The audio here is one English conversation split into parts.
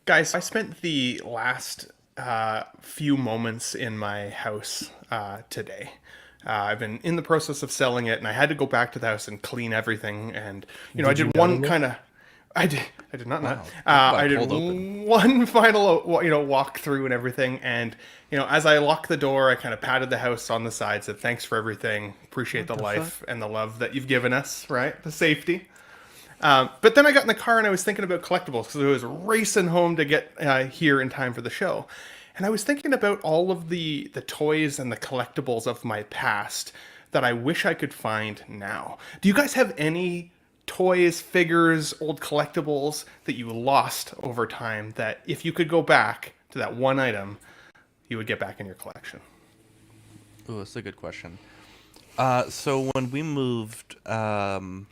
Guys, I spent the last few moments in my house today. I've been in the process of selling it, and I had to go back to the house and clean everything. And I Did you did nut one in it? kind of, I did, I did not nut. Wow, talk about I a did cold open. one final, walk through and everything. And as I locked the door, I kind of patted the house on the side, said thanks for everything, appreciate What the the fuck? life and the love that you've given us, right? The safety. But then I got in the car and I was thinking about collectibles because I was racing home to get here in time for the show. And I was thinking about all of the toys and the collectibles of my past that I wish I could find now. Do you guys have any toys, figures, old collectibles that you lost over time that if you could go back to that one item, you would get back in your collection? Ooh, that's a good question. So when we moved from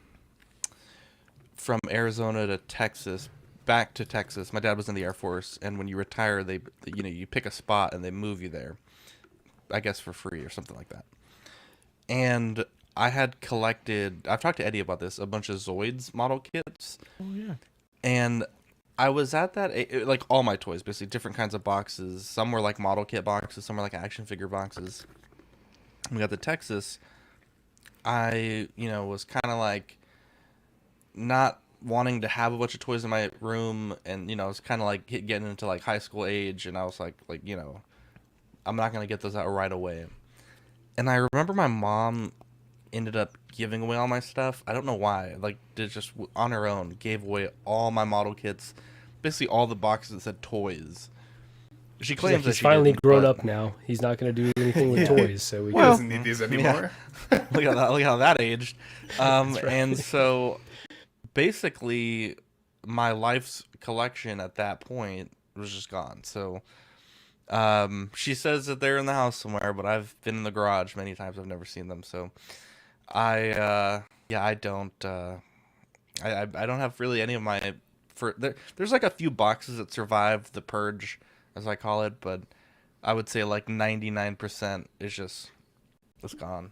Arizona to Texas, back to Texas, my dad was in the Air Force, and when you retire, you pick a spot and they move you there, I guess for free or something like that. And I had collected, I've talked to Eddie about this, a bunch of Zoids model kits, Oh yeah. and I was at like all my toys, basically different kinds of boxes. Some were like model kit boxes, some were like action figure boxes. When we got to Texas, I, was kind of like not wanting to have a bunch of toys in my room, and I was kind of like getting into like high school age, and I was like I'm not gonna get those out right away. And I remember my mom ended up giving away all my stuff. I don't know why. Like, did just on her own gave away all my model kits, basically all the boxes that said toys. She She's like, claims that he's she finally didn't, grown but up now. He's not going to do anything with Yeah. toys, so we He can. doesn't need these anymore. look at that! Look how that aged. That's right. And so basically, my life's collection at that point was just gone. So she says that they're in the house somewhere, but I've been in the garage many times. I've never seen them. So yeah, I don't I don't have really any of my there's like a few boxes that survived the purge, as I call it, but I would say like 99% is just it's gone.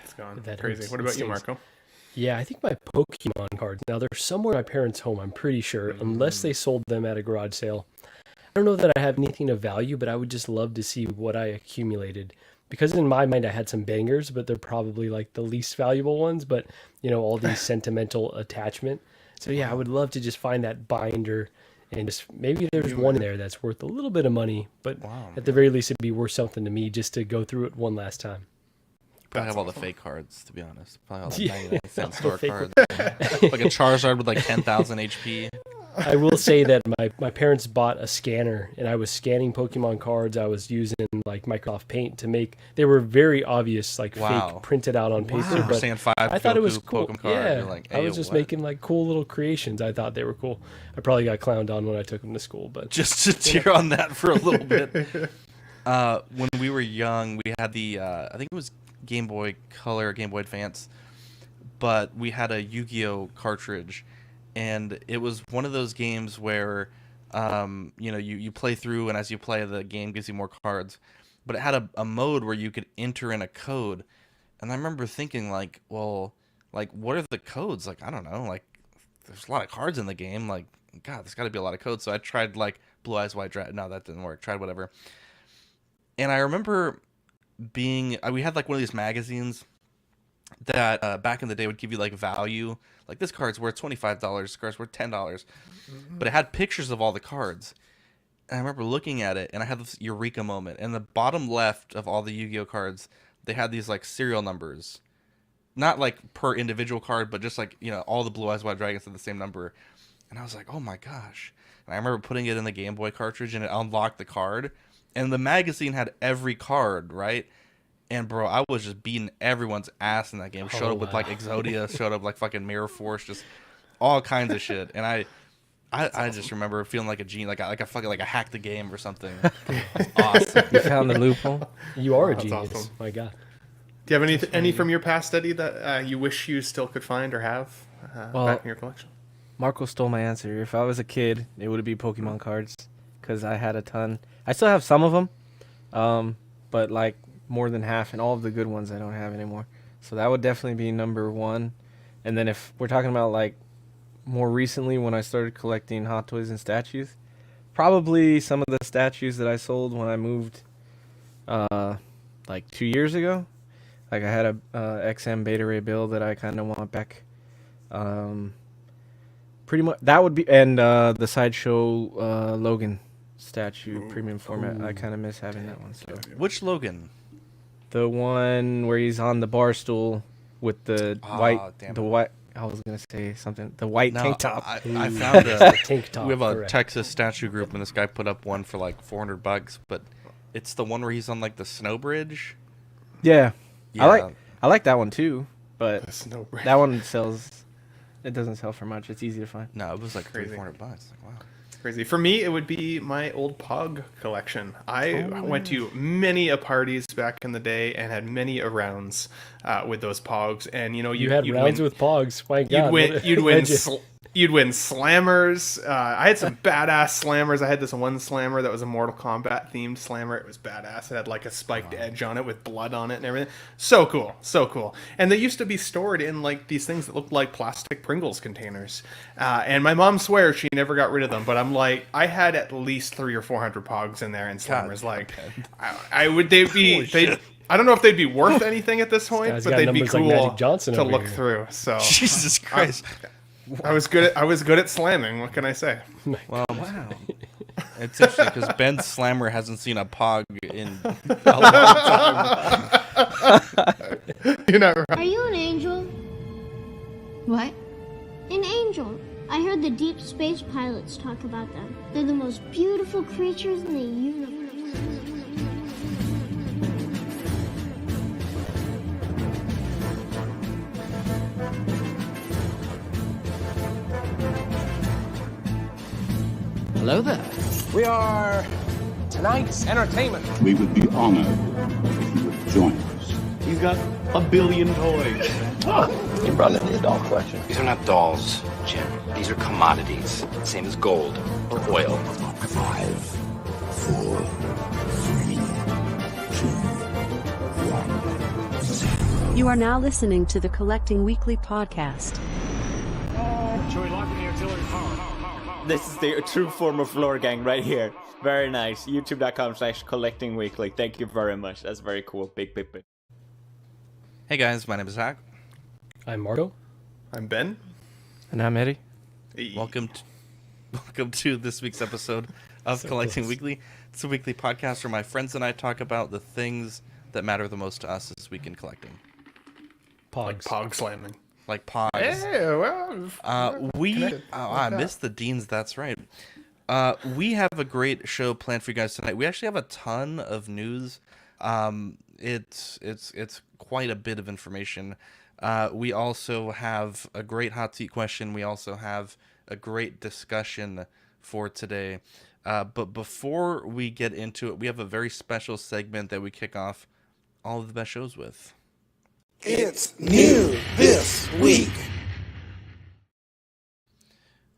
It's gone. That Crazy. hurts. What It about you, stings. Marco? Yeah, I think my Pokemon cards. Now they're somewhere in my parents' home. I'm pretty sure, unless they sold them at a garage sale. I don't know that I have anything of value, but I would just love to see what I accumulated. Because in my mind, I had some bangers, but they're probably like the least valuable ones. But all these sentimental attachment. So yeah, I would love to just find that binder, and just maybe there's You, one in there that's worth a little bit of money, but Wow. at the very least, it'd be worth something to me just to go through it one last time. Probably That's have all the awesome. fake cards, to be honest. Probably all the Yeah, 99-cent the store fake cards. Like a Charizard with like 10,000 HP. I will say that my parents bought a scanner, and I was scanning Pokemon cards. I was using like Microsoft Paint to make. They were very obvious, like Wow. fake, printed out on paper. Super But Saiyan 5 I thought it was Goku cool. Pokemon card. Yeah, You're like, I hey, was just what? making like cool little creations. I thought they were cool. I probably got clowned on when I took them to school, but Just to cheer on that for a little bit. When we were young, we had the I think it was Game Boy Color, Game Boy Advance, but we had a Yu-Gi-Oh cartridge, and it was one of those games where you play through, and as you play, the game gives you more cards, but it had a mode where you could enter in a code, and I remember thinking like, well, like what are the codes? Like I don't know, like there's a lot of cards in the game, like God, there's got to be a lot of codes. So I tried like Blue Eyes White Dragon. No, that didn't work. Tried whatever. And I remember we had like one of these magazines that back in the day would give you like value. Like this card's worth $25, this card's worth $10. But it had pictures of all the cards. And I remember looking at it and I had this eureka moment. And the bottom left of all the Yu-Gi-Oh cards, they had these like serial numbers. Not like per individual card, but just like, all the Blue Eyes White Dragons had the same number. And I was like, oh my gosh. And I remember putting it in the Game Boy cartridge and it unlocked the card. And the magazine had every card, right? And bro, I was just beating everyone's ass in that game. Showed oh up with like wow, Exodia, showed up like fucking Mirror Force, just all kinds of shit. And I just remember feeling like a genius, like I fucking like I hacked the game or something. Awesome. You found the loophole. you are a That's genius. awesome. My God. Do you have any from your past, Eddie, that you wish you still could find or have Well, back in your collection? Marco stole my answer. If I was a kid, it would be Pokemon cards, because I had a ton. I still have some of them, but like more than half, and all of the good ones I don't have anymore. So that would definitely be number one. And then if we're talking about like more recently, when I started collecting Hot Toys and statues, probably some of the statues that I sold when I moved, like 2 years ago. Like I had a XM Beta Ray build that I kind of want back. Pretty much that would be, and the Sideshow Logan statue premium format. I kind of miss having that one. So Which Logan? the one where he's on the bar stool with the white. I was gonna say something. The white tank top. I found a Tank top. we have a correct. Texas statue group, and this guy put up one for like $400, but it's the one where he's on like the snow bridge. Yeah. Yeah. I like that one too, but That's no brainer. that one sells. It doesn't sell for much. It's easy to find. No, it was like Crazy. $400. Like, wow. Crazy. For me, it would be my old Pog collection. I went to many a parties back in the day and had many a rounds with those Pogs. And You had rounds with Pogs. My God, You'd win slammers. I had some badass slammers. I had this one slammer that was a Mortal Kombat themed slammer. It was badass. It had like a spiked edge on it with blood on it and everything. So cool. So cool. And they used to be stored in like these things that looked like plastic Pringles containers. And my mom swears she never got rid of them. But I'm like, I had at least 300 or 400 Pogs in there and slammers. Like, I would, they'd be, I don't know if they'd be worth anything at this point, guy's but got they'd be numbers like cool Magic Johnson to over look here. through. So Jesus Christ. I was good at slamming. What can I say? Well, wow. It's interesting because Ben Slammer hasn't seen a Pog in a long time. You're not right. Are you an angel? What? An angel. I heard the deep space pilots talk about them. They're the most beautiful creatures in the universe. Hello there. We are tonight's entertainment. We would be honored if you would join us. He's got a billion toys. You brought in the doll collection. These are not dolls, Jim. These are commodities. Same as gold or oil. 5, 4, 3, 2, 1, 0. You are now listening to the Collecting Weekly podcast. This is the true form of lore gang right here. Very nice. YouTube.com/collectingweekly. Thank you very much. That's very cool. Big. Hey guys, my name is Zach. I'm Marco. I'm Ben. And I'm Eddie. Welcome to this week's episode of Collecting Weekly. It's a weekly podcast where my friends and I talk about the things that matter the most to us this week in collecting. Pogs. Pog slamming. Like Pogs. Yeah, well. I missed the Deans, that's right. We have a great show planned for you guys tonight. We actually have a ton of news. It's quite a bit of information. We also have a great hot seat question. We also have a great discussion for today. But before we get into it, we have a very special segment that we kick off all of the best shows with. It's new this week.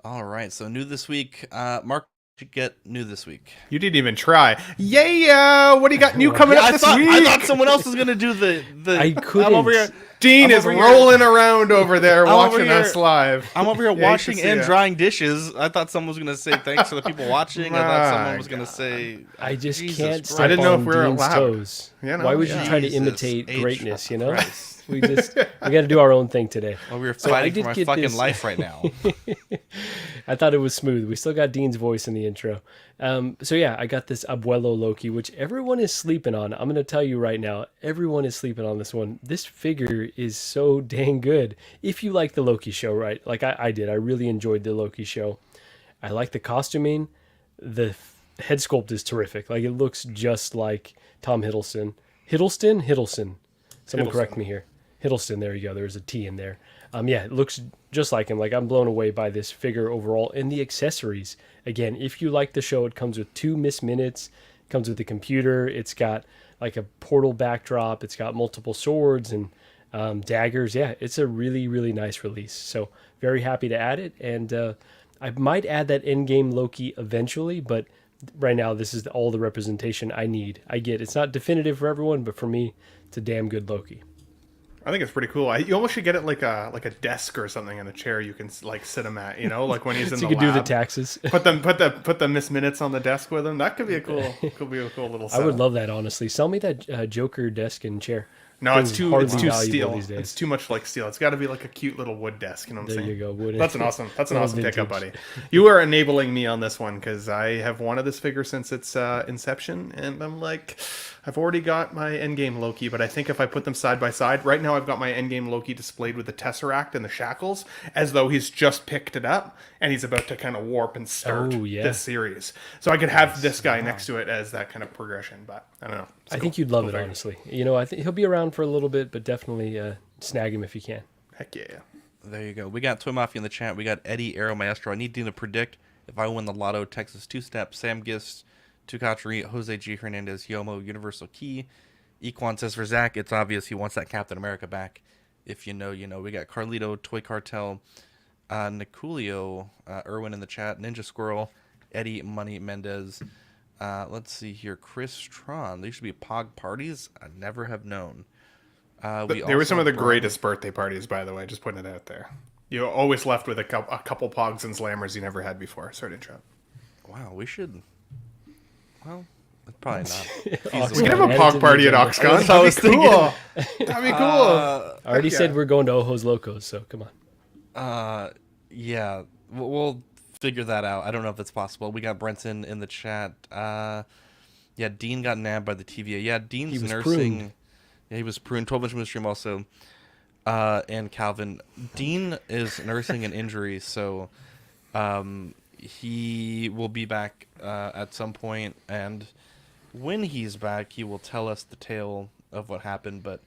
All right, so new this week. Mark, you get new this week. You didn't even try. Yeah, what do you got new coming up this week? I thought someone else was gonna do the. I couldn't. I'm over here. Dean is rolling around over there watching over us here. live. I'm over here Yeah, washing you can see and it. drying dishes. I thought someone was gonna say thanks to the people watching. I thought someone was gonna say. I just Jesus can't Christ. step I didn't know on if we were Dean's allowed. toes. You know, Why would yeah. you try to Jesus imitate H. greatness, you know? Christ. we got to do our own thing today. Well, we were So I fighting did for my get fucking this- life right now. I thought it was smooth. We still got Dean's voice in the intro. So yeah, I got this Abuelo Loki, which everyone is sleeping on. I'm going to tell you right now, everyone is sleeping on this one. This figure is so dang good. If you like the Loki show, right? Like I did. I really enjoyed the Loki show. I like the costuming. The head sculpt is terrific. Like it looks just like Tom Hiddleston. Hiddleston. Someone correct me here. Hiddleston, there you go. There's a T in there. Yeah, it looks just like him. Like I'm blown away by this figure overall. And the accessories. Again, if you like the show, it comes with 2 Miss Minutes. It comes with the computer. It's got like a portal backdrop. It's got multiple swords and daggers. Yeah, it's a really, really nice release. So very happy to add it. And I might add that endgame Loki eventually, but right now this is all the representation I need. It's not definitive for everyone, but for me, it's a damn good Loki. I think it's pretty cool. You almost should get it like a desk or something and a chair you can like sit him at, you know, like when he's in So the you could do the lab. taxes. Put the Miss Minutes on the desk with him. That could be a cool little I setup. would love that, honestly. Sell me that Joker desk and chair. No, it's Thing's too hardly valuable steel. these days. It's too much like steel. It's got to be like a cute little wood desk. You know what I'm There saying? you go. Wooden. That's an awesome Little pickup, vintage. buddy. You are enabling me on this one because I have wanted this figure since its inception, and I'm like, I've already got my Endgame Loki, but I think if I put them side by side, right now I've got my Endgame Loki displayed with the Tesseract and the shackles, as though he's just picked it up and he's about to kind of warp and start this series. So I could have this guy next to it as that kind of progression, but I don't know. I think you'd love it, honestly. You know, I think he'll be around for a little bit, but definitely snag him if you can. Heck yeah. There you go. We got Toy Mafia in the chat. We got Eddie Aero Maestro. I need Dean to predict if I win the Lotto. Texas Two-Step, Sam Gist, Tukatri, Jose G. Hernandez, Yomo, Universal Key. Equan says for Zach, it's obvious he wants that Captain America back. If you know, you know. We got Carlito, Toy Cartel, Niculio, Irwin in the chat, Ninja Squirrel, Eddie Money Mendez. Let's see here. Chris Tron. There should be Pog parties. I never have known. They were some of the greatest birthday parties, by the way. Just putting it out there. You're always left with a couple Pogs and Slammers you never had before. Sorry to interrupt. Wow, we should. Well, it's probably not. We can have a Pog party at Oxcon. That'd be cool. That'd be cool. I already said we're going to Ojos Locos, so come on. Yeah, we'll figure that out. I don't know if it's possible. We got Brenton in the chat. Yeah, Dean got nabbed by the TVA. Yeah, Dean's nursing. Pruned. Yeah, he was pruned. 12-inch from the stream also. And Calvin. Dean is nursing an injury, so he will be back at some point, and when he's back, he will tell us the tale of what happened, but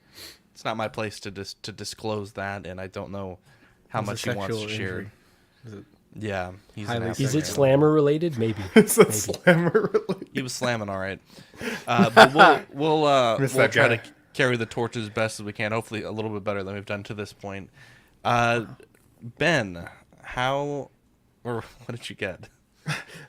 it's not my place to disclose that, and I don't know how much he wants to share. Yeah, he's an Is it asshole. slammer related? Maybe. It's a Slammer related. He was slamming all right. But we'll Miss try that guy. to carry the torch as best as we can. Hopefully a little bit better than we've done to this point. Ben, what did you get?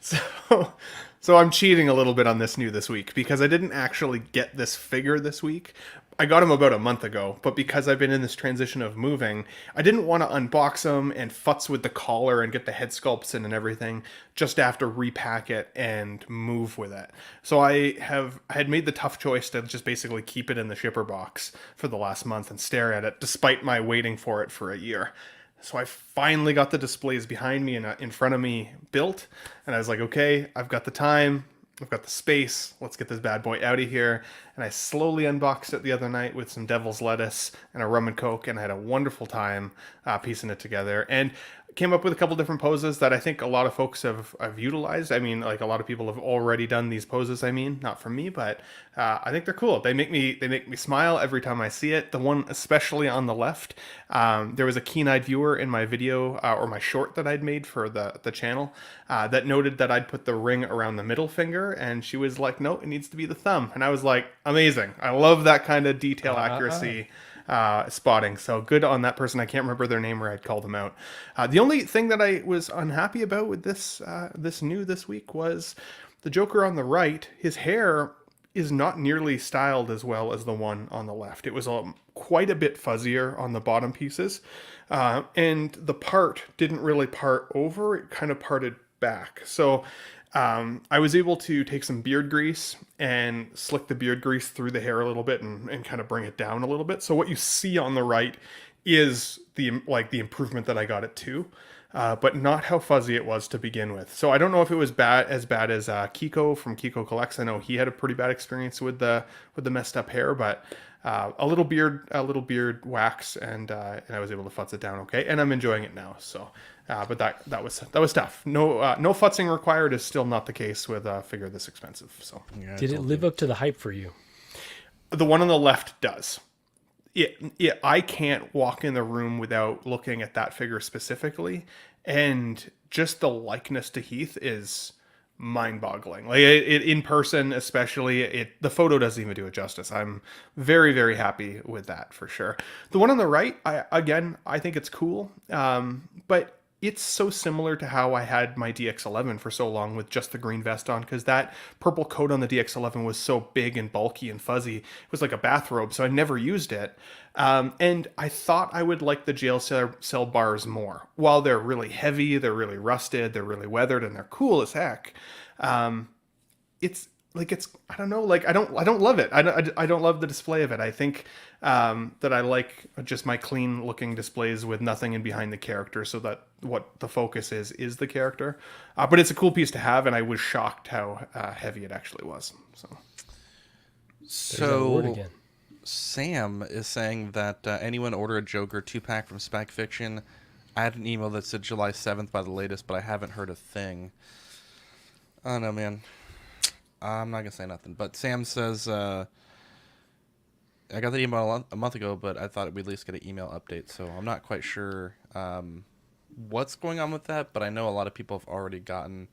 So I'm cheating a little bit on this new this week because I didn't actually get this figure this week. I got him about a month ago, but because I've been in this transition of moving, I didn't want to unbox him and futz with the collar and get the head sculpts in and everything just to have to repack it and move with it. So I had made the tough choice to just basically keep it in the shipper box for the last month and stare at it despite my waiting for it for a year. So I finally got the displays behind me and in front of me built. And I was like, okay, I've got the time. I've got the space. Let's get this bad boy out of here. And I slowly unboxed it the other night with some devil's lettuce and a rum and coke. And I had a wonderful time piecing it together. And came up with a couple different poses that I think a lot of folks have utilized. I mean, like a lot of people have already done these poses. I mean, not from me, but I think they're cool. They make me smile every time I see it. The one especially on the left, there was a keen-eyed viewer in my video or my short that I'd made for the channel that noted that I'd put the ring around the middle finger, and she was like, "No, it needs to be the thumb." And I was like, "Amazing! I love that kind of detail accuracy." Spotting. So good on that person. I can't remember their name or I'd called them out. The only thing that I was unhappy about with this new this week was the Joker on the right. His hair is not nearly styled as well as the one on the left. It was quite a bit fuzzier on the bottom pieces. And the part didn't really part over. It kind of parted back. So I was able to take some beard grease and slick the beard grease through the hair a little bit and kind of bring it down a little bit. So what you see on the right is the improvement that I got it to, but not how fuzzy it was to begin with. So I don't know if it was as bad as Kiko from Kiko Collects. I know he had a pretty bad experience with the messed up hair, but a little beard wax, and I was able to futz it down okay, and I'm enjoying it now. So. But that was tough. No futzing required is still not the case with a figure this expensive. So did it live up to the hype for you? The one on the left does. I can't walk in the room without looking at that figure specifically, and just the likeness to Heath is mind-boggling. Like it in person, especially, the photo doesn't even do it justice. I'm very, very happy with that for sure. The one on the right, I think it's cool, but it's so similar to how I had my DX11 for so long with just the green vest on, because that purple coat on the DX11 was so big and bulky and fuzzy. It was like a bathrobe, so I never used it. And I thought I would like the jail cell bars more. While they're really heavy, they're really rusted, they're really weathered, and they're cool as heck. It's I don't know, like I don't love it. I don't love the display of it. I think that I like just my clean looking displays with nothing in behind the character, so that what the focus is the character. But it's a cool piece to have, and I was shocked how heavy it actually was. So Sam is saying that anyone order a Joker 2-pack from Spec Fiction. I had an email that said July 7th by the latest, but I haven't heard a thing. I don't know, man. I'm not going to say nothing. But Sam says, I got the email a month ago, but I thought we'd at least get an email update. So I'm not quite sure what's going on with that, but I know a lot of people have already gotten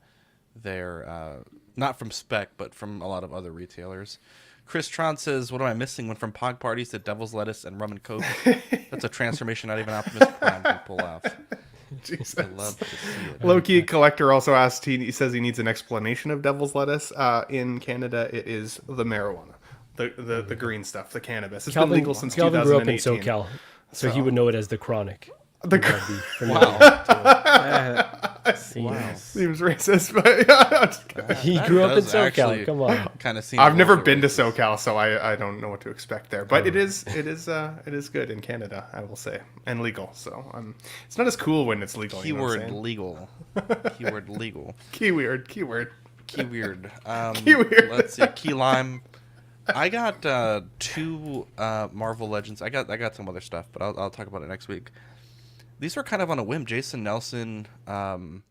their, not from Spec, but from a lot of other retailers. Chris Tron says, what am I missing? Went from Pog parties to Devil's Lettuce and Rum and Coke. That's a transformation not even Optimus Prime can pull off. Jesus. I love to see it. Low-key Collector also asked, he says he needs an explanation of Devil's Lettuce. In Canada, it is the marijuana, the green stuff, the cannabis. It's been legal since 2018. Grew up in SoCal, so he would know it as the chronic. Seems racist, but he grew up in SoCal. Come on, kind of seems. I've never been to SoCal, so I don't know what to expect there. But it is good in Canada, I will say, and legal. So it's not as cool when it's legal. Keyword legal. Keyword legal. Keyword. Keyword. Keyword. Let's see. Key lime. I got 2 Marvel Legends. I got some other stuff, but I'll talk about it next week. These were kind of on a whim. Jason Nelson, again,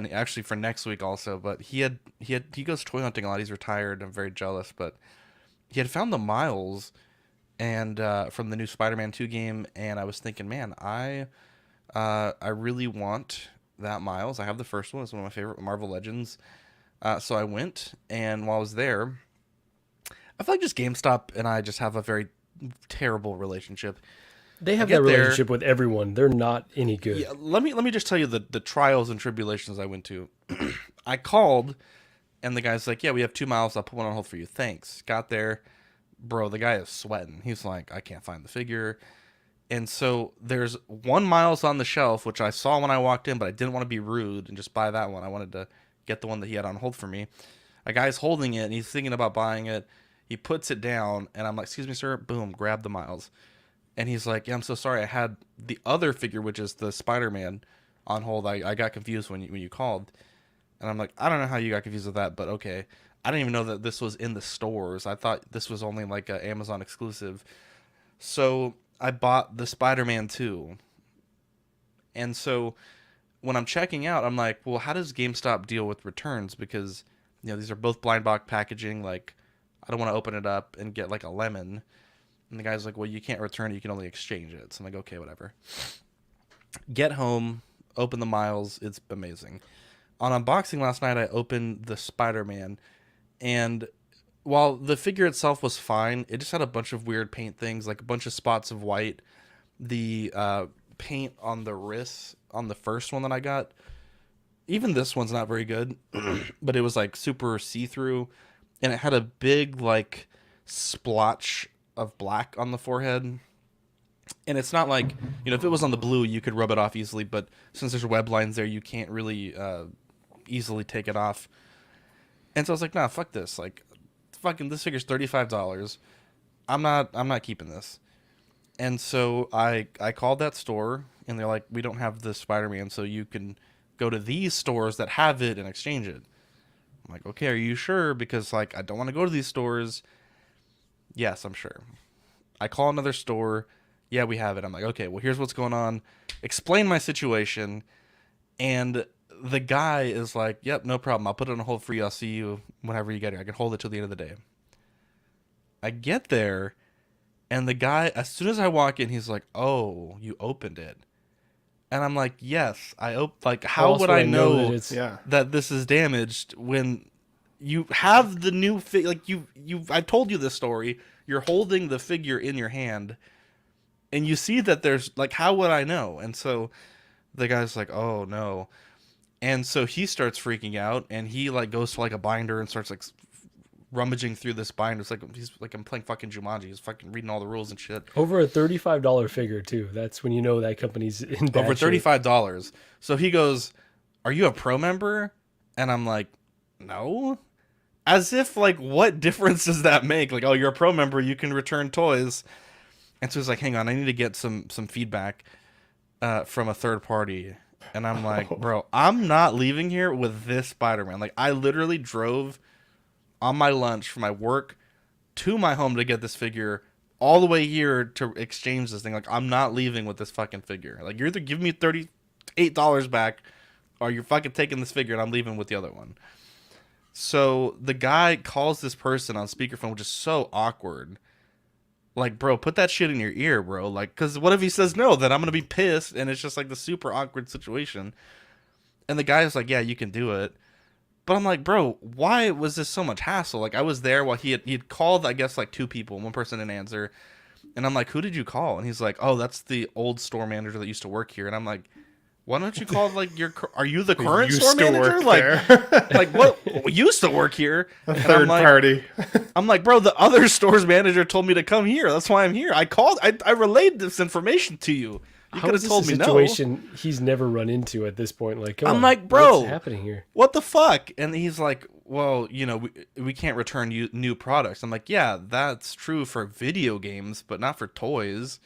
actually for next week also, but he goes toy hunting a lot. He's retired. I'm very jealous, but he had found the Miles and from the new Spider-Man 2 game, and I was thinking, man, I really want that Miles. I have the first one. It's one of my favorite Marvel Legends. So I went, and while I was there, I feel like just GameStop and I just have a very terrible relationship. They have that relationship with everyone. They're not any good. Yeah, let me just tell you the trials and tribulations I went to. I called, and the guy's like, yeah, we have 2 Miles. I'll put one on hold for you. Thanks. Got there. Bro, the guy is sweating. He's like, I can't find the figure. And so there's 1 Miles on the shelf, which I saw when I walked in, but I didn't want to be rude and just buy that one. I wanted to get the one that he had on hold for me. A guy's holding it, and he's thinking about buying it. He puts it down, and I'm like, excuse me, sir. Boom, grab the Miles. And he's like, yeah, I'm so sorry. I had the other figure, which is the Spider-Man, on hold. I got confused when you called. And I'm like, I don't know how you got confused with that, but okay. I didn't even know that this was in the stores. I thought this was only like an Amazon exclusive. So I bought the Spider-Man 2. And so when I'm checking out, I'm like, well, how does GameStop deal with returns? Because, these are both blind box packaging. Like, I don't want to open it up and get like a lemon. And the guy's like, well, you can't return it. You can only exchange it. So I'm like, okay, whatever. Get home, open the Miles. It's amazing. On unboxing last night, I opened the Spider-Man. And while the figure itself was fine, it just had a bunch of weird paint things, like a bunch of spots of white. The paint on the wrists on the first one that I got, even this one's not very good, but it was like super see-through. And it had a big like splotch of black on the forehead, and it's not like, if it was on the blue you could rub it off easily, but since there's web lines there, you can't really easily take it off. And so I was like, nah, fuck this, like, fucking this figure's $35. I'm not keeping this. And so I called that store, and they're like, we don't have the Spider-Man, so you can go to these stores that have it and exchange it. I'm like, okay, are you sure? Because like, I don't want to go to these stores. Yes, I'm sure. I call another store. Yeah, we have it. I'm like, okay, well, here's what's going on. Explain my situation. And the guy is like, yep, no problem. I'll put it on hold for you. I'll see you whenever you get here. I can hold it till the end of the day. I get there, and the guy, as soon as I walk in, he's like, oh, you opened it. And I'm like, yes, like, how would I know that this is damaged when you have the new like I told you this story. You're holding the figure in your hand, and you see that there's like, how would I know? And so The guy's like, oh no. And so he starts freaking out, and he like goes to like a binder and starts like rummaging through this binder. It's like he's like, I'm playing fucking Jumanji. He's fucking reading all the rules and shit. Over a $35 figure too. That's when you know that company's in bad Over shape. $35. So he goes, "Are you a pro member?" And I'm like, "No." As if like, what difference does that make? Like, oh, you're a pro member, you can return toys. And so he's like, hang on, I need to get some feedback from a third party. And I'm like, bro, I'm not leaving here with this Spider-Man. Like, I literally drove on my lunch from my work to my home to get this figure, all the way here to exchange this thing. Like, I'm not leaving with this fucking figure. Like, you're either giving me $38 back, or you're fucking taking this figure and I'm leaving with the other one. So the guy calls this person on speakerphone, which is so awkward. Like, bro, put that shit in your ear, bro. Like, because what if he says no? Then I'm going to be pissed, and it's just like the super awkward situation. And the guy's like, yeah, you can do it. But I'm like, bro, why was this so much hassle? Like, I was there while he had called, I guess, like 2 people. One person didn't answer. And I'm like, who did you call? And he's like, oh, that's the old store manager that used to work here. And I'm like, why don't you call like are you the current store manager? Like what used to work here? A third party. I'm like, bro, the other store's manager told me to come here. That's why I'm here. I called. I relayed this information to you. You could have told me no. Situation he's never run into at this point. Like, I'm like, bro, what's happening here? What the fuck? And he's like, well, you know, we can't return new products. I'm like, yeah, that's true for video games, but not for toys.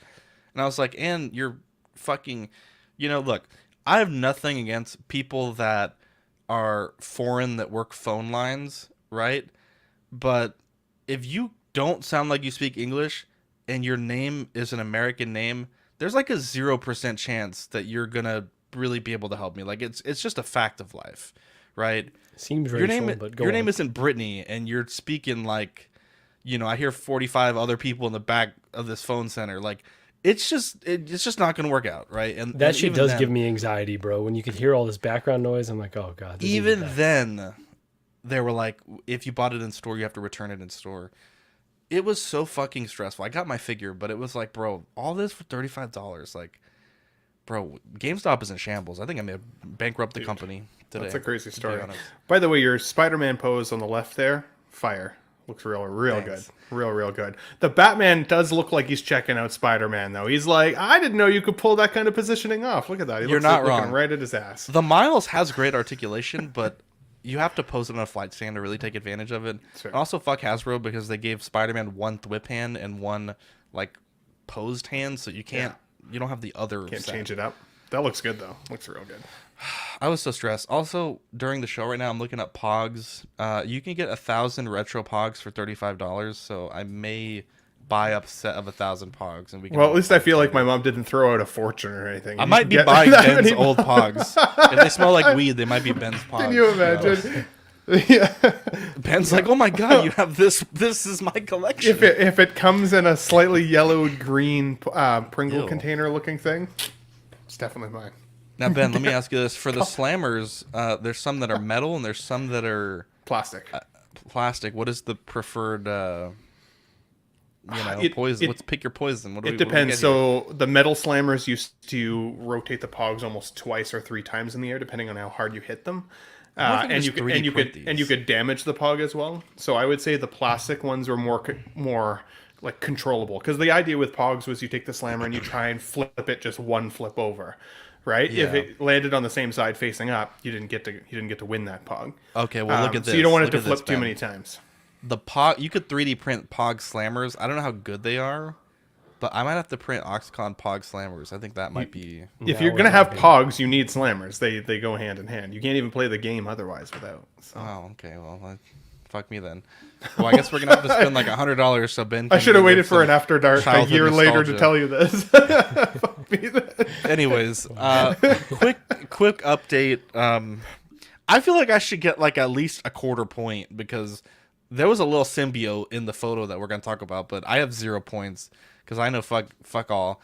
And I was like, and you're fucking, you know, look. I have nothing against people that are foreign that work phone lines, right? But if you don't sound like you speak English and your name is an American name, there's like a 0% chance that you're going to really be able to help me. Like it's just a fact of life, right? Seems racial, but go your on. name isn't Brittany and you're speaking like, you know, I hear 45 other people in the back of this phone center. Like, it's just not going to work out, right? And that shit does give me anxiety, bro. When you could hear all this background noise, I'm like, oh god. Even then, they were like, if you bought it in store, you have to return it in store. It was so fucking stressful. I got my figure, but it was like, bro, all this for $35. Like, bro, GameStop is in shambles. I think I may bankrupt the company today. That's a crazy story. By the way, your Spider-Man pose on the left there, fire. Looks real Thanks. good. Real good. The Batman does look like he's checking out Spider-Man, though. He's like, I didn't know you could pull that kind of positioning off. Look at that. You're not wrong. Looking right at his ass. The Miles has great articulation, but you have to pose it on a flight stand to really take advantage of it. And also, fuck Hasbro, because they gave Spider-Man one whip hand and one, like, posed hand, so you can't, you don't have the other Can't set. change it up. That looks good, though. Looks real good. I was so stressed. Also, during the show right now, I'm looking up Pogs. You can get 1,000 retro Pogs for $35, so I may buy up a set of 1,000 Pogs, and we can. Well, at least I feel like my mom didn't throw out a fortune or anything. I might be buying Ben's old Pogs. If they smell like weed, they might be Ben's Pogs. Can you imagine? Yeah. Ben's like, oh my god, you have this. This is my collection. If it comes in a slightly yellowed green Pringle container looking thing, it's definitely mine. Now, Ben, let me ask you this: for the slammers, there's some that are metal and there's some that are plastic. Plastic. What is the preferred? Poison. Pick your poison. It depends. So the metal slammers used to rotate the Pogs almost twice or 3 times in the air, depending on how hard you hit them. And you could damage the Pog as well. So I would say the plastic ones were more like controllable, because the idea with Pogs was you take the slammer and you try and flip it just one flip over. Right? Yeah. If it landed on the same side facing up, you didn't get to win that Pog. Okay, well look at this. So you don't want it to flip too many times. The Pog, you could 3D print Pog slammers. I don't know how good they are, but I might have to print Oxcon Pog slammers. I think that might be. If you're gonna have Pogs, you need slammers. They go hand in hand. You can't even play the game otherwise without. So. Oh, okay. Well, fuck me then. Well, I guess we're gonna have to spend like $100 so Ben. I should have waited for an After Dark a year later to tell you this. Fuck me then. Anyways, quick update. I feel like I should get like at least a quarter point, because there was a little symbiote in the photo that we're gonna talk about, but I have 0 points because I know fuck all.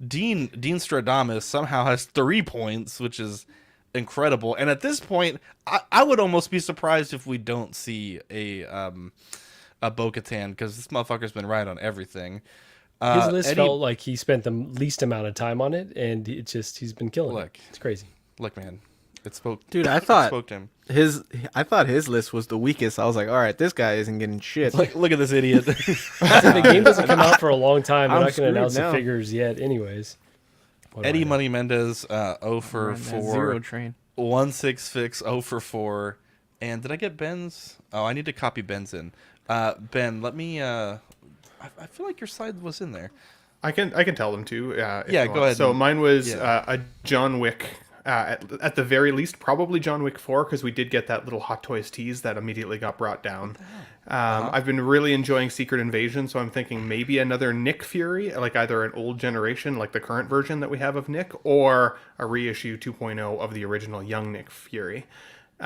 Dean Stradamus somehow has 3 points, which is incredible. And at this point, I would almost be surprised if we don't see a Bo-Katan, because this motherfucker's been right on everything. His list Eddie, felt like he spent the least amount of time on it, and he's been killing it. It's crazy. Look, man, it spoke. Dude, I it thought spoke to him. his list was the weakest. I was like, all right, this guy isn't getting shit. Look at this idiot. The game doesn't come out for a long time. They're I'm not going to announce screwed now. the figures yet, anyways. Eddie Money Mendez, 0 for Run that 4. zero train. 166, 0 for 4. And did I get Ben's? Oh, I need to copy Ben's in. Ben, let me. I feel like your slide was in there. I can tell them to. Yeah, go ahead. So mine was a John Wick. At the very least, probably John Wick 4, because we did get that little Hot Toys tease that immediately got brought down. I've been really enjoying Secret Invasion, so I'm thinking maybe another Nick Fury, like either an old generation, like the current version that we have of Nick, or a reissue 2.0 of the original young Nick Fury. A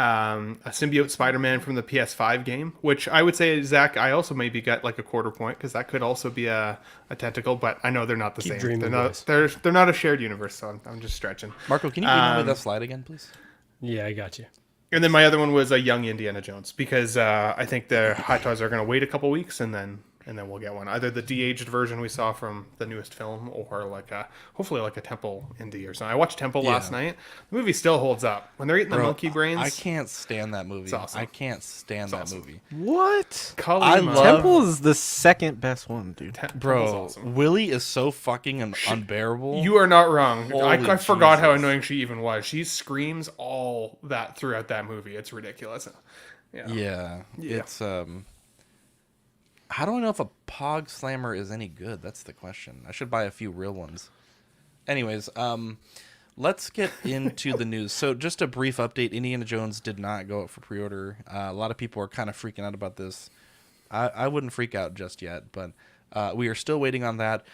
symbiote Spider-Man from the PS5 game, which I would say, Zach, I also maybe got like a quarter point, because that could also be a tentacle, but I know they're not the Keep same. dreaming, They're not a shared universe, so I'm just stretching. Marco, can you email me that slide again, please? Yeah, I got you. And then my other one was a young Indiana Jones, because I think the Hot Toys are going to wait a couple weeks, and then we'll get one. Either the de-aged version we saw from the newest film, or hopefully like a Temple Indie or something. I watched Temple last night. The movie still holds up. When they're eating the monkey brains. I can't stand that movie. It's awesome. I can't stand that movie. What? I love Temple is the second best one, dude. Bro, awesome. Willie is so fucking unbearable. You are not wrong. I Holy forgot how Jesus. annoying she even was. She screams all that throughout that movie. It's ridiculous. Yeah. It's how do I know if a Pog Slammer is any good? That's the question. I should buy a few real ones. Anyways, let's get into the news. So just a brief update. Indiana Jones did not go up for pre-order. A lot of people are kind of freaking out about this. I wouldn't freak out just yet, but we are still waiting on that.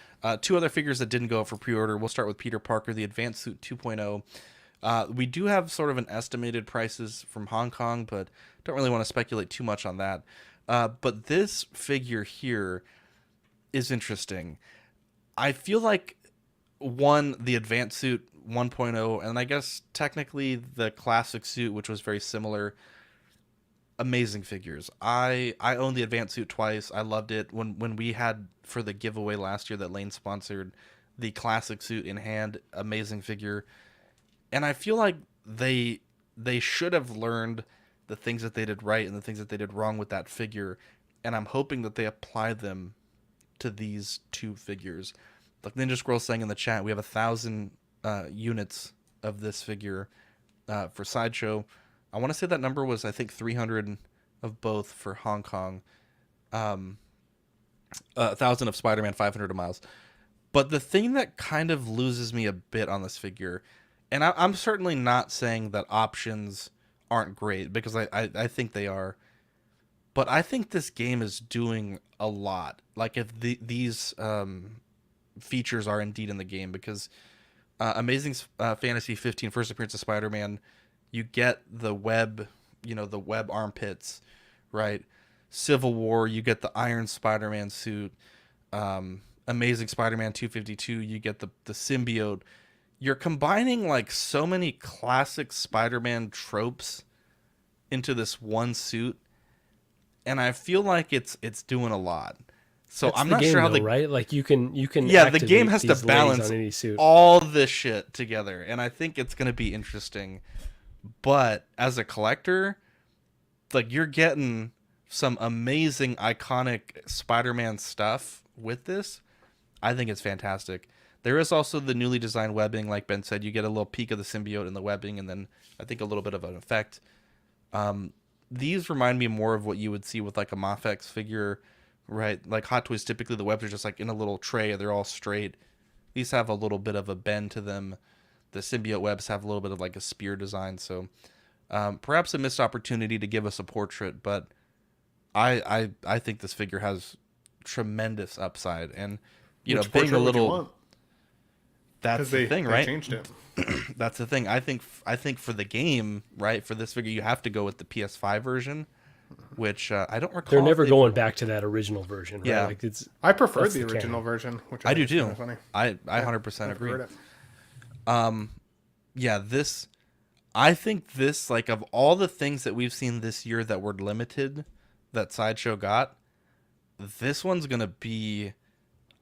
Two other figures that didn't go up for pre-order. We'll start with Peter Parker, the Advanced Suit 2.0. We do have sort of an estimated prices from Hong Kong, but don't really want to speculate too much on that. But this figure here is interesting. I feel like, the Advanced Suit 1.0, and I guess technically the Classic Suit, which was very similar, amazing figures. I owned the Advanced Suit twice. I loved it. When we had, for the giveaway last year that Lane sponsored, the Classic Suit in hand, amazing figure. And I feel like they should have learned the things that they did right and the things that they did wrong with that figure, and I'm hoping that they apply them to these two figures. Like Ninja Scroll saying in the chat, we have 1,000 units of this figure for Sideshow. I want to say that number was, I think, 300 of both for Hong Kong. 1,000 of Spider-Man, 500 of Miles. But the thing that kind of loses me a bit on this figure, and I'm certainly not saying that options aren't great, because I think they are, but I think this game is doing a lot. Like if these features are indeed in the game, because Amazing Fantasy 15 first appearance of Spider-Man, you get the web, the web armpits, right? Civil War, you get the Iron Spider-Man suit. Amazing Spider-Man 252, you get the symbiote. You're combining like so many classic Spider-Man tropes into this one suit, and I feel like it's doing a lot. So That's I'm the not game, sure how though, right? Like you can yeah, the game has to these legs balance on any suit. all this shit together, and I think it's going to be interesting. But as a collector, like you're getting some amazing iconic Spider-Man stuff with this. I think it's fantastic. There is also the newly designed webbing, like Ben said. You get a little peek of the symbiote in the webbing, and then I think a little bit of an effect. These remind me more of what you would see with like a Mafex figure, right? Like Hot Toys, typically the webs are just like in a little tray. They're all straight. These have a little bit of a bend to them. The symbiote webs have a little bit of like a spear design. So perhaps a missed opportunity to give us a portrait, but I think this figure has tremendous upside. And, Which being a portrait would you little... want? That's the thing, right? They changed it. That's the thing. I think for the game, right, for this figure, you have to go with the PS5 version, which I don't recall. They're never going back to that original version. Right? Yeah, like I prefer the original version, which I do think too. is kinda funny. I 100% agree. I think this, like, of all the things that we've seen this year that were limited, that Sideshow got, this one's gonna be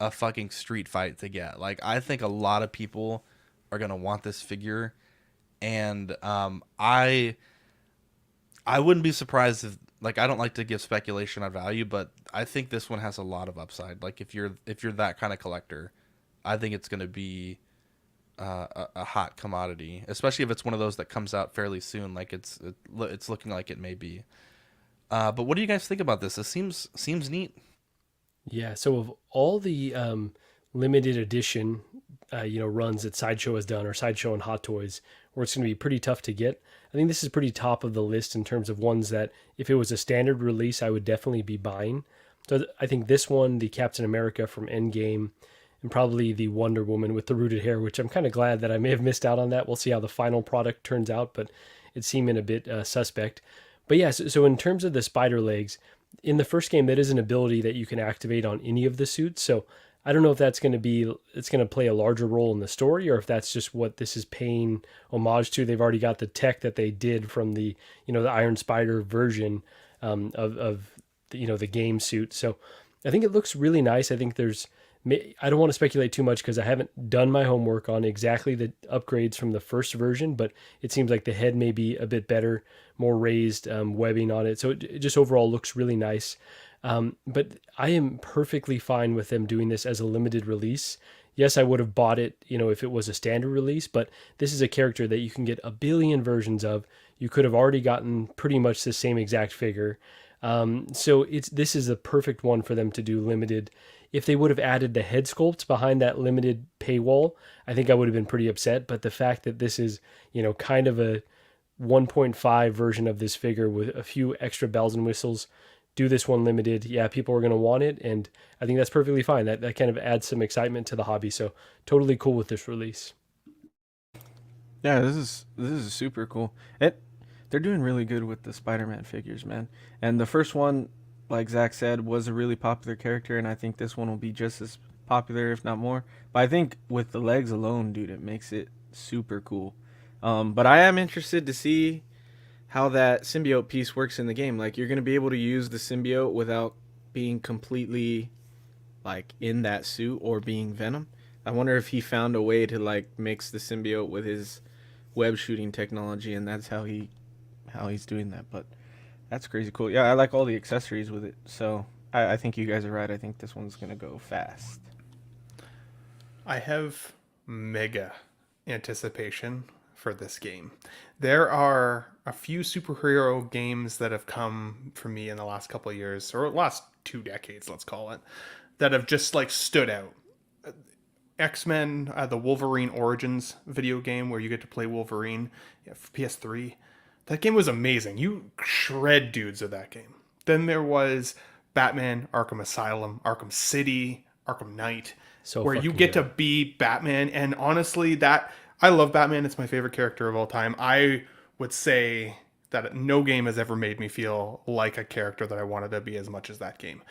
a fucking street fight to get. Like, I think a lot of people are gonna want this figure, and I wouldn't be surprised if, like, I don't like to give speculation on value, but I think this one has a lot of upside. Like, if you're that kind of collector, I think it's gonna be a hot commodity, especially if it's one of those that comes out fairly soon. Like, it's looking like it may be. But what do you guys think about this? This seems neat. Yeah, so of all the limited edition, runs that Sideshow has done, or Sideshow and Hot Toys, where it's going to be pretty tough to get, I think this is pretty top of the list in terms of ones that, if it was a standard release, I would definitely be buying. So I think this one, the Captain America from Endgame, and probably the Wonder Woman with the rooted hair, which I'm kind of glad that I may have missed out on that. We'll see how the final product turns out, but it's seeming a bit suspect. But yeah, so in terms of the spider legs, in the first game, that is an ability that you can activate on any of the suits. So I don't know if it's going to play a larger role in the story, or if that's just what this is paying homage to. They've already got the tech that they did from the Iron Spider version of the game suit. So I think it looks really nice. I think I don't want to speculate too much because I haven't done my homework on exactly the upgrades from the first version, but it seems like the head may be a bit better, more raised webbing on it. So it just overall looks really nice. But I am perfectly fine with them doing this as a limited release. Yes, I would have bought it, if it was a standard release, but this is a character that you can get a billion versions of. You could have already gotten pretty much the same exact figure. So this is a perfect one for them to do limited. If they would have added the head sculpts behind that limited paywall, I think I would have been pretty upset. But the fact that this is, kind of a 1.5 version of this figure with a few extra bells and whistles, do this one limited, yeah, people are going to want it. And I think that's perfectly fine. That kind of adds some excitement to the hobby. So totally cool with this release. Yeah, this is super cool. They're doing really good with the Spider-Man figures, man. And the first one, like Zach said, was a really popular character, and I think this one will be just as popular, if not more. But I think with the legs alone, dude, it makes it super cool. But I am interested to see how that symbiote piece works in the game. Like, you're going to be able to use the symbiote without being completely, like, in that suit or being Venom. I wonder if he found a way to, like, mix the symbiote with his web shooting technology, and that's how he's doing that. But that's crazy cool. Yeah, I like all the accessories with it. So I think you guys are right. I think this one's going to go fast. I have mega anticipation for this game. There are a few superhero games that have come for me in the last couple of years, or last 2 decades, let's call it, that have just like stood out. X-Men, the Wolverine Origins video game where you get to play Wolverine, for PS3. That game was amazing. You shred dudes with that game. Then there was Batman, Arkham Asylum, Arkham City, Arkham Knight, where you get to be Batman. And honestly, I love Batman. It's my favorite character of all time. I would say that no game has ever made me feel like a character that I wanted to be as much as that game.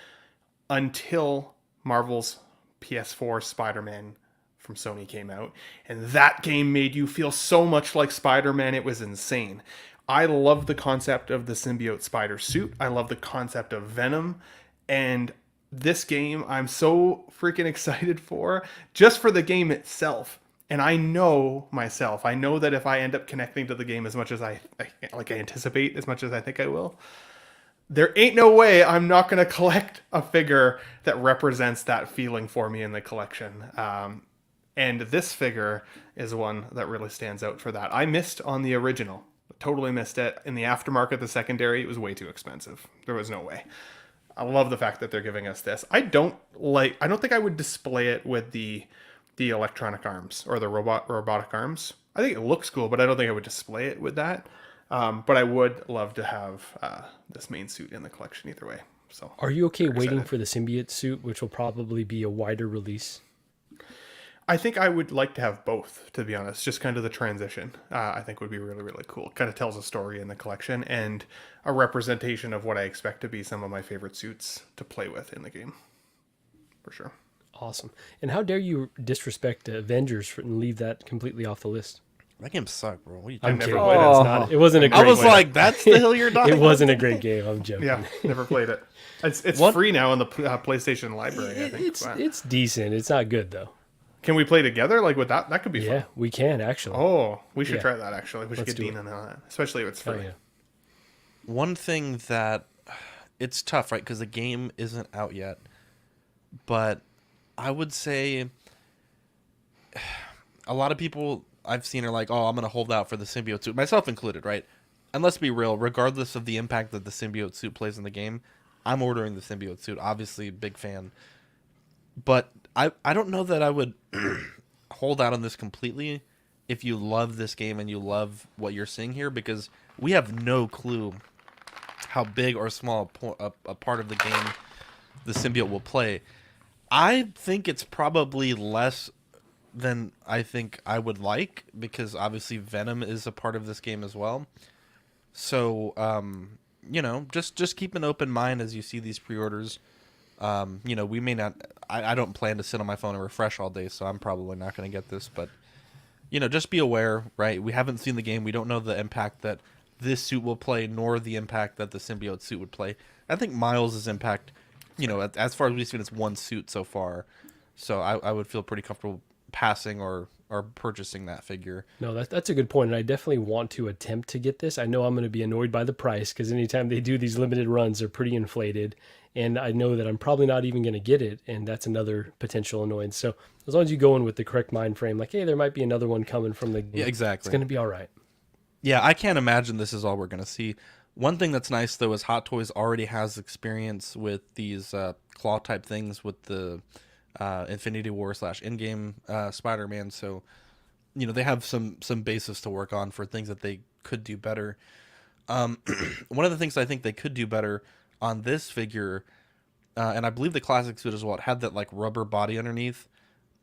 Until Marvel's PS4 Spider-Man from Sony came out. And that game made you feel so much like Spider-Man. It was insane. I love the concept of the symbiote spider suit. I love the concept of Venom. And this game, I'm so freaking excited for, just for the game itself. And I know myself. I know that if I end up connecting to the game as much as I anticipate, as much as I think I will, there ain't no way I'm not going to collect a figure that represents that feeling for me in the collection. And this figure is one that really stands out for that. I missed on the original. Totally missed it. In the aftermarket, the secondary, it was way too expensive. There was no way. I love the fact that they're giving us this. I don't think I would display it with the electronic arms or the robotic arms. I think it looks cool, but I don't think I would display it with that. But I would love to have this main suit in the collection either way. So, are you okay waiting for the symbiote suit, which will probably be a wider release? I think I would like to have both, to be honest. Just kind of the transition, I think would be really, really cool. Kind of tells a story in the collection and a representation of what I expect to be some of my favorite suits to play with in the game, for sure. Awesome. And how dare you disrespect Avengers and leave that completely off the list? That game sucked, bro. What are you I'm talking kidding. about? It's not. It wasn't a great I was game. like, that's the hill you're dying It on? wasn't a great game. I'm joking. Yeah, never played it. It's What? free now in the PlayStation library, I think. But It's decent. It's not good though. can we play together? Like with that? That could be Yeah, fun. we can actually. Oh, we should Yeah. try that actually. We should Let's get do Dean it. in on that, especially if it's Oh free. yeah. One thing that it's tough, right? Because the game isn't out yet. But I would say a lot of people I've seen are like, oh, I'm going to hold out for the symbiote suit, myself included, right? And let's be real, regardless of the impact that the symbiote suit plays in the game, I'm ordering the symbiote suit. Obviously, big fan. But I don't know that I would hold out on this completely if you love this game and you love what you're seeing here, because we have no clue how big or small a part of the game the symbiote will play. I think it's probably less than I think I would like, because obviously Venom is a part of this game as well. So, you know, just keep an open mind as you see these pre-orders. You know, we may not... I don't plan to sit on my phone and refresh all day, so I'm probably not going to get this. But, you know, just be aware, right? We haven't seen the game. We don't know the impact that this suit will play, nor the impact that the symbiote suit would play. I think Miles' impact, you know, as far as we've seen, it's one suit so far. So I would feel pretty comfortable passing or purchasing that figure. No, that's a good point, and I definitely want to attempt to get this. I know I'm going to be annoyed by the price because anytime they do these limited runs, they're pretty inflated, and I know that I'm probably not even going to get it, and that's another potential annoyance. So as long as you go in with the correct mind frame, like, hey, there might be another one coming from the game. Yeah, exactly. It's going to be all right. Yeah, I can't imagine this is all we're going to see. One thing that's nice, though, is Hot Toys already has experience with these claw-type things with the Infinity War / in-game Spider-Man, so you know they have some basis to work on for things that they could do better. One of the things I think they could do better on this figure, and I believe the classic suit as well, it had that like rubber body underneath,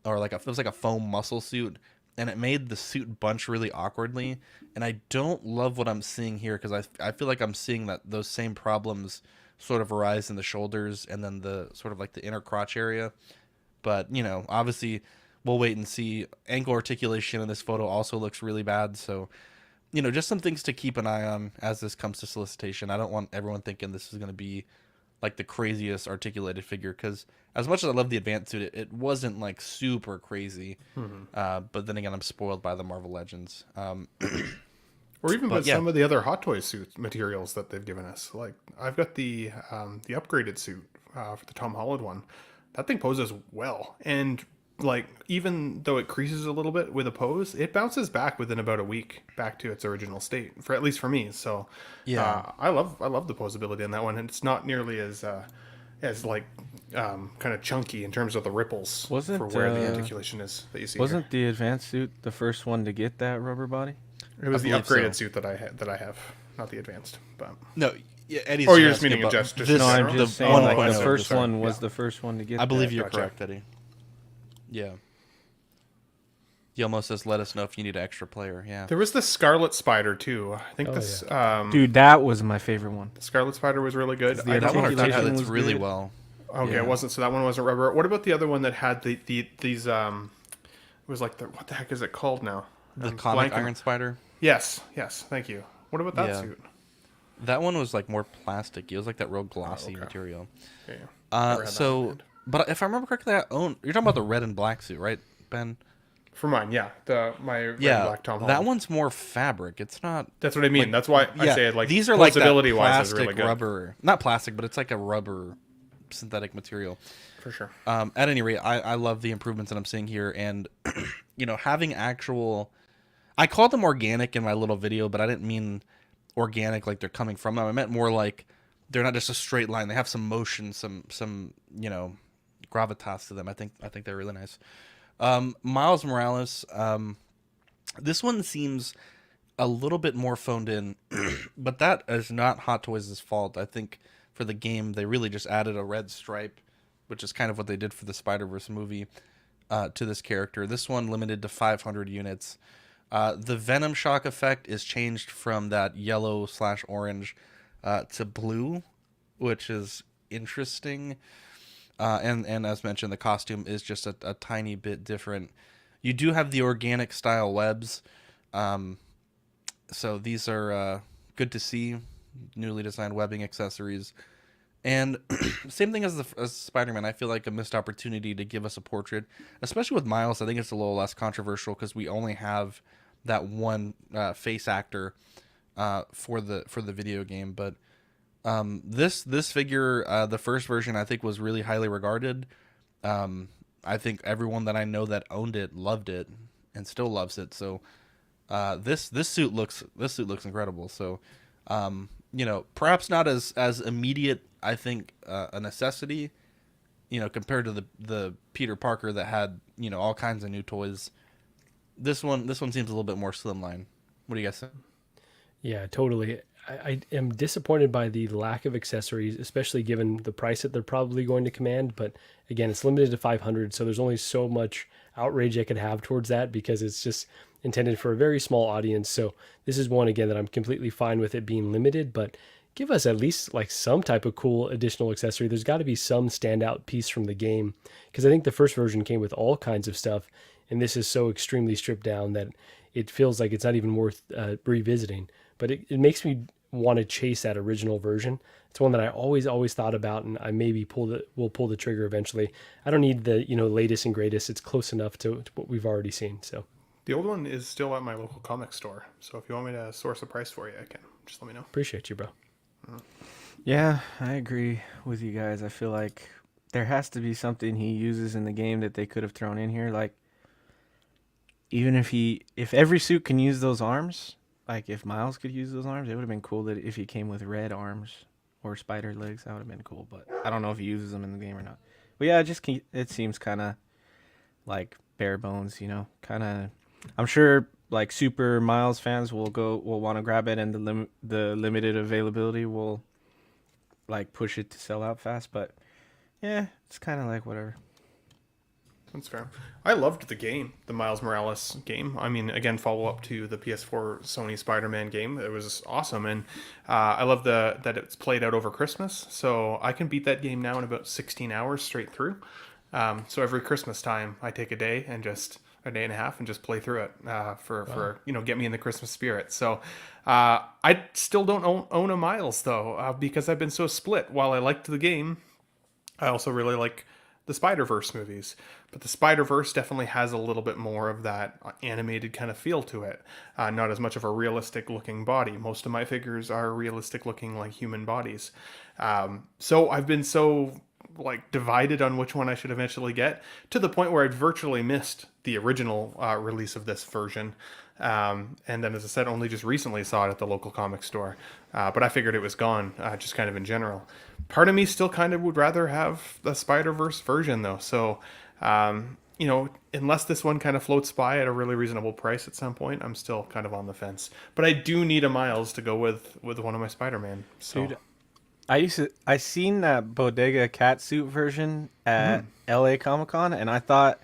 or like it was like a foam muscle suit, and it made the suit bunch really awkwardly. And I don't love what I'm seeing here, because I feel like I'm seeing that those same problems sort of arise in the shoulders and then the sort of like the inner crotch area. But, you know, obviously we'll wait and see. Ankle articulation in this photo also looks really bad. So, you know, just some things to keep an eye on as this comes to solicitation. I don't want everyone thinking this is going to be like the craziest articulated figure, because as much as I love the advanced suit, it wasn't like super crazy. But then again, I'm spoiled by the Marvel Legends. Or even But with yeah. some of the other Hot Toys suit materials that they've given us. Like I've got the upgraded suit for the Tom Holland one. That thing poses well, and like even though it creases a little bit with a pose, it bounces back within about a week back to its original state. For at least for me. So Yeah. I love the posability on that one, and it's not nearly as like kind of chunky in terms of the ripples Wasn't, for where the articulation is that you see. Wasn't the advanced suit the first one to get that rubber body? It was the believe upgraded so. suit that I have, not the advanced. But No, yeah, Eddie's or you're just asking meaning about just this, in No, I'm general? just the saying, one like, point the of first sorry. one was Yeah. the first one to get I believe that. you're Gotcha. correct, Eddie. Yeah. Yelmo says, let us know if you need an extra player. Yeah. There was the Scarlet Spider too. I think this Dude, that was my favorite one. Scarlet Spider was really good. The I That don't one know if that articulation had, articulates was really good. well. okay, Yeah. it wasn't. So that one wasn't rubber. What about the other one that had these it was like what the heck is it called now? The I'm comic blanking. Iron Spider. Yes, thank you. What about that Yeah. suit? That one was like more plastic. It was like that real glossy okay. material. Yeah. Never had that So, in mind. but if I remember correctly, you're talking about the red and black suit, right, Ben? For mine, yeah, my red and Yeah, black Tom Holland. that one's more fabric. It's not. That's what I mean. That's why I Yeah, say it like these are like that posability wise is plastic really good rubber, not plastic, but it's like a rubber synthetic material. for sure. At any rate, I love the improvements that I'm seeing here, and you know, having actual, I called them organic in my little video, but I didn't mean organic like they're coming from them. I meant more like they're not just a straight line. They have some motion, some you know, gravitas to them. I think they're really nice. Miles Morales, this one seems a little bit more phoned in, but that is not Hot Toys' fault. I think for the game, they really just added a red stripe, which is kind of what they did for the Spider-Verse movie, to this character. This one limited to 500 units. The Venom shock effect is changed from that yellow/orange to blue, which is interesting. And as mentioned, the costume is just a tiny bit different. You do have the organic style webs, So these are good to see, newly designed webbing accessories. And same thing as Spider-Man. I feel like a missed opportunity to give us a portrait, especially with Miles. I think it's a little less controversial because we only have that one face actor for the video game. But this figure, the first version, I think was really highly regarded. I think everyone that I know that owned it loved it and still loves it. So this suit looks incredible. So perhaps not as immediate, I think, a necessity, compared to the Peter Parker that had, all kinds of new toys. This one seems a little bit more slimline. What do you guys think? Yeah, totally. I am disappointed by the lack of accessories, especially given the price that they're probably going to command. But again, it's limited to 500, so there's only so much outrage I could have towards that because it's just intended for a very small audience. So this is one, again, that I'm completely fine with it being limited, but give us at least like some type of cool additional accessory. There's got to be some standout piece from the game, because I think the first version came with all kinds of stuff, and this is so extremely stripped down that it feels like it's not even worth revisiting. But it makes me want to chase that original version. It's one that I always thought about, and I maybe will pull the trigger eventually. I don't need the latest and greatest. It's close enough to what we've already seen. So the old one is still at my local comic store. So if you want me to source a price for you, I can. Just let me know. Appreciate you, bro. Yeah, I agree with you guys. I feel like there has to be something he uses in the game that they could have thrown in here. Like, even if every suit can use those arms, like if Miles could use those arms, it would have been cool that if he came with red arms or spider legs, that would have been cool. But I don't know if he uses them in the game or not. But yeah, it seems kind of like bare bones, kind of. I'm sure like super Miles fans will want to grab it, and the limited availability will like push it to sell out fast. But yeah, it's kind of like whatever. That's fair. I loved the game, the Miles Morales game. I mean, again, follow up to the PS4 Sony Spider-Man game. It was awesome, and I love that it's played out over Christmas. So I can beat that game now in about 16 hours straight through. So every Christmas time, I take a day and a day and a half and just play through it for get me in the Christmas spirit. So I still don't own a Miles though, because I've been so split. While I liked the game, I also really like the Spider-Verse movies, but the Spider-Verse definitely has a little bit more of that animated kind of feel to it. Not as much of a realistic looking body. Most of my figures are realistic looking like human bodies. So I've been so like divided on which one I should eventually get, to the point where I'd virtually missed the original release of this version. And then, as I said, only just recently saw it at the local comic store. But I figured it was gone, just kind of in general. Part of me still kind of would rather have the Spider-Verse version, though. So, unless this one kind of floats by at a really reasonable price at some point, I'm still kind of on the fence. But I do need a Miles to go with one of my Spider-Man. So. Dude, I seen that Bodega Catsuit version at LA Comic-Con, and I thought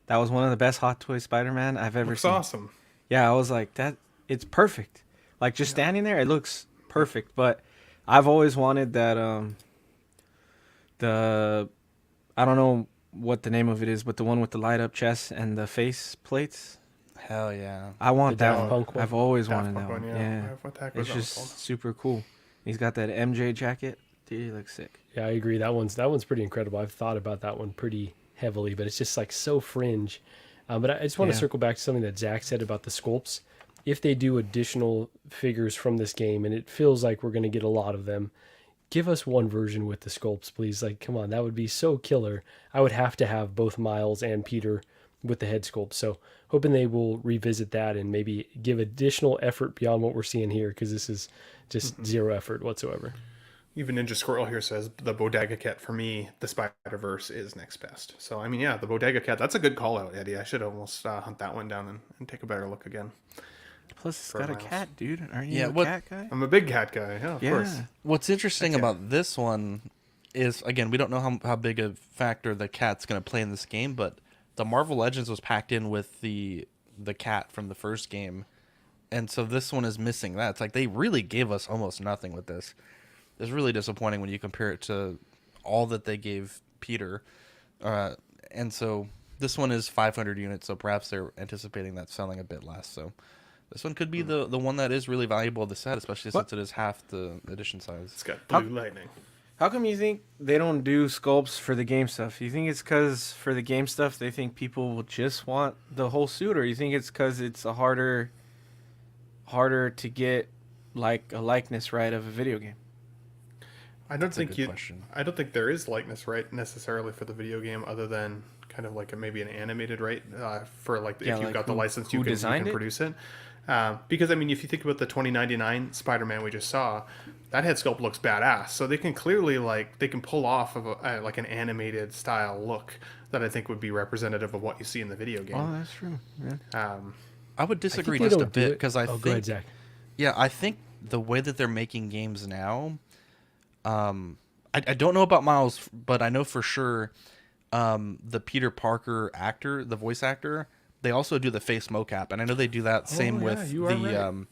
that was one of the best Hot Toys Spider-Man I've ever seen. Awesome. Yeah, I was like, it's perfect. Like, just standing there, it looks perfect. But I've always wanted that, I don't know what the name of it is, but the one with the light-up chest and the face plates. Hell yeah. I want The that Daft one. Punk one? I've always Daft wanted Punk that one. one, Yeah. What the heck was It's that just called? super cool. He's got that MJ jacket. Dude, he looks sick. Yeah, I agree. That one's pretty incredible. I've thought about that one pretty heavily, but it's just like so fringe. But I just want to circle back to something that Zach said about the sculpts. If they do additional figures from this game, and it feels like we're going to get a lot of them, give us one version with the sculpts, please. Like, come on, that would be so killer. I would have to have both Miles and Peter with the head sculpt. So hoping they will revisit that and maybe give additional effort beyond what we're seeing here, because this is just zero effort whatsoever. Even Ninja Squirrel here says the Bodega Cat, for me, the Spider-Verse is next best. So, I mean, yeah, the Bodega Cat, that's a good call out, Eddie. I should almost hunt that one down and take a better look again. Plus, it's got a cat, dude. Aren't you Yeah, a cat guy? I'm a big cat guy, yeah, of course. What's interesting about this one is, again, we don't know how big a factor the cat's going to play in this game, but the Marvel Legends was packed in with the cat from the first game, and so this one is missing that. It's like they really gave us almost nothing with this. It's really disappointing when you compare it to all that they gave Peter. And so this one is 500 units, so perhaps they're anticipating that selling a bit less. So This one could be the one that is really valuable of the set, especially since it is half the edition size. It's got blue lightning. How come you think they don't do sculpts for the game stuff? You think it's because for the game stuff they think people will just want the whole suit, or you think it's because it's a harder to get like a likeness right of a video game? I don't think there is likeness right necessarily for the video game, other than kind of like maybe an animated right for like if you've got the license, you can produce it. Because I mean, if you think about the 2099 Spider-Man we just saw, that head sculpt looks badass. So they can clearly they can pull off of like an animated style look that I think would be representative of what you see in the video game. Oh, that's true. Yeah. I would disagree just a bit because I think, go ahead, Zach. Yeah, I think the way that they're making games now, I don't know about Miles, but I know for sure the Peter Parker actor, the voice actor, they also do the face mocap, and I know they do that with the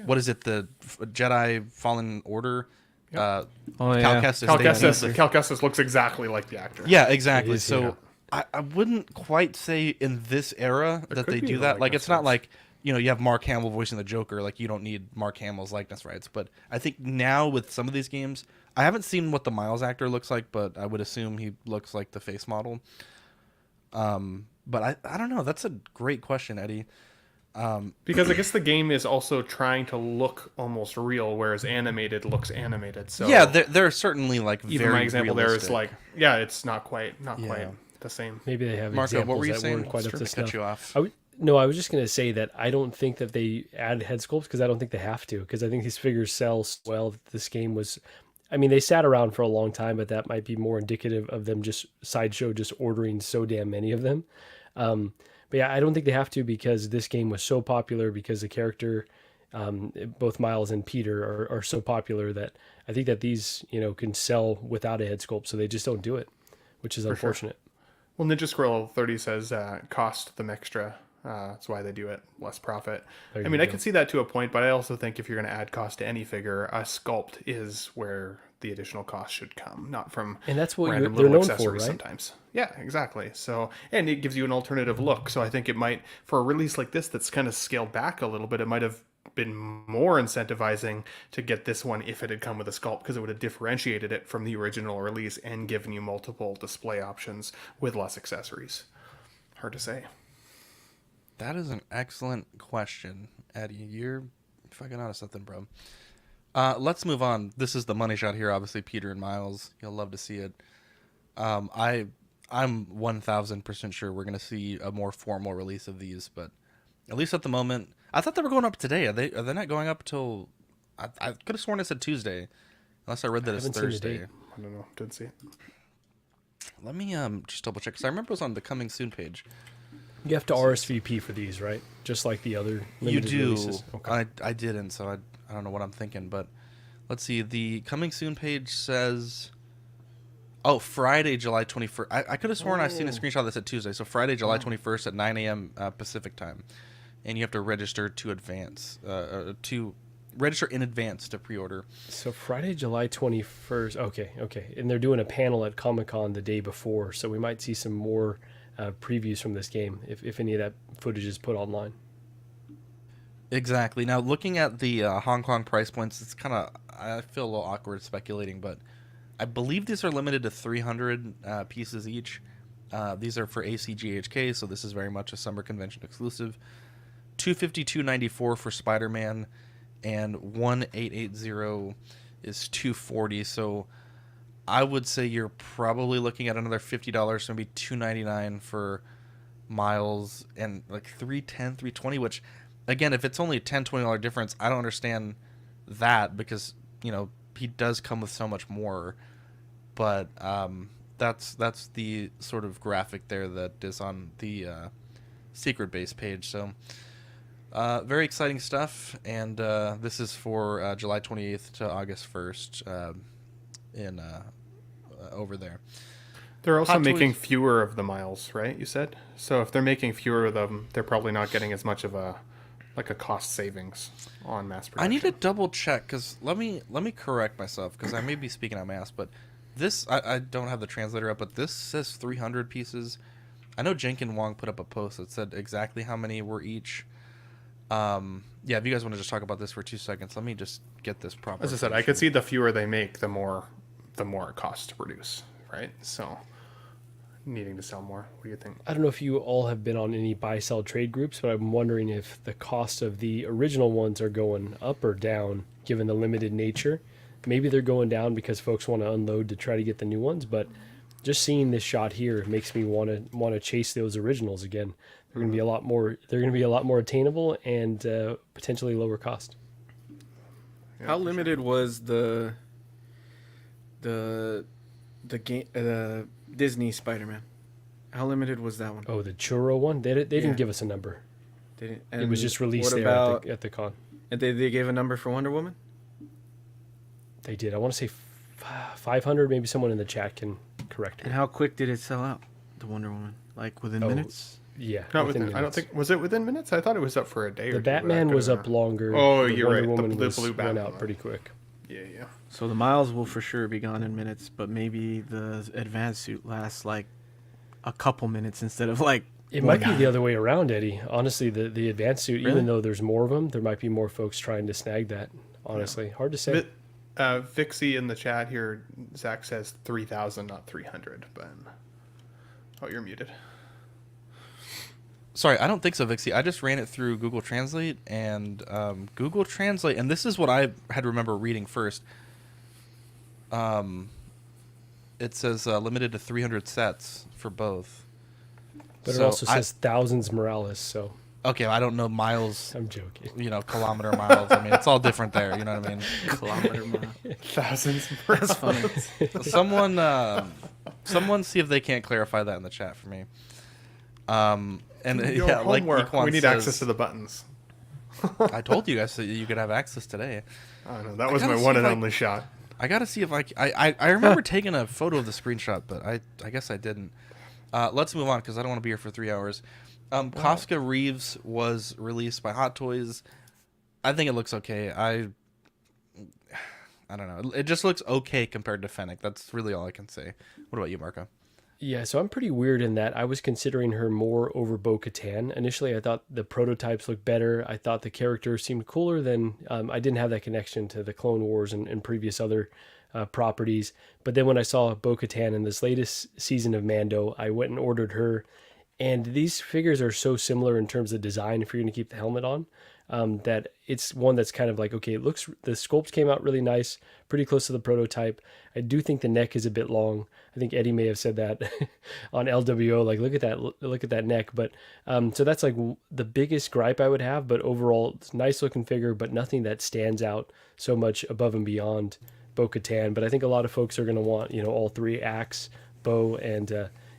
what is it, the Jedi Fallen Order? Yep. Cal Kestis looks exactly like the actor. Yeah, exactly. So I wouldn't quite say in this era that they do that. Like, it's not like, you have Mark Hamill voicing the Joker. Like, you don't need Mark Hamill's likeness rights. But I think now with some of these games, I haven't seen what the Miles actor looks like, but I would assume he looks like the face model. But I don't know. That's a great question, Eddie. Because I guess the game is also trying to look almost real, whereas animated looks animated. So yeah, they're certainly like even very my example realistic. there is like, yeah, it's not quite the same. Maybe they have Marco, examples what were you that saying? weren't quite up to Cut snuff. you off. No, I was just going to say that I don't think that they add head sculpts because I don't think they have to, because I think these figures sell so well that this game was... I mean, they sat around for a long time, but that might be more indicative of them just ordering so damn many of them. But yeah, I don't think they have to, because this game was so popular, because the character, both Miles and Peter are so popular that I think that these, can sell without a head sculpt, so they just don't do it, which is unfortunate. Sure. Well, Ninja Squirrel 30 says cost them extra. That's why they do it, less profit. I mean, I can see that to a point, but I also think if you're going to add cost to any figure, a sculpt is where the additional cost should come, not from and that's what random they're little known accessories for, right? sometimes. Yeah, exactly. So, and it gives you an alternative look. So I think it might, for a release like this that's kind of scaled back a little bit, it might have been more incentivizing to get this one if it had come with a sculpt, because it would have differentiated it from the original release and given you multiple display options with less accessories. Hard to say. That is an excellent question, Eddie. You're fucking onto something, bro. Let's move on. This is the money shot here, obviously, Peter and Miles. You'll love to see it. I'm 1,000% sure we're going to see a more formal release of these, but at least at the moment, I thought they were going up today. Are they not going up till... I could have sworn it said Tuesday, unless I read that it's Thursday. I don't know. Didn't see it. Let me just double check, because I remember it was on the coming soon page. You have to RSVP for these, right? Just like the other limited releases. Okay. I didn't, so I don't know what I'm thinking, but let's see. The coming soon page says, Friday, July 21st. I could have sworn I seen a screenshot that said Tuesday, so Friday, July 21st at 9 a.m. Pacific time, and you have to register register in advance to pre-order. So Friday, July 21st. Okay, and they're doing a panel at Comic-Con the day before, so we might see some more previews from this game if any of that footage is put online. Exactly. Now, looking at the Hong Kong price points, it's kind of, I feel a little awkward speculating, but I believe these are limited to 300 pieces each. These are for ACGHK, so this is very much a summer convention exclusive. $252.94 for Spider-Man, and 1880 is $240. So I would say you're probably looking at another $50, so maybe $299 for Miles, and like $310, $320, which, again, if it's only a $10, $20 difference, I don't understand that, because, he does come with so much more. But that's the sort of graphic there that is on the secret base page. So very exciting stuff, and this is for July 28th to August 1st in over there. They're also making fewer of the Miles, right? You said? So if they're making fewer of them, they're probably not getting as much of a cost savings on mass production. I need to double check, because let me correct myself, because I may be speaking out my ass, but this, I don't have the translator up, but this says 300 pieces. I know Jenkin Wong put up a post that said exactly how many were each. Yeah, if you guys want to just talk about this for 2 seconds, let me just get this proper. As I said, I could see the fewer they make, the more it costs to produce, right? So needing to sell more. What do you think? I don't know if you all have been on any buy-sell trade groups, but I'm wondering if the cost of the original ones are going up or down, given the limited nature. Maybe they're going down because folks want to unload to try to get the new ones, but just seeing this shot here makes me want to chase those originals again. They're going to be a lot more. They're going to be a lot more attainable and potentially lower cost. Yeah, How limited was the game Disney Spider-Man? How limited was that one? Oh, the churro one. They didn't give us a number. They didn't, It was just released what there about, at the con. And they gave a number for Wonder Woman? They did. I want to say 500. Maybe someone in the chat can correct me. And how quick did it sell out, the Wonder Woman? Like within minutes? Yeah. Not within. I don't think. Was it within minutes? I thought it was up for a day or The two. Batman was up longer. Oh, The you're Wonder right. Woman The was blue went Batman. out pretty quick. Yeah. So the miles will for sure be gone in minutes, but maybe the advanced suit lasts like a couple minutes instead of like. It might be the other way around, Eddie. Honestly, the advanced suit, Really? even though there's more of them, there might be more folks trying to snag that. Honestly, hard to say. Vixie in the chat here, Zach says 3,000, not 300. But you're muted. Sorry, I don't think so, Vixie. I just ran it through Google Translate, and Google Translate, and this is what I had remember reading first. It says limited to 300 sets for both. But it also says thousands Morales, so. Okay, I don't know miles. I'm joking. Kilometer miles. I mean, it's all different there. You know what I mean? Kilometer miles. Thousands. That's funny. Someone see if they can't clarify that in the chat for me. And Your yeah, like homework. Equan We need says, access to the buttons. I told you guys that you could have access today. Oh no, that was my one and only shot. I gotta see if I remember taking a photo of the screenshot, but I guess I didn't. Let's move on because I don't want to be here for 3 hours. Koska Reeves was released by Hot Toys. I think it looks okay. I don't know. It just looks okay compared to Fennec. That's really all I can say. What about you, Marco? Yeah, so I'm pretty weird in that I was considering her more over Bo-Katan. Initially, I thought the prototypes looked better. I thought the character seemed cooler than... I didn't have that connection to the Clone Wars and previous other properties. But then when I saw Bo-Katan in this latest season of Mando, I went and ordered her. And these figures are so similar in terms of design, if you're going to keep the helmet on, that it's one that's kind of like, okay, it looks... The sculpts came out really nice, pretty close to the prototype. I do think the neck is a bit long. I think Eddie may have said that on LWO, like, look at that neck. But so that's like the biggest gripe I would have. But overall, it's a nice looking figure, but nothing that stands out so much above and beyond Bo-Katan. But I think a lot of folks are going to want, all three, Axe, Bo, and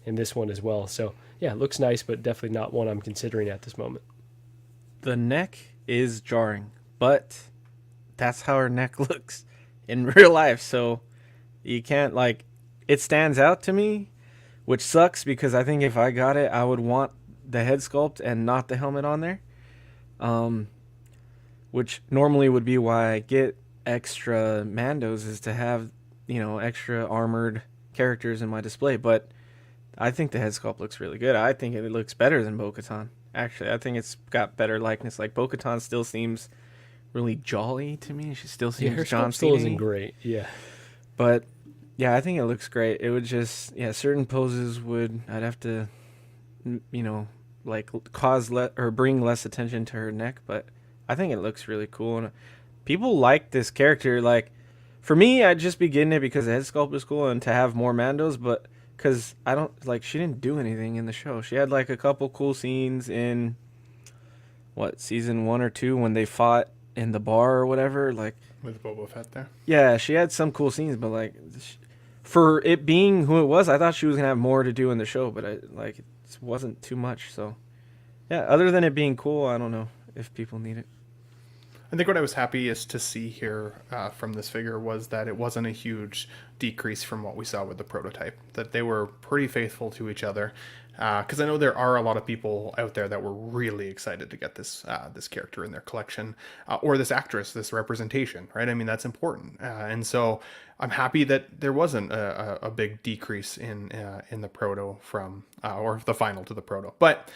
this one as well. So yeah, it looks nice, but definitely not one I'm considering at this moment. The neck is jarring, but that's how her neck looks in real life. So you can't it stands out to me, which sucks because I think if I got it, I would want the head sculpt and not the helmet on there. Which normally would be why I get extra Mandos, is to have, extra armored characters in my display. But I think the head sculpt looks really good. I think it looks better than Bo-Katan. Actually, I think it's got better likeness. Like, Bo-Katan still seems really jolly to me. She still seems her John sculpt still Cena-y. isn't great. Yeah. But yeah, I think it looks great. It would just, certain poses I'd have to, cause or bring less attention to her neck. But I think it looks really cool. And people like this character. Like, for me, I'd just be getting it because the head sculpt is cool and to have more Mandos. But because she didn't do anything in the show. She had a couple cool scenes in, season 1 or 2 when they fought in the bar or whatever. With Boba Fett there. Yeah, she had some cool scenes, but for it being who it was, I thought she was gonna have more to do in the show, but it wasn't too much. So yeah, other than it being cool, I don't know if people need it. I think what I was happiest to see here from this figure was that it wasn't a huge decrease from what we saw with the prototype, that they were pretty faithful to each other. Because I know there are a lot of people out there that were really excited to get this character in their collection, or this actress, this representation, right? I mean, that's important. And so I'm happy that there wasn't a big decrease in the proto from, or the final to the proto. But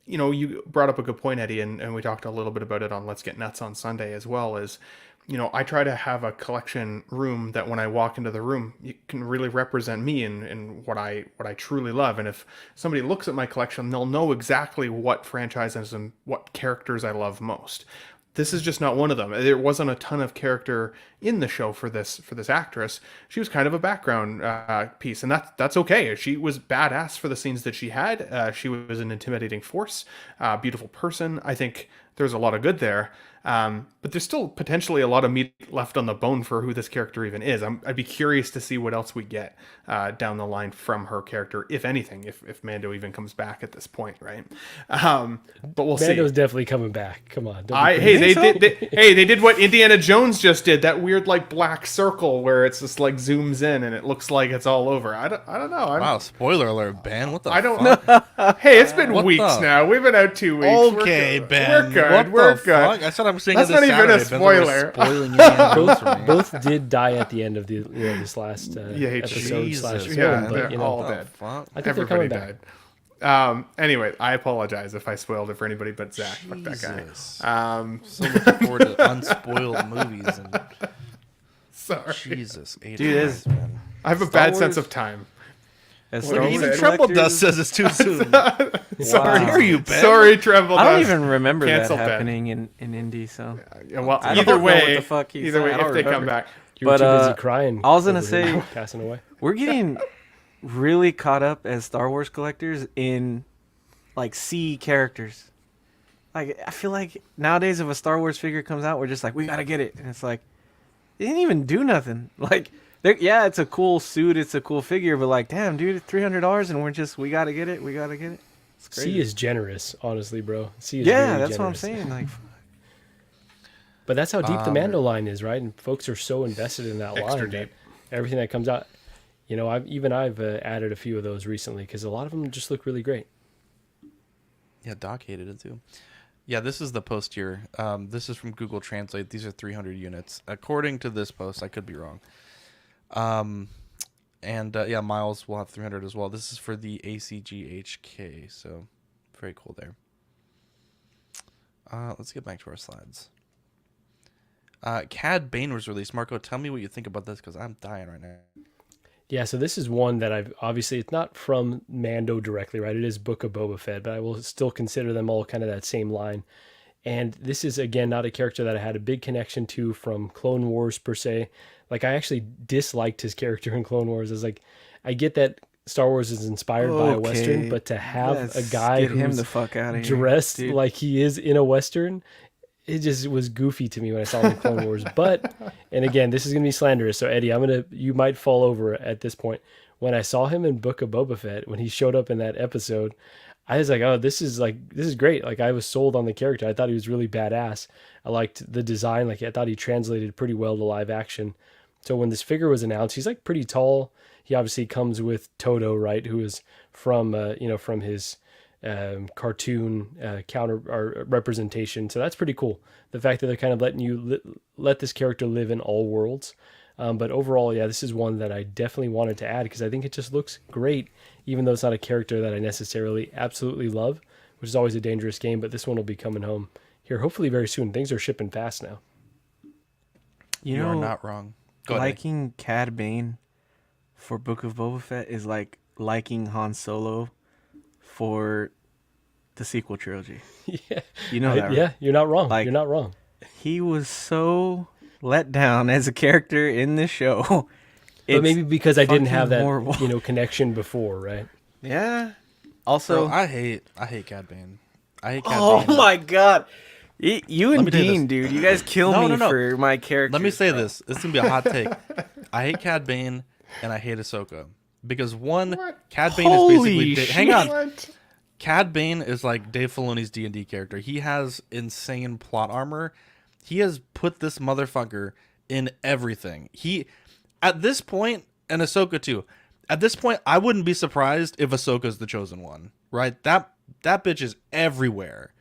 you know, you brought up a good point, Eddie, and we talked a little bit about it on Let's Get Nuts on Sunday as well, is, you know, I try to have a collection room that when I walk into the room, you can really represent me and what I truly love. And if somebody looks at my collection, they'll know exactly what franchises and what characters I love most. This is just not one of them. There wasn't a ton of character in the show for this actress. She was kind of a background piece, and that's okay. She was badass for the scenes that she had. She was an intimidating force, beautiful person. I think there's a lot of good there. But there's still potentially a lot of meat left on the bone for who this character even is. I'd be curious to see what else we get down the line from her character, if anything, if Mando even comes back at this point, right? But we'll see. Mando's definitely coming back. Come on. They did what Indiana Jones just did. That weird like black circle where it's just like zooms in and it looks like it's all over. I don't know. Wow, spoiler alert, Ben. What the I don't know. Hey, it's been weeks now. We've been out 2 weeks. Okay, Ben. We're good. We're good. Fuck? I said I'm seeing That's it not this even a Saturday. spoiler. Spoiling Indiana for me. Both did die at the end of the this last episode slash film, yeah, but they're you know, all dead. I think Everybody they're coming died. Anyway, I apologize if I spoiled it for anybody but Zach. Fuck that guy. So looking forward to unspoiled movies. And sorry. Jesus. Dude, I have a bad sense of time. Even Tremble Dust says it's too soon. Sorry, Wow. hear you, Ben. Sorry, Tremble Dust. I don't even remember Cancel that Ben. happening in Indy, so. Yeah, well, I don't either know way, what the fuck he either said. way, I don't if they come remember. back. You were But, too busy crying. I was gonna over say, him passing away. we're getting really caught up as Star Wars collectors in like C characters. Like I feel like nowadays if a Star Wars figure comes out, we're just like, we gotta get it, and it's like they didn't even do nothing. Like, yeah, it's a cool suit, it's a cool figure, but like, damn, dude, $300, and we gotta get it, we gotta get it. It's crazy. C is generous, honestly, bro. C is yeah, really that's generous. what I'm saying. Like, But that's how deep the Mando line is, right? And folks are so invested in that Extra line that everything that comes out. You know, I've added a few of those recently because a lot of them just look really great. Yeah, Doc hated it too. Yeah, this is the post here. This is from Google Translate. These are 300 units. According to this post, I could be wrong. Yeah, Miles will have 300 as well. This is for the ACGHK, so very cool there. Let's get back to our slides. Cad Bane was released. Marco, tell me what you think about this because I'm dying right now. Yeah, so this is one that I've obviously, it's not from Mando directly, right? It is Book of Boba Fett, but I will still consider them all kind of that same line. And this is, again, not a character that I had a big connection to from Clone Wars per se. Like, I actually disliked his character in Clone Wars. It's like, I get that Star Wars is inspired by a Western, but to have a guy who's the fuck out of dressed here, like he is in a Western, it just was goofy to me when I saw him in Clone Wars. But, and again, this is going to be slanderous. So Eddie, you might fall over at this point. When I saw him in Book of Boba Fett, when he showed up in that episode, I was like, oh, this is great. Like, I was sold on the character. I thought he was really badass. I liked the design. Like, I thought he translated pretty well to live action. So when this figure was announced, he's like pretty tall. He obviously comes with Toto, right? Who is from his cartoon counter or representation. So that's pretty cool. The fact that they're kind of letting you let this character live in all worlds. But overall, yeah, this is one that I definitely wanted to add because I think it just looks great, even though it's not a character that I necessarily absolutely love, which is always a dangerous game. But this one will be coming home here hopefully very soon. Things are shipping fast now. you know, are not wrong. Go ahead. liking Cad Bane for Book of Boba Fett is like liking Han Solo for the sequel trilogy. Yeah, You know that, right? Yeah, you're not wrong. Like, You're not wrong. He was so let down as a character in this show. But maybe because I didn't have that, horrible. connection before, right? Yeah. Also, Bro, I hate Cad Bane. I hate Cad oh Bane. my god, you Let and me tell you Dean, this. dude, you guys kill No, me no. for my character. Let me say this. This is going to be a hot take. I hate Cad Bane and I hate Ahsoka. Because one, Cad Bane is basically... Hang on. Cad Bane is like Dave Filoni's D&D character. He has insane plot armor. He has put this motherfucker in everything. At this point, and Ahsoka too, at this point, I wouldn't be surprised if Ahsoka's the chosen one, right? That bitch is everywhere.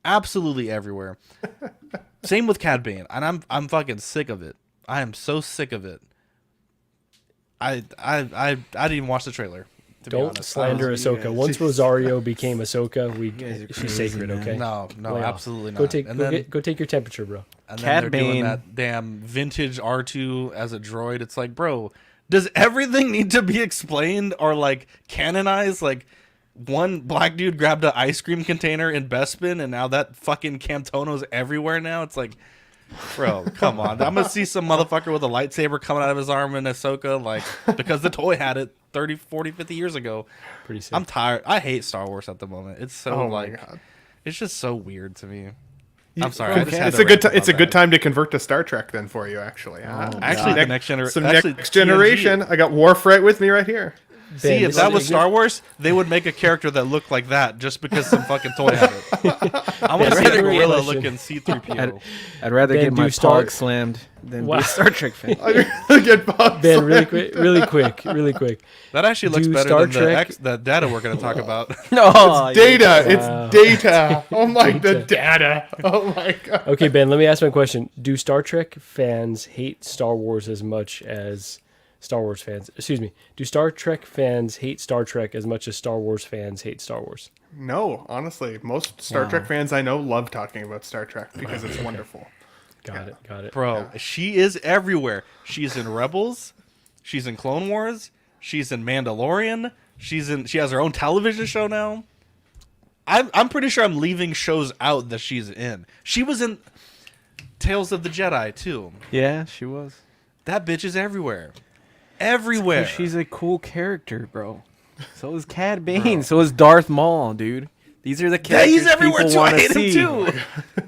Absolutely everywhere. Same with Cad Bane, and I'm fucking sick of it. I am so sick of it. I didn't even watch the trailer. To be Don't honest. slander Ahsoka. Once Rosario became Ahsoka, she's sacred. Okay. No, Lay off. absolutely not. Go take And then- go take your temperature, bro. And Cad then they're doing Bane. that damn vintage R2 as a droid. It's like, bro, does everything need to be explained or like canonized? Like, one black dude grabbed an ice cream container in Bespin, and now that fucking Camtono's everywhere now. It's like, bro, come on. I'm gonna see some motherfucker with a lightsaber coming out of his arm in Ahsoka, like, because the toy had it 30, 40, 50 years ago. Pretty sick. I'm tired. I hate Star Wars at the moment. It's so Oh my like, God. it's just so weird to me. I'm sorry. I just had It's to a good rant it's a about good that. time to convert to Star Trek then for you, actually. Actually, the next generation. Some next generation. I got Worf right with me right here. See, Ben, if this that is was ignorant. Star Wars, they would make a character that looked like that just because some fucking toy had it. I want to see a ignorant gorilla question. looking C-3PO. I'd rather Ben, get my do Star- Pog slammed than Wow. be a Star Trek fan. I get Pogs. Ben, really quick. That actually looks Do better Star than Trek- the data we're going to talk about. No, Data. Wow. It's data. Oh my, the Data. data. Oh my God. Okay, Ben, let me ask my question. Do Star Trek fans hate Star Wars as much as Star Wars fans? Excuse me. Do Star Trek fans hate Star Trek as much as Star Wars fans hate Star Wars? No, honestly, most Star Trek fans I know love talking about Star Trek because it's wonderful. Got it. Bro, she is everywhere. She's in Rebels. She's in Clone Wars. She's in Mandalorian. She has her own television show now. I'm pretty sure I'm leaving shows out that she's in. She was in Tales of the Jedi too. Yeah, she was. That bitch is everywhere. Everywhere. She's a cool character, bro. So is Cad Bane. So is Darth Maul, dude. These are the characters he's everywhere people too. I want to hate see. him too.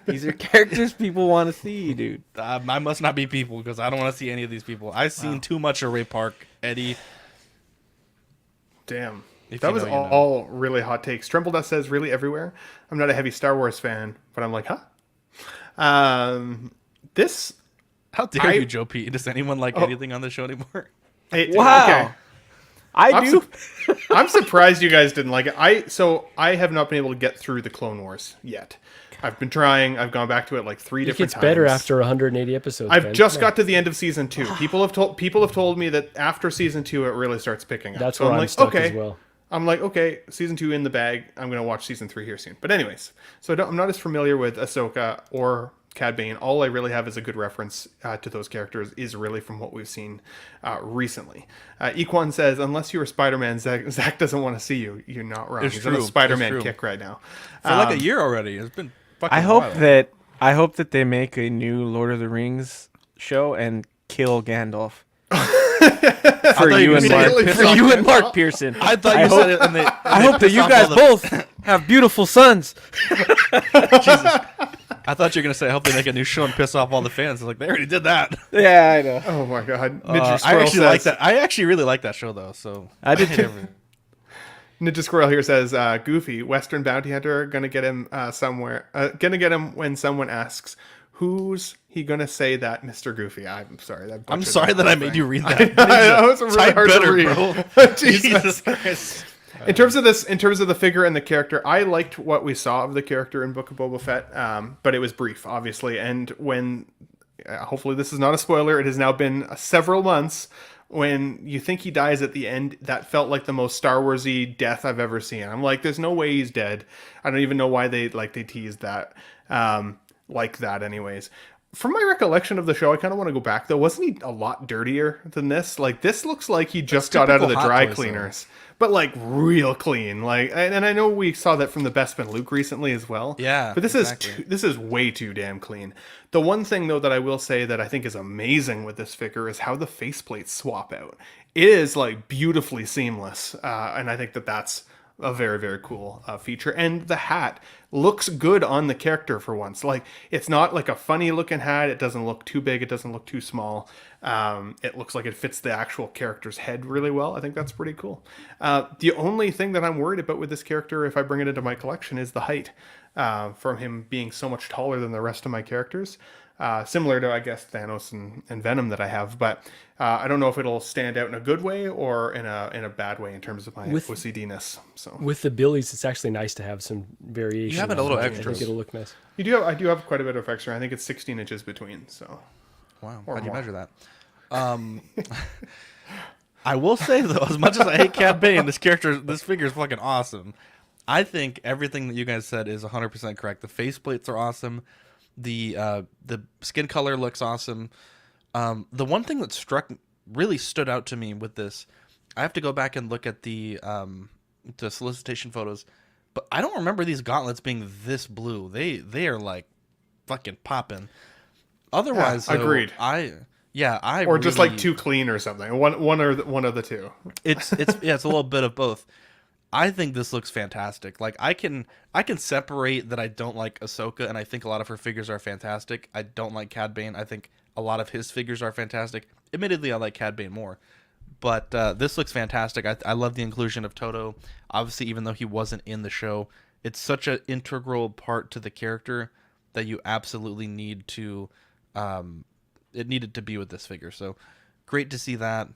These are characters people want to see, dude. I must not be people because I don't want to see any of these people. I've seen too much of Ray Park, Eddie. Damn. If That you was know, you know. all really hot takes. Tremble Dust says, really everywhere? I'm not a heavy Star Wars fan, but I'm like, huh? This... How dare you, Joe P? Does anyone like anything on the show anymore? Wow. Okay. I do. I'm surprised you guys didn't like it. I have not been able to get through the Clone Wars yet. I've been trying. I've gone back to it like 3 It different gets times. better after 180 episodes. I've Ben. just Come got on. to the end of season 2. People have told me that after season 2 it really starts picking up. That's so where I'm like, stuck okay. as well. I'm like, okay, season 2 in the bag. I'm gonna watch season 3 here soon. But anyways, so I'm not as familiar with Ahsoka or Cad Bane. All I really have as a good reference to those characters is really from what we've seen recently. Equan says, unless you were Spider-Man, Zach doesn't want to see you. You're not wrong. It's He's on a true. Spider-Man It's true. kick right now. For like a year already. It's been fucking I hope wild. that they make a new Lord of the Rings show and kill Gandalf. For you and Mark Pearson. I thought you said it, and they. I hope that you guys both have beautiful sons. Jesus. I thought you were gonna say, I hope they make a new show and piss off all the fans. Like they already did that. Yeah, I know. Oh my god. Ninja I Squirrel actually says, like that. I actually really like that show though. So I did too. Ninja Squirrel here says, Goofy, Western bounty hunter, gonna get him somewhere. Gonna get him when someone asks, who's he gonna say that, Mr. Goofy? I'm sorry. I'm sorry that I made you read that. I know, it's really Type hard better, to read. bro. Jesus. Jesus Christ. In terms of the figure and the character, I liked what we saw of the character in Book of Boba Fett, but it was brief, obviously. And when, hopefully this is not a spoiler, it has now been several months. When you think he dies at the end, that felt like the most Star Wars-y death I've ever seen. I'm like, there's no way he's dead. I don't even know why they teased that like that anyways. From my recollection of the show, I kind of want to go back though. Wasn't he a lot dirtier than this? Like this looks like he just got out of the typical dry Hot Toys, cleaners, but like real clean. Like, and I know we saw that from the Bespin Luke recently as well. Yeah, but this exactly. this is way too damn clean. The one thing though that I will say that I think is amazing with this figure is how the faceplates swap out. It is like beautifully seamless, and I think that that's a very, very cool feature. And the hat looks good on the character for once. Like, it's not like a funny looking hat. It doesn't look too big. It doesn't look too small. It looks like it fits the actual character's head really well. I think that's pretty cool. The only thing that I'm worried about with this character, if I bring it into my collection, is the height. From him being so much taller than the rest of my characters. Similar to, I guess, Thanos and Venom that I have, but I don't know if it'll stand out in a good way or in a bad way in terms of my OCD-ness. So with the Billies, it's actually nice to have some variation. You have it a little I extras. think it'll look nice. I do have quite a bit of extra. I think it's 16 inches between. So wow, or how'd you more. measure that? I will say though, as much as I hate Cad Bane, this figure is fucking awesome. I think everything that you guys said is 100% correct. The faceplates are awesome. The skin color looks awesome. The one thing that really stood out to me with this, I have to go back and look at the solicitation photos, but I don't remember these gauntlets being this blue. They are like fucking popping. Otherwise, agreed. I or just like too clean or something. One of the two. It's a little bit of both. I think this looks fantastic. Like I can separate that I don't like Ahsoka, and I think a lot of her figures are fantastic. I don't like Cad Bane. I think a lot of his figures are fantastic. Admittedly, I like Cad Bane more, but this looks fantastic. I love the inclusion of Toto. Obviously, even though he wasn't in the show, it's such an integral part to the character that you absolutely need to. It needed to be with this figure. So great to see that.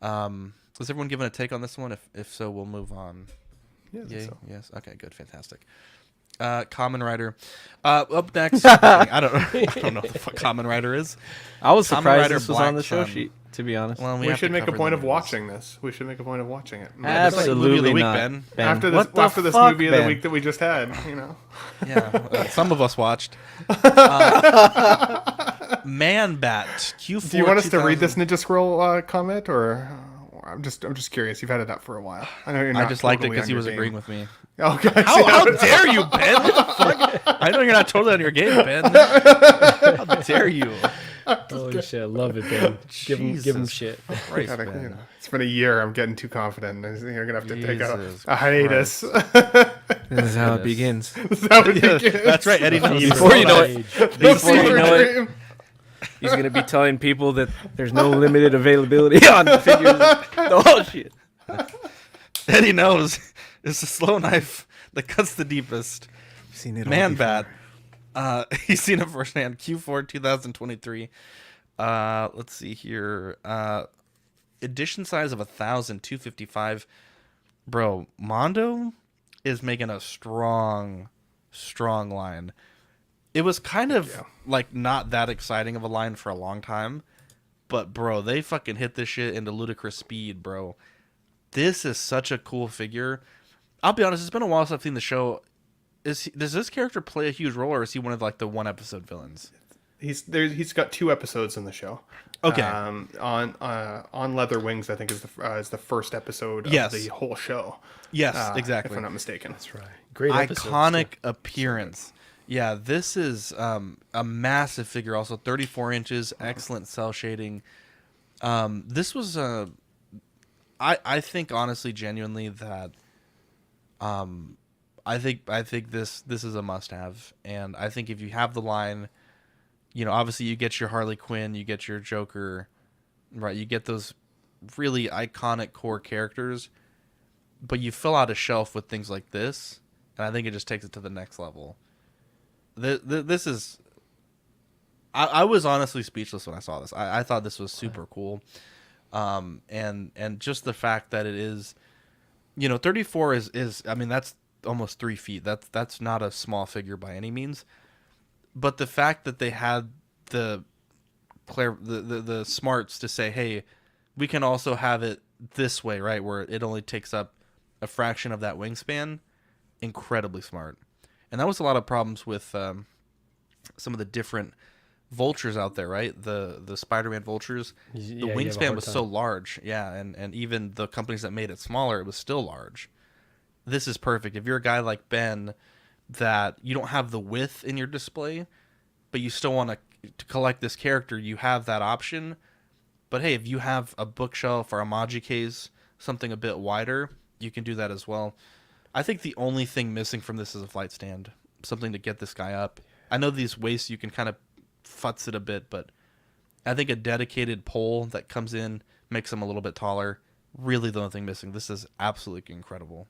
Is everyone giving a take on this one? If so, we'll move on. Yeah, so. Yes. Okay. Good. Fantastic. Common Rider. Up next. I don't know what the fuck Common Rider is. I was Kamen surprised Rider this was Black on the show Sun. sheet. To be honest, Well, We should make a point of watching. watching this. We should make a point of watching it. absolutely movie of the week, not. Ben. After What the this fuck, movie of Ben? the week that we just had, you know. Yeah. Some of us watched. Man Bat. Q4. Do you want us to read this Ninja Scroll comment, or I'm just curious. You've had it up for a while. I know you're not. I just liked it totally because on he your was game. agreeing with me. Okay. How dare you, Ben? What the fuck? I know you're not totally on your game, Ben. How dare you? Holy shit, I love it, Ben. Give him Jesus shit. Christ, Gotta, Ben. you know, it's been a year. I'm getting too confident. You're gonna have to take Jesus a hiatus. This is how it begins. This is how it begins. That's right, Eddie. Before you know it, before you know it, Dream. he's gonna be telling people that there's no limited availability on figures. Oh shit! Eddie knows it's the slow knife that cuts the deepest. Seen it all Man before. Bat. He's seen it firsthand. Q4 2023. Let's see here. Edition size of 1,255. Bro, Mondo is making a strong line. It was kind of like not that exciting of a line for a long time, but bro, they fucking hit this shit into ludicrous speed, bro. This is such a cool figure. I'll be honest, it's been a while since I've seen the show. Does this character play a huge role, or is he one of like the one episode villains? He's got 2 episodes in the show. Okay. On Leather Wings, I think is the first episode of Yes. the whole show. Yes, exactly. If I'm not mistaken. That's right. Great episode. Iconic appearance. Yeah, this is a massive figure. Also, 34 inches, excellent cell shading. This was I think honestly, genuinely that I think this is a must-have, and I think if you have the line, you know, obviously you get your Harley Quinn, you get your Joker, right? You get those really iconic core characters, but you fill out a shelf with things like this, and I think it just takes it to the next level. This is... I was honestly speechless when I saw this. I thought this was super cool. And just the fact that it is, you know, 34 is I mean, that's almost 3 feet. That's not a small figure by any means. But the fact that they had the smarts to say, hey, we can also have it this way, right, where it only takes up a fraction of that wingspan, incredibly smart. And that was a lot of problems with some of the different vultures out there, right? The Spider-Man vultures. The wingspan was so large, and even the companies that made it smaller, it was still large. This is perfect. If you're a guy like Ben that you don't have the width in your display, but you still want to collect this character, you have that option. But hey, if you have a bookshelf or a Maji case, something a bit wider, you can do that as well. I think the only thing missing from this is a flight stand, something to get this guy up. I know these waists, you can kind of futz it a bit, but I think a dedicated pole that comes in makes him a little bit taller. Really the only thing missing. This is absolutely incredible.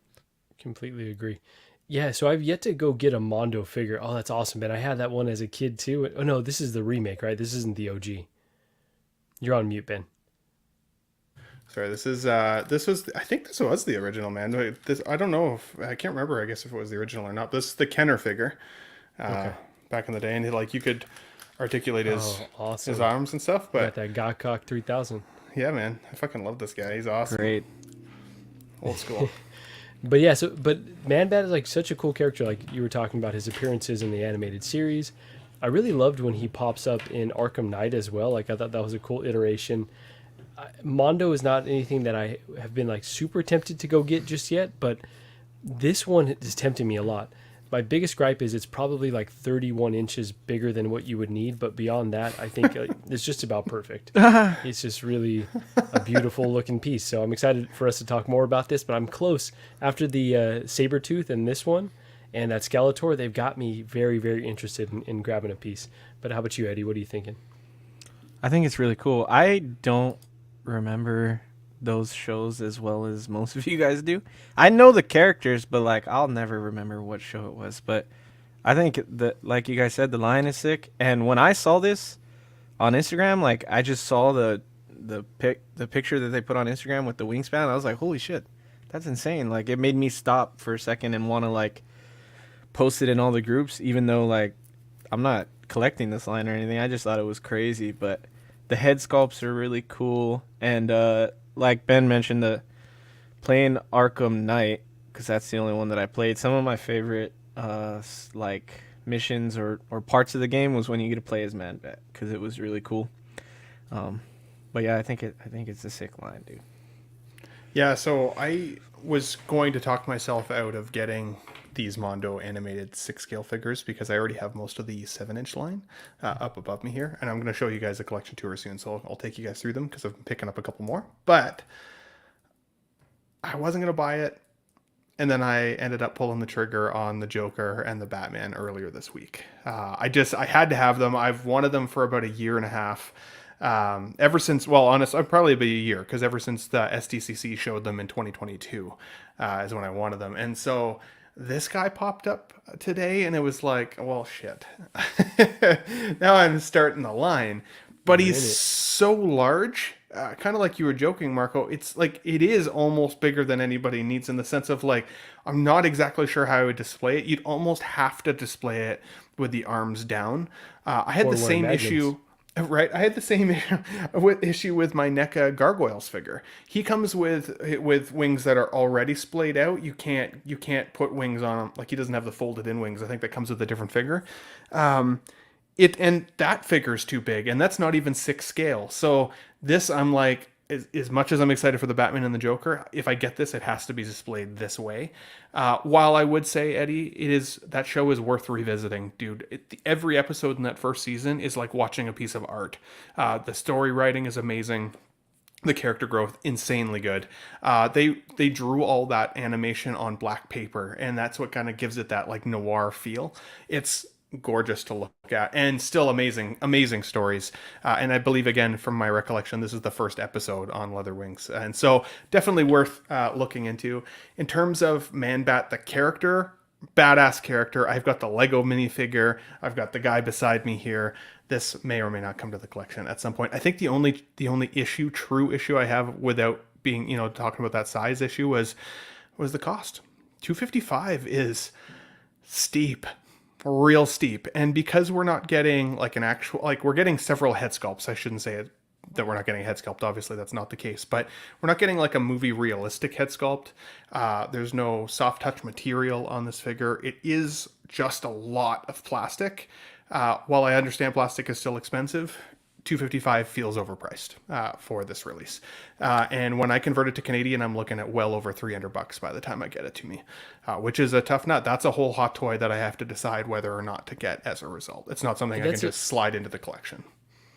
Completely agree. Yeah, so I've yet to go get a Mondo figure. Oh, that's awesome, Ben. I had that one as a kid too. Oh no, this is the remake, right? This isn't the OG. You're on mute, Ben. Sorry, this was I think this was the original, man. I don't know if I can't remember. I guess if it was the original or not. This is the Kenner figure. Back in the day, and you could articulate his arms and stuff. But got that Gokok 3000. Yeah, man. I fucking love this guy. He's awesome. Great. Old school. But yeah, but Man-Bat is like such a cool character. Like you were talking about his appearances in the animated series. I really loved when he pops up in Arkham Knight as well. Like I thought that was a cool iteration. Mondo is not anything that I have been like super tempted to go get just yet, but this one is tempting me a lot. My biggest gripe is it's probably like 31 inches bigger than what you would need, but beyond that, I think it's just about perfect. It's just really a beautiful looking piece. So I'm excited for us to talk more about this, but I'm close. After the Sabretooth and this one and that Skeletor, they've got me very, very interested in grabbing a piece. But how about you, Eddie? What are you thinking? I think it's really cool. I don't remember those shows as well as most of you guys do. I know the characters, but like I'll never remember what show it was. But I think that, like you guys said, the lion is sick. And when I saw this on Instagram, like I just saw the picture that they put on Instagram with the wingspan. I was like, holy shit, that's insane. Like it made me stop for a second and want to like post it in all the groups, even though like I'm not collecting this line or anything. I just thought it was crazy. But the head sculpts are really cool. And like Ben mentioned, the playing Arkham Knight, because that's the only one that I played. Some of my favorite like missions or parts of the game was when you get to play as Man-Bat, because it was really cool. But yeah, I think it's a sick line, dude. Yeah, so I was going to talk myself out of getting these Mondo animated 6-scale figures because I already have most of the 7-inch line up above me here, and I'm going to show you guys a collection tour soon, so I'll take you guys through them because I've been picking up a couple more. But I wasn't going to buy it, and then I ended up pulling the trigger on the Joker and the Batman earlier this week. I had to have them. I've wanted them for about a year and a half. Ever since, well, honestly, probably about a year, because ever since the SDCC showed them in 2022 is when I wanted them. And so this guy popped up today, and it was like, well, shit. Now I'm starting the line. But he's so large, kind of like you were joking, Marco. It's like, it is almost bigger than anybody needs, in the sense of like, I'm not exactly sure how I would display it. You'd almost have to display it with the arms down. I had the same issue. Right, I had the same issue with my NECA Gargoyles figure. He comes with wings that are already splayed out. You can't put wings on him. Like, he doesn't have the folded in wings. I think that comes with a different figure. And that figure's too big, and that's not even 6 scale. So this, I'm like, as much as I'm excited for the Batman and the Joker, if I get this, it has to be displayed this way. While I would say, Eddie, that show is worth revisiting, dude. Every episode in that first season is like watching a piece of art. The story writing is amazing. The character growth, insanely good. They drew all that animation on black paper, and that's what kind of gives it that like noir feel. It's gorgeous to look at, and still amazing stories. And I believe, again, from my recollection, this is the first episode on Leather Wings, and so definitely worth looking into. In terms of Man-Bat, the character, badass character. I've got the Lego minifigure. I've got the guy beside me here. This may or may not come to the collection at some point. I think the only true issue I have, without being, talking about that size issue, was the cost. $255 is steep. Real steep. And because we're not getting like an actual, like, we're getting several head sculpts. I shouldn't say that we're not getting a head sculpt. Obviously that's not the case, but we're not getting like a movie realistic head sculpt. There's no soft touch material on this figure. It is just a lot of plastic. While I understand plastic is still expensive, $255 feels overpriced for this release. And when I convert it to Canadian, I'm looking at well over $300 by the time I get it to me, which is a tough nut. That's a whole hot toy that I have to decide whether or not to get as a result. It's not something I can just slide into the collection.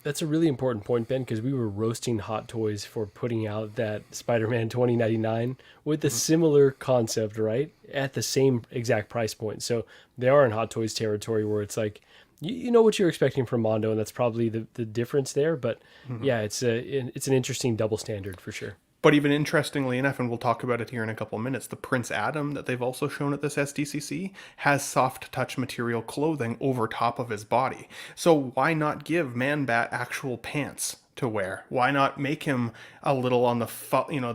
That's a really important point, Ben, because we were roasting Hot Toys for putting out that Spider-Man 2099 with a similar concept, right? At the same exact price point. So they are in Hot Toys territory where it's like, you know what you're expecting from Mondo, and that's probably the difference there. But yeah, it's an interesting double standard for sure. But even interestingly enough, and we'll talk about it here in a couple of minutes, the Prince Adam that they've also shown at this SDCC has soft touch material clothing over top of his body. So why not give Man-Bat actual pants to wear? Why not make him a little on the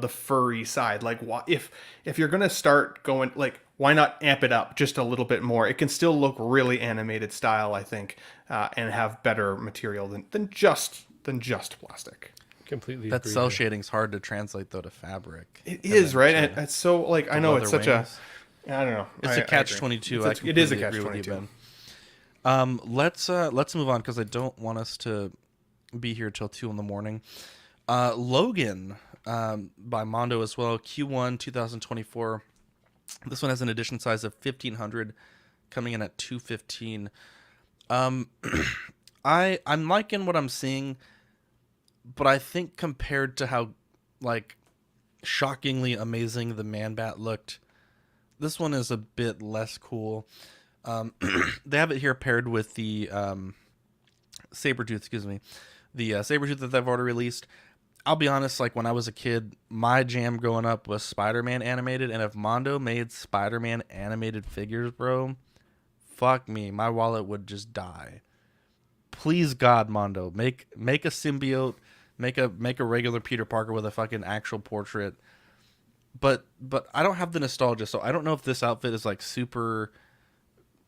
the furry side? Like, if you're gonna start going, like, why not amp it up just a little bit more? It can still look really animated style, I think, and have better material than just plastic. Completely That agree cell there. shading's hard to translate though to fabric. It And is, then right? to And it's so like I the know it's leather such wings. I don't know. It's I a catch agree. 22. It is a completely catch agree with you, 22. Ben. Let's move on because I don't want us to be here till 2 in the morning. Logan, by Mondo as well. Q1 2024. This one has an edition size of 1500, coming in at 215. I'm liking what I'm seeing, but I think compared to how like shockingly amazing the Man-Bat looked, this one is a bit less cool. They have it here paired with the Sabretooth, the Sabretooth that they've already released. I'll be honest, like when I was a kid, my jam growing up was Spider-Man animated, and if Mondo made Spider-Man animated figures, bro, fuck me, my wallet would just die. Please God, Mondo, make a symbiote, make a regular Peter Parker with a fucking actual portrait. But I don't have the nostalgia, so I don't know if this outfit is like super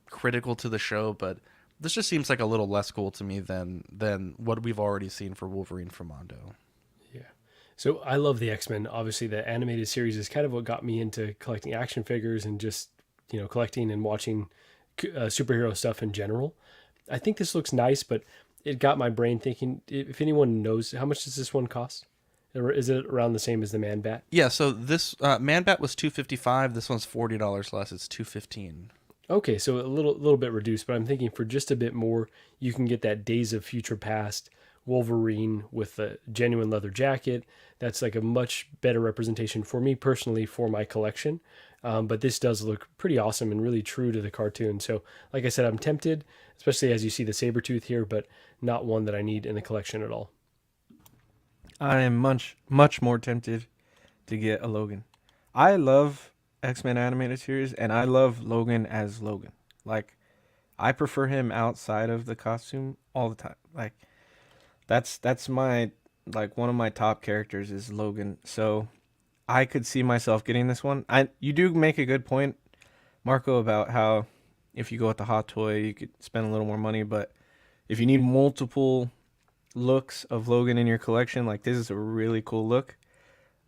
critical to the show, but this just seems like a little less cool to me than what we've already seen for Wolverine from Mondo. Yeah. So I love the X-Men. Obviously, the animated series is kind of what got me into collecting action figures and just, collecting and watching superhero stuff in general. I think this looks nice, but it got my brain thinking, if anyone knows, how much does this one cost? Or is it around the same as the Man-Bat? Yeah, so this Man-Bat was $255. This one's $40 less. It's $215. Okay, so a little bit reduced, but I'm thinking for just a bit more, you can get that Days of Future Past Wolverine with a genuine leather jacket. That's like a much better representation for me personally for my collection. But this does look pretty awesome and really true to the cartoon. So, like I said, I'm tempted, especially as you see the Sabretooth here, but not one that I need in the collection at all. I am much more tempted to get a Logan. I love X-Men animated series, and I love Logan as Logan. Like, I prefer him outside of the costume all the time. Like, that's my, like, one of my top characters is Logan. So I could see myself getting this one. You do make a good point, Marco, about how if you go with the hot toy, you could spend a little more money, but if you need multiple looks of Logan in your collection, like, this is a really cool look.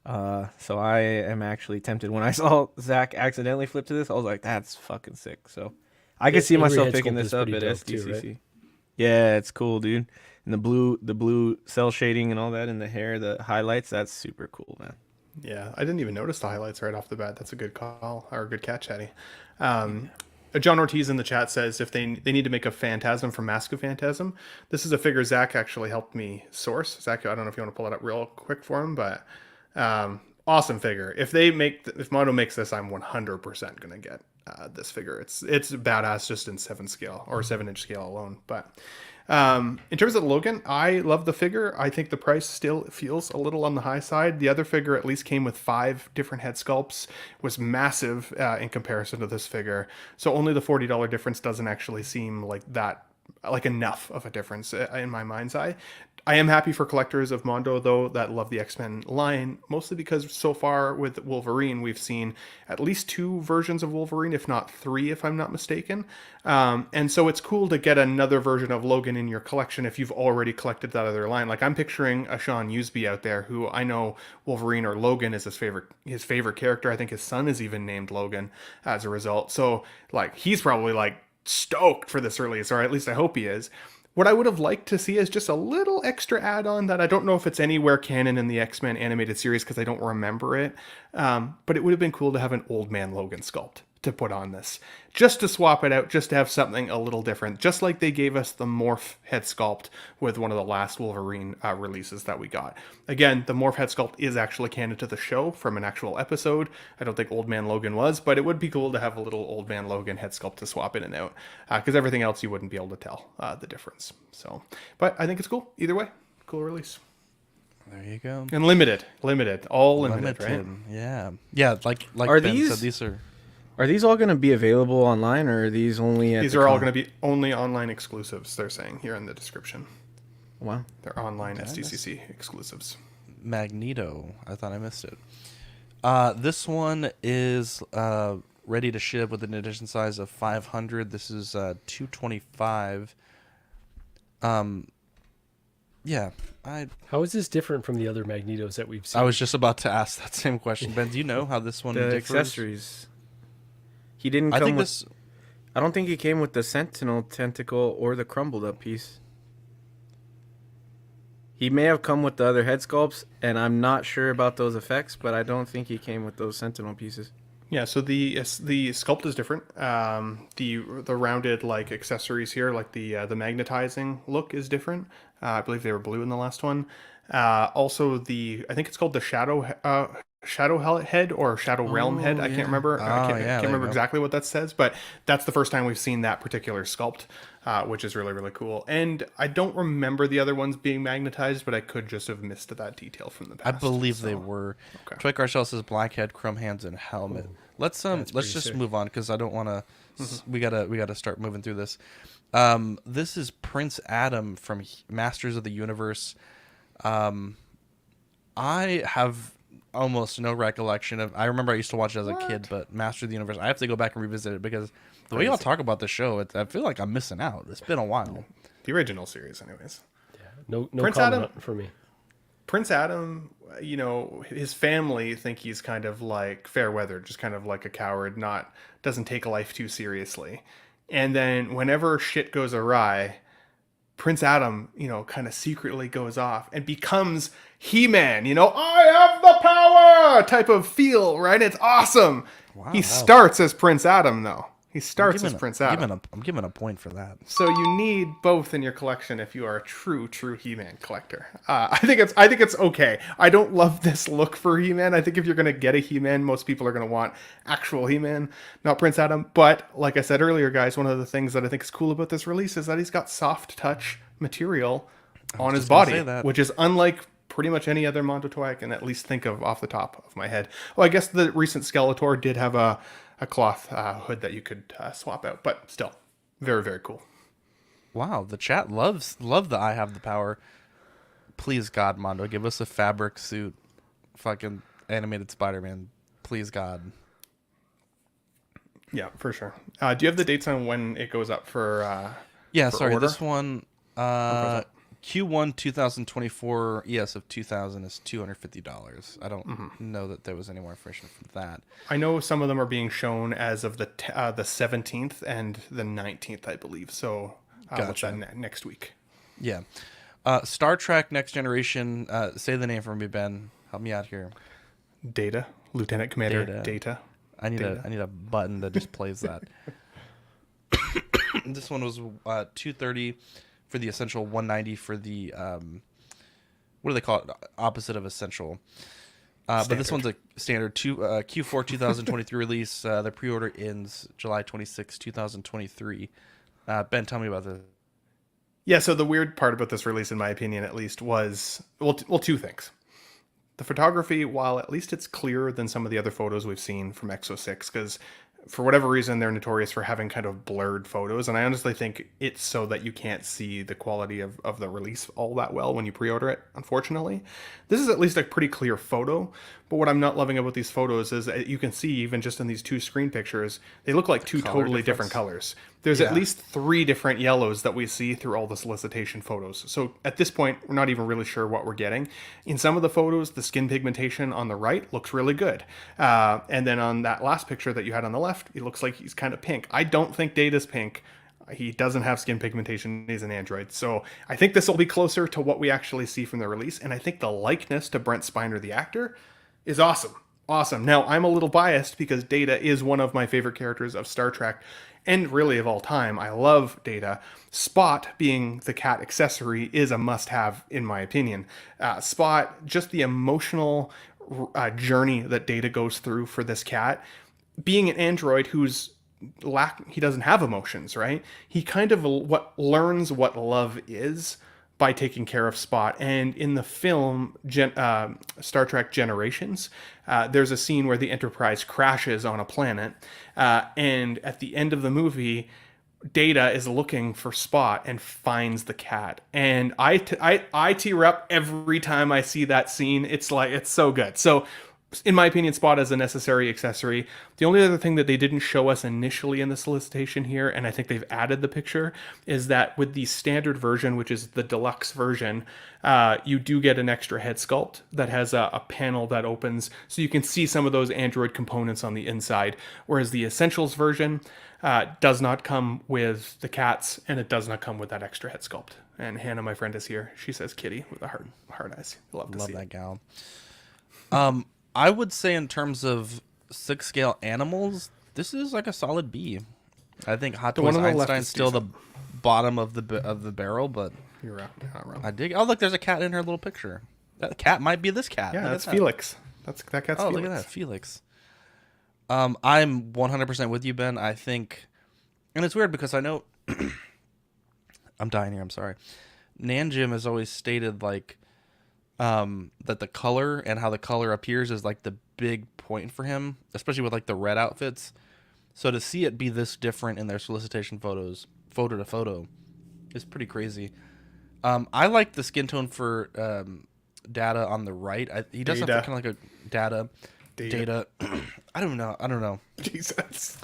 So I am actually tempted. When I saw Zach accidentally flip to this, I was like, that's fucking sick. So I could see myself picking this up at SDCC. Too, right? Yeah, it's cool, dude. And the blue cell shading and all that in the hair, the highlights, that's super cool, man. Yeah, I didn't even notice the highlights right off the bat. That's a good call, or a good catch, Eddie. John Ortiz in the chat says if they need to make a Phantasm from Mask of Phantasm, this is a figure Zach actually helped me source. Zach, I don't know if you want to pull it up real quick for him, but awesome figure. If Mondo makes this, I'm 100% gonna get this figure. It's badass just in 7-inch scale alone. But in terms of Logan, I love the figure. I think the price still feels a little on the high side. The other figure at least came with 5 different head sculpts, was massive in comparison to this figure. So only the $40 difference doesn't actually seem like enough of a difference in my mind's eye. I am happy for collectors of Mondo, though, that love the X-Men line, mostly because so far with Wolverine, we've seen at least 2 versions of Wolverine, if not 3, if I'm not mistaken. And so it's cool to get another version of Logan in your collection if you've already collected that other line. Like, I'm picturing a Sean Usby out there who I know Wolverine or Logan is his favorite character. I think his son is even named Logan as a result. So, like, he's probably, like, stoked for this release, or at least I hope he is. What I would have liked to see is just a little extra add-on that I don't know if it's anywhere canon in the X-Men animated series because I don't remember it. But it would have been cool to have an Old Man Logan sculpt to put on this. Just to swap it out, just to have something a little different. Just like they gave us the Morph head sculpt with one of the last Wolverine releases that we got. Again, the Morph head sculpt is actually canon to the show from an actual episode. I don't think Old Man Logan was, but it would be cool to have a little Old Man Logan head sculpt to swap in and out. Because everything else you wouldn't be able to tell the difference. So, but I think it's cool. Either way, cool release. There you go. And limited, all limited, right? Yeah. Like are Ben these said, are these all going to be available online, or are these only at These are all going to be only online exclusives, they're saying here in the description. Wow. They're online SDCC exclusives. Magneto. I thought I missed it. This one is ready to ship with an edition size of 500. This is 225. Yeah, I How is this different from the other Magnetos that we've seen? was just about to ask that same question. Ben, do you know how this one The differs? accessories. He didn't I come think with. this. I don't think he came with the Sentinel tentacle or the crumbled up piece. He may have come with the other head sculpts, and I'm not sure about those effects, but I don't think he came with those Sentinel pieces. Yeah, so the sculpt is different. The rounded like accessories here, like the magnetizing look, is different. I believe they were blue in the last one. Also, I think it's called the shadow head or shadow realm head. I can't remember. I can't remember exactly what that says, but that's the first time we've seen that particular sculpt, which is really, really cool. And I don't remember the other ones being magnetized, but I could just have missed that detail from the past. I believe they were. Okay. Troy Garcelle says black head, chrome hands, and helmet. Let's just sick. move on because I don't want to. We gotta start moving through this. This is Prince Adam from Masters of the Universe. I have almost no recollection of. I remember I used to watch it as a kid, but Masters of the Universe, I have to go back and revisit it because the way y'all talk about the show, I feel like I'm missing out. It's been a while. The original series, anyways. No Prince comment Adam? for me. Prince Adam, his family think he's kind of like fair weather, just kind of like a coward, doesn't take life too seriously. And then whenever shit goes awry, Prince Adam, kind of secretly goes off and becomes He-Man, I have the power type of feel, right? It's awesome. Wow. He starts as Prince Adam, though. He starts as Prince Adam. I'm giving a point for that. So you need both in your collection if you are a true He-Man collector. I think it's okay. I don't love this look for He-Man. I think if you're going to get a He-Man, most people are going to want actual He-Man, not Prince Adam. But like I said earlier, guys, one of the things that I think is cool about this release is that he's got soft touch material on his body, which is unlike pretty much any other Mondo toy I can at least think of off the top of my head. Well, I guess the recent Skeletor did have a cloth hood that you could swap out, but still, very, very cool. Wow, the chat love the I have the power. Please God, Mondo, give us a fabric suit, fucking animated Spider-Man. Please God. Yeah, for sure. Do you have the dates on when it goes up for? Yeah, for sorry, order? this one. Q1 2024 ES of 2000 is $250. I don't know that there was any more information from that. I know some of them are being shown as of the 17th and the 19th, I believe. So what's that next week? Yeah. Star Trek Next Generation. Say the name for me, Ben. Help me out here. Data. Lieutenant Commander Data. I need a button that just plays that. This one was $230 for the Essential, $190 for the what do they call it? Opposite of Essential. But this one's a standard Q4 2023 release. The pre-order ends July 26, 2023. Ben, tell me about this. Yeah, so the weird part about this release, in my opinion at least, was two things. The photography, while at least it's clearer than some of the other photos we've seen from Exo-6, because for whatever reason, they're notorious for having kind of blurred photos. And I honestly think it's so that you can't see the quality of the release all that well when you pre-order it, unfortunately. This is at least a pretty clear photo. But what I'm not loving about these photos is that you can see, even just in these two screen pictures, they look like two totally different colors. There's at least 3 different yellows that we see through all the solicitation photos. So at this point, we're not even really sure what we're getting. In some of the photos, the skin pigmentation on the right looks really good. And then on that last picture that you had on the left, it looks like he's kind of pink. I don't think Data's pink. He doesn't have skin pigmentation. He's an android. So I think this will be closer to what we actually see from the release. And I think the likeness to Brent Spiner, the actor, is awesome. Awesome. Now, I'm a little biased because Data is one of my favorite characters of Star Trek and really of all time. I love Data. Spot, being the cat accessory, is a must-have in my opinion. Spot, just the emotional journey that Data goes through for this cat. Being an android who's he doesn't have emotions, right? He kind of learns what love is by taking care of Spot. And in the film Star Trek Generations, there's a scene where the Enterprise crashes on a planet, and at the end of the movie, Data is looking for Spot and finds the cat. And I tear up every time I see that scene. It's so good. So in my opinion, spot as a necessary accessory. The only other thing that they didn't show us initially in the solicitation here, and I think they've added the picture, is that with the standard version, which is the deluxe version, you do get an extra head sculpt that has a panel that opens, so you can see some of those Android components on the inside, whereas the Essentials version does not come with the cats, and it does not come with that extra head sculpt. And Hannah, my friend, is here. She says kitty with the hard eyes. Love to see that it. gal. I would say in terms of 6 scale animals, this is like a solid B. I think Hot Toys Einstein's still the bottom of the barrel, but you're not wrong. I dig. Oh, look, there's a cat in her little picture. That cat might be this cat. Yeah, that's Felix. That cat's Felix. Oh, look at that, Felix. I'm 100% with you, Ben. I think, and it's weird because I know I'm dying here. I'm sorry. Nan Jim has always stated like that the color and how the color appears is like the big point for him, especially with like the red outfits. So to see it be this different in their solicitation photos, photo to photo, is pretty crazy. I like the skin tone for Data on the right. He does have kind of like a Data. I don't know. Jesus.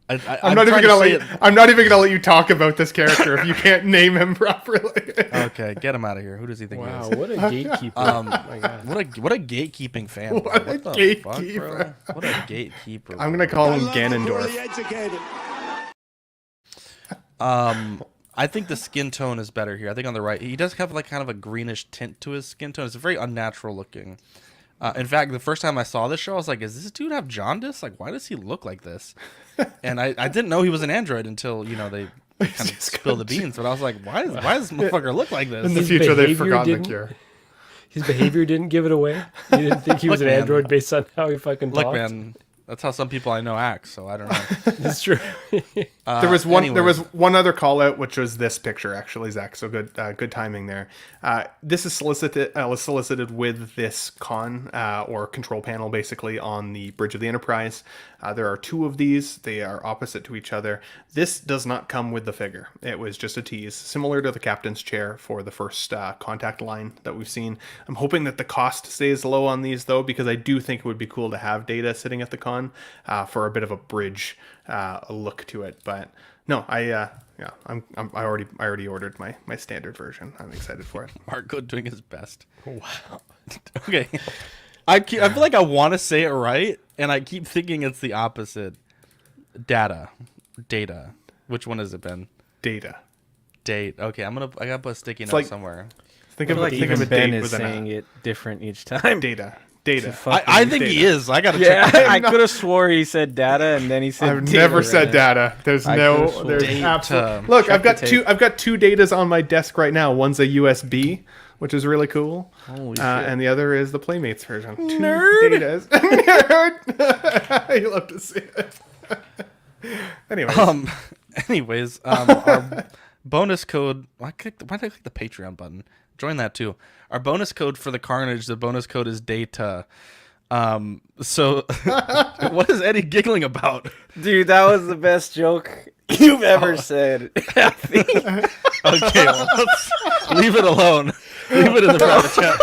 I'm not even gonna let you talk about this character if you can't name him properly. Okay, get him out of here. Who does he think he is? Wow, what a gatekeeper! Oh my God. What a gakeeping fan. What a gatekeeper. Fuck, what a gatekeeper. I'm gonna call him Ganondorf. I think the skin tone is better here. I think on the right, he does have like kind of a greenish tint to his skin tone. It's very unnatural looking. In fact, the first time I saw this show, I was like, "Is this dude have jaundice? Like, why does he look like this?" And I didn't know he was an android until they kind of spilled the beans. But I was like, "Why does this motherfucker look like this?" In the future, they've forgotten the cure. His behavior didn't give it away. You didn't think he was an android based on how he fucking talked. Look, man, that's how some people I know act. So I don't know. That's true. There was one other call out, which was this picture actually, Zach. So good timing there. This is solicited with this con or control panel basically on the bridge of the Enterprise. There are 2 of these. They are opposite to each other. This does not come with the figure. It was just a tease, similar to the captain's chair for the first contact line that we've seen. I'm hoping that the cost stays low on these though, because I do think it would be cool to have Data sitting at the con for a bit of a bridge look to it. But no, I already ordered my standard version. I'm excited for it. Marco doing his best. Wow. Okay. I feel like I want to say it right, and I keep thinking it's the opposite. Data. Which one has it been? Data. Date. Okay, I gotta put a sticky note somewhere. Think of a Ben date is with saying it different each time. Data. I think he is. I gotta check. check. I could have swore he said Data, and then he said. I've never said Data. There's absolutely. Look, I've got 2 Datas on my desk right now. One's a USB, which is really cool, and the other is the Playmates version. 2 Datas. Nerd. You love to see it. Anyways, our bonus code. Why did I click the Patreon button? Join that too. Our bonus code for the Carnage. The bonus code is Data. So, what is Eddie giggling about? Dude, that was the best joke you've ever said. Okay, well, let's leave it alone. Leave it in the private chat.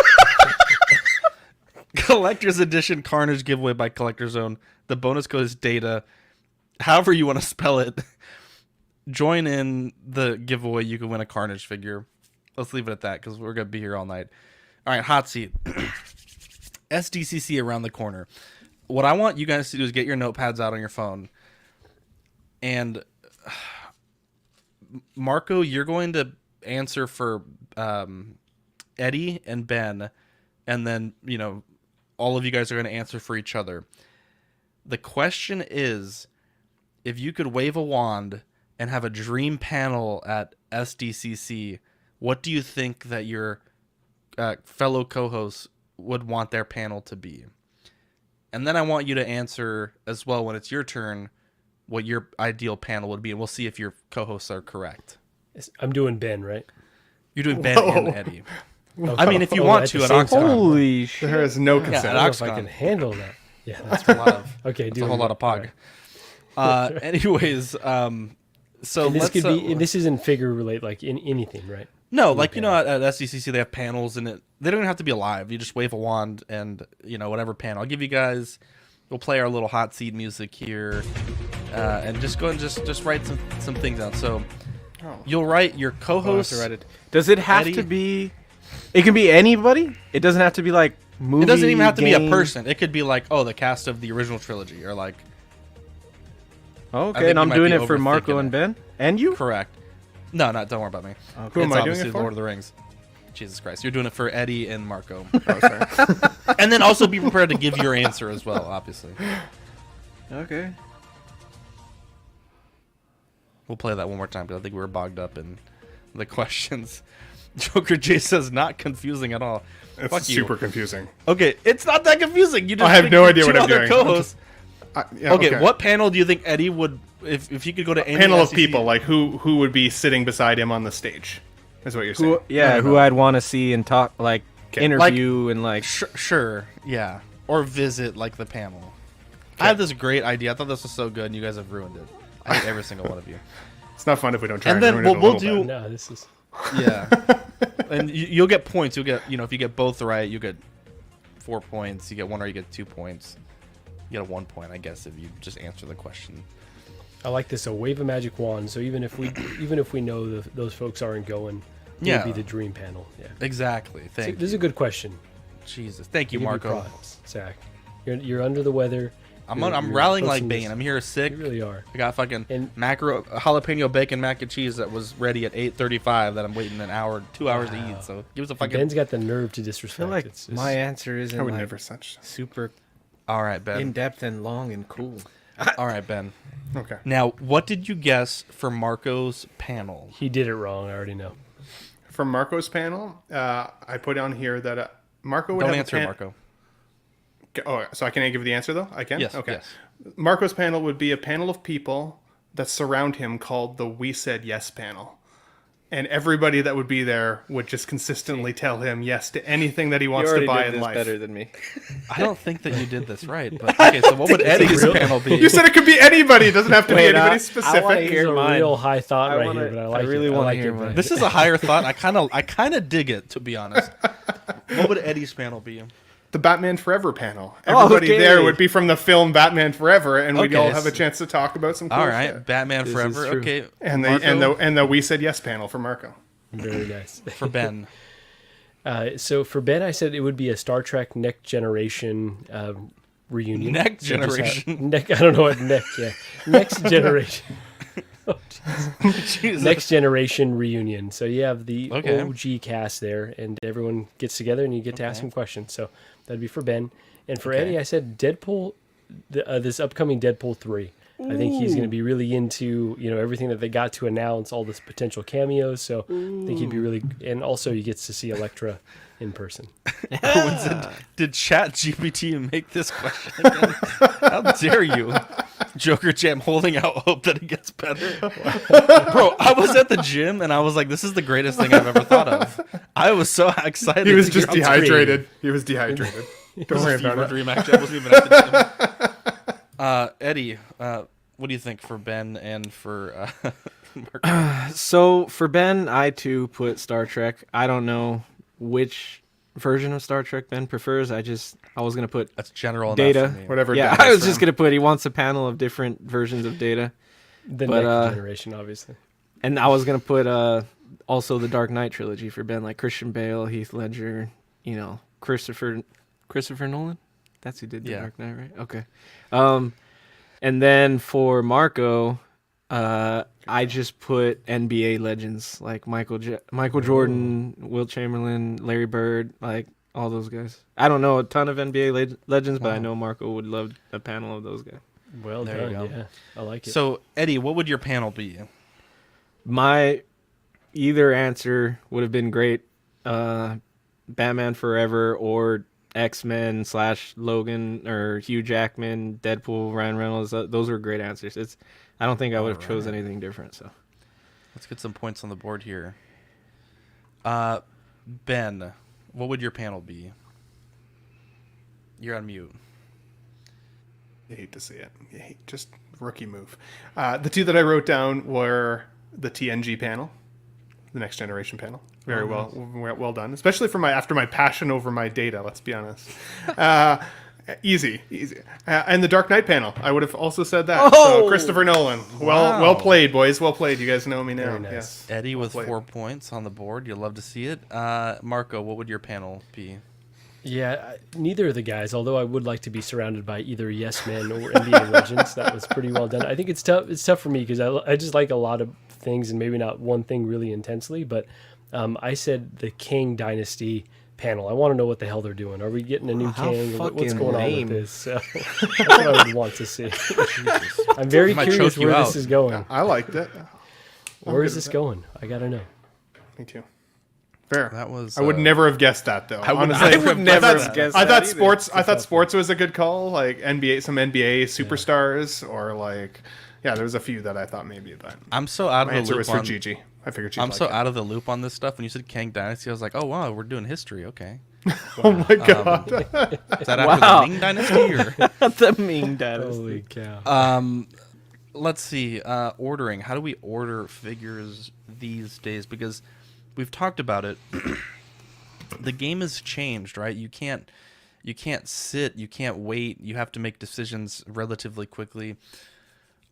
Collector's Edition Carnage giveaway by Collector Zone. The bonus code is Data. However you want to spell it. Join in the giveaway. You can win a Carnage figure. Let's leave it at that because we're going to be here all night. All right, hot seat. SDCC around the corner. What I want you guys to do is get your notepads out on your phone. And Marco, you're going to answer for Eddie and Ben. And then, all of you guys are going to answer for each other. The question is, if you could wave a wand and have a dream panel at SDCC, what do you think that your fellow co-hosts would want their panel to be? And then I want you to answer as well when it's your turn what your ideal panel would be, and we'll see if your co-hosts are correct. I'm doing Ben, right? You're doing Ben and Eddie. I mean, if you want to, at Oxcon. Holy shit. There is no consent. I don't know if I can handle that. Yeah, that's a lot of. Okay, that's a whole lot of Pog. Right. Anyways, so and this could be. And this isn't figure relate like in anything, right? No, like, you know, at SDCC they have panels, and they don't even have to be alive. You just wave a wand and, you know, whatever panel. I'll give you guys, we'll play our little hot seat music here, and just go and just write some things out. So you'll write your co-host. Does it have Eddie? to be? It can be anybody. It doesn't have to be like movie. It doesn't even have to be a game. person. It could be like, oh, the cast of the original trilogy, or like. Oh, I okay, think and you I'm might doing be it for Marco overthinking and it. Ben and you. Correct. No, don't worry about me. Who am It's I doing obviously it for? Lord of the Rings. Jesus Christ, you're doing it for Eddie and Marco. Oh, sorry. And then also be prepared to give your answer as well, obviously. Okay. We'll play that one more time because I think we were bogged up in the questions. Joker J says not confusing at all. It's Fuck you. super confusing. Okay, it's not that confusing. You just I have picked no idea what two I'm other doing. co-hosts. Yeah, okay, what panel do you think Eddie would, if you could go to any panel of SEC people, like who would be sitting beside him on the stage? Is what you're saying? Who I'd want to see and talk, like interview and like. Sure, yeah, or visit like the panel. I had this great idea. I thought this was so good, and you guys have ruined it. I hate every single one of you. It's not fun if we don't try. And then ruin it a we'll little do. bit. No, this is. Yeah, and you'll get points. You'll get, if you get both right, you get 4 points. You get one right, you get 2 points. You get a 1 point, I guess, if you just answer the question. I like this. So wave a magic wand. So even if we know those folks aren't going, Yeah. it'll be the dream panel. Yeah, Exactly. Thank you. This is a good question. Jesus, thank you, I'll give Marco. props, Zach. You're under the weather. I'm You're rallying like posting Bane. this- I'm here sick. You really are. I got fucking jalapeno bacon mac and cheese that was ready at 8:35 that I'm waiting 2 hours to eat. So give us a fucking. Ben's got the nerve to I disrespect. feel like It's my answer isn't I would like never such. super All right, Ben. in depth and long and cool. All right, Ben. Okay. Now, what did you guess for Marco's panel? He did it wrong. I already know. From Marco's panel, I put on here that Marco would Don't have answer, a Marco. Oh, so I can't give the answer though. I can. Yes. Okay. Yes. Marco's panel would be a panel of people that surround him called the We Said Yes panel. And everybody that would be there would just consistently tell him yes to anything that he wants to buy in life. better than me. I don't think that you did this right. But okay, so what would Eddie's panel be? You said it could be anybody. It doesn't have to be anybody specific. wanna This hear is a mine. real high thought I right wanna- here, but I I like really it. wanna like hear it, mine. Ben. This is a higher thought. I kind of dig it, to be honest. What would Eddie's panel be? The Batman Forever panel. Oh, Everybody okay. there would be from the film Batman Forever, and we'd Okay. all have a chance to talk about some cool All right, shit. Batman This Forever. is true. Okay, And Marco? the We Said Yes panel for Marco. Very nice. for Ben. So for Ben, I said it would be a Star Trek Next Generation reunion. Next So just Generation? I don't know what next. Yeah, Next Generation. Oh, Jesus. Next Generation reunion. So you have the Okay. OG cast there, and everyone gets together, and you get to ask them questions. So that'd be for Ben, and for Eddie, I said Deadpool. This upcoming Deadpool 3. I think he's going to be really into everything that they got to announce, all this potential cameos. So I think he'd be really, and also he gets to see Elektra in person. Did Chat GPT make this question again? How dare you? Joker Jam holding out hope that it gets better. Bro, I was at the gym and I was like, this is the greatest thing I've ever thought of. I was so excited. He was to just get on dehydrated. He was dehydrated. Don't worry fever about it. dream, actually. I wasn't even at the gym. Eddie, what do you think for Ben and for Mark? So for Ben, I too put Star Trek. I don't know which version of Star Trek Ben prefers. I was gonna put That's general Data. enough for me. Whatever. Yeah, dies I was for just him. gonna put. He wants a panel of different versions of Data, The But, Next Generation, obviously. and I was gonna put also the Dark Knight trilogy for Ben, like Christian Bale, Heath Ledger, Christopher Nolan. That's who did the Yeah. Dark Knight, right? Okay. And then for Marco, I just put NBA legends like Michael Jordan, Wilt Chamberlain, Larry Bird, like all those guys. I don't know a ton of NBA legends, but I know Marco would love a panel of those guys. Well There you done. go. Yeah, I like it. So, Eddie, what would your panel be? My either answer would have been great. Batman Forever or X-Men / Logan or Hugh Jackman, Deadpool, Ryan Reynolds. Those were great answers. I don't think I would have chose anything different. So Let's get some points on the board here. Ben, what would your panel be? You're on mute. You hate to see it. Just rookie move. The two that I wrote down were the TNG panel the next generation panel. Very well done, especially for after my passion over my data. Let's be honest. Easy. And the Dark Knight panel, I would have also said that. Oh! So Christopher Nolan, well played, boys. Well played. You guys know me now. Very nice. Yes. Eddie Well with played. 4 points on the board. You'll love to see it. Marco, what would your panel be? Yeah, neither of the guys, although I would like to be surrounded by either Yes Men or NBA Legends. That was pretty well done. I think it's tough. It's tough for me because I just like a lot of things and maybe not one thing really intensely. But I said the King Dynasty panel. I want to know what the hell they're doing. Are we getting a new king? What's going on with this? So that's what I would want to see. I'm very curious where this is going. I liked it. Where is this going? I got to know. Me too. Fair. That was. I would never have guessed that though. I would never have guessed I thought that sports. I thought sports was a good call. Like some NBA superstars, or like, yeah, there was a few that I thought maybe. But I'm so out of my the answer loop was for on. Gigi. I figured she'd I'm like so it. out of the loop on this stuff. When you said Kang Dynasty, I was like, oh wow, we're doing history. Okay. Oh my god. Is that after the Ming Dynasty or the Ming Dynasty? Holy cow. Let's see. Ordering. How do we order figures these days? Because we've talked about it. The game has changed, right? You can't sit, you can't wait. You have to make decisions relatively quickly.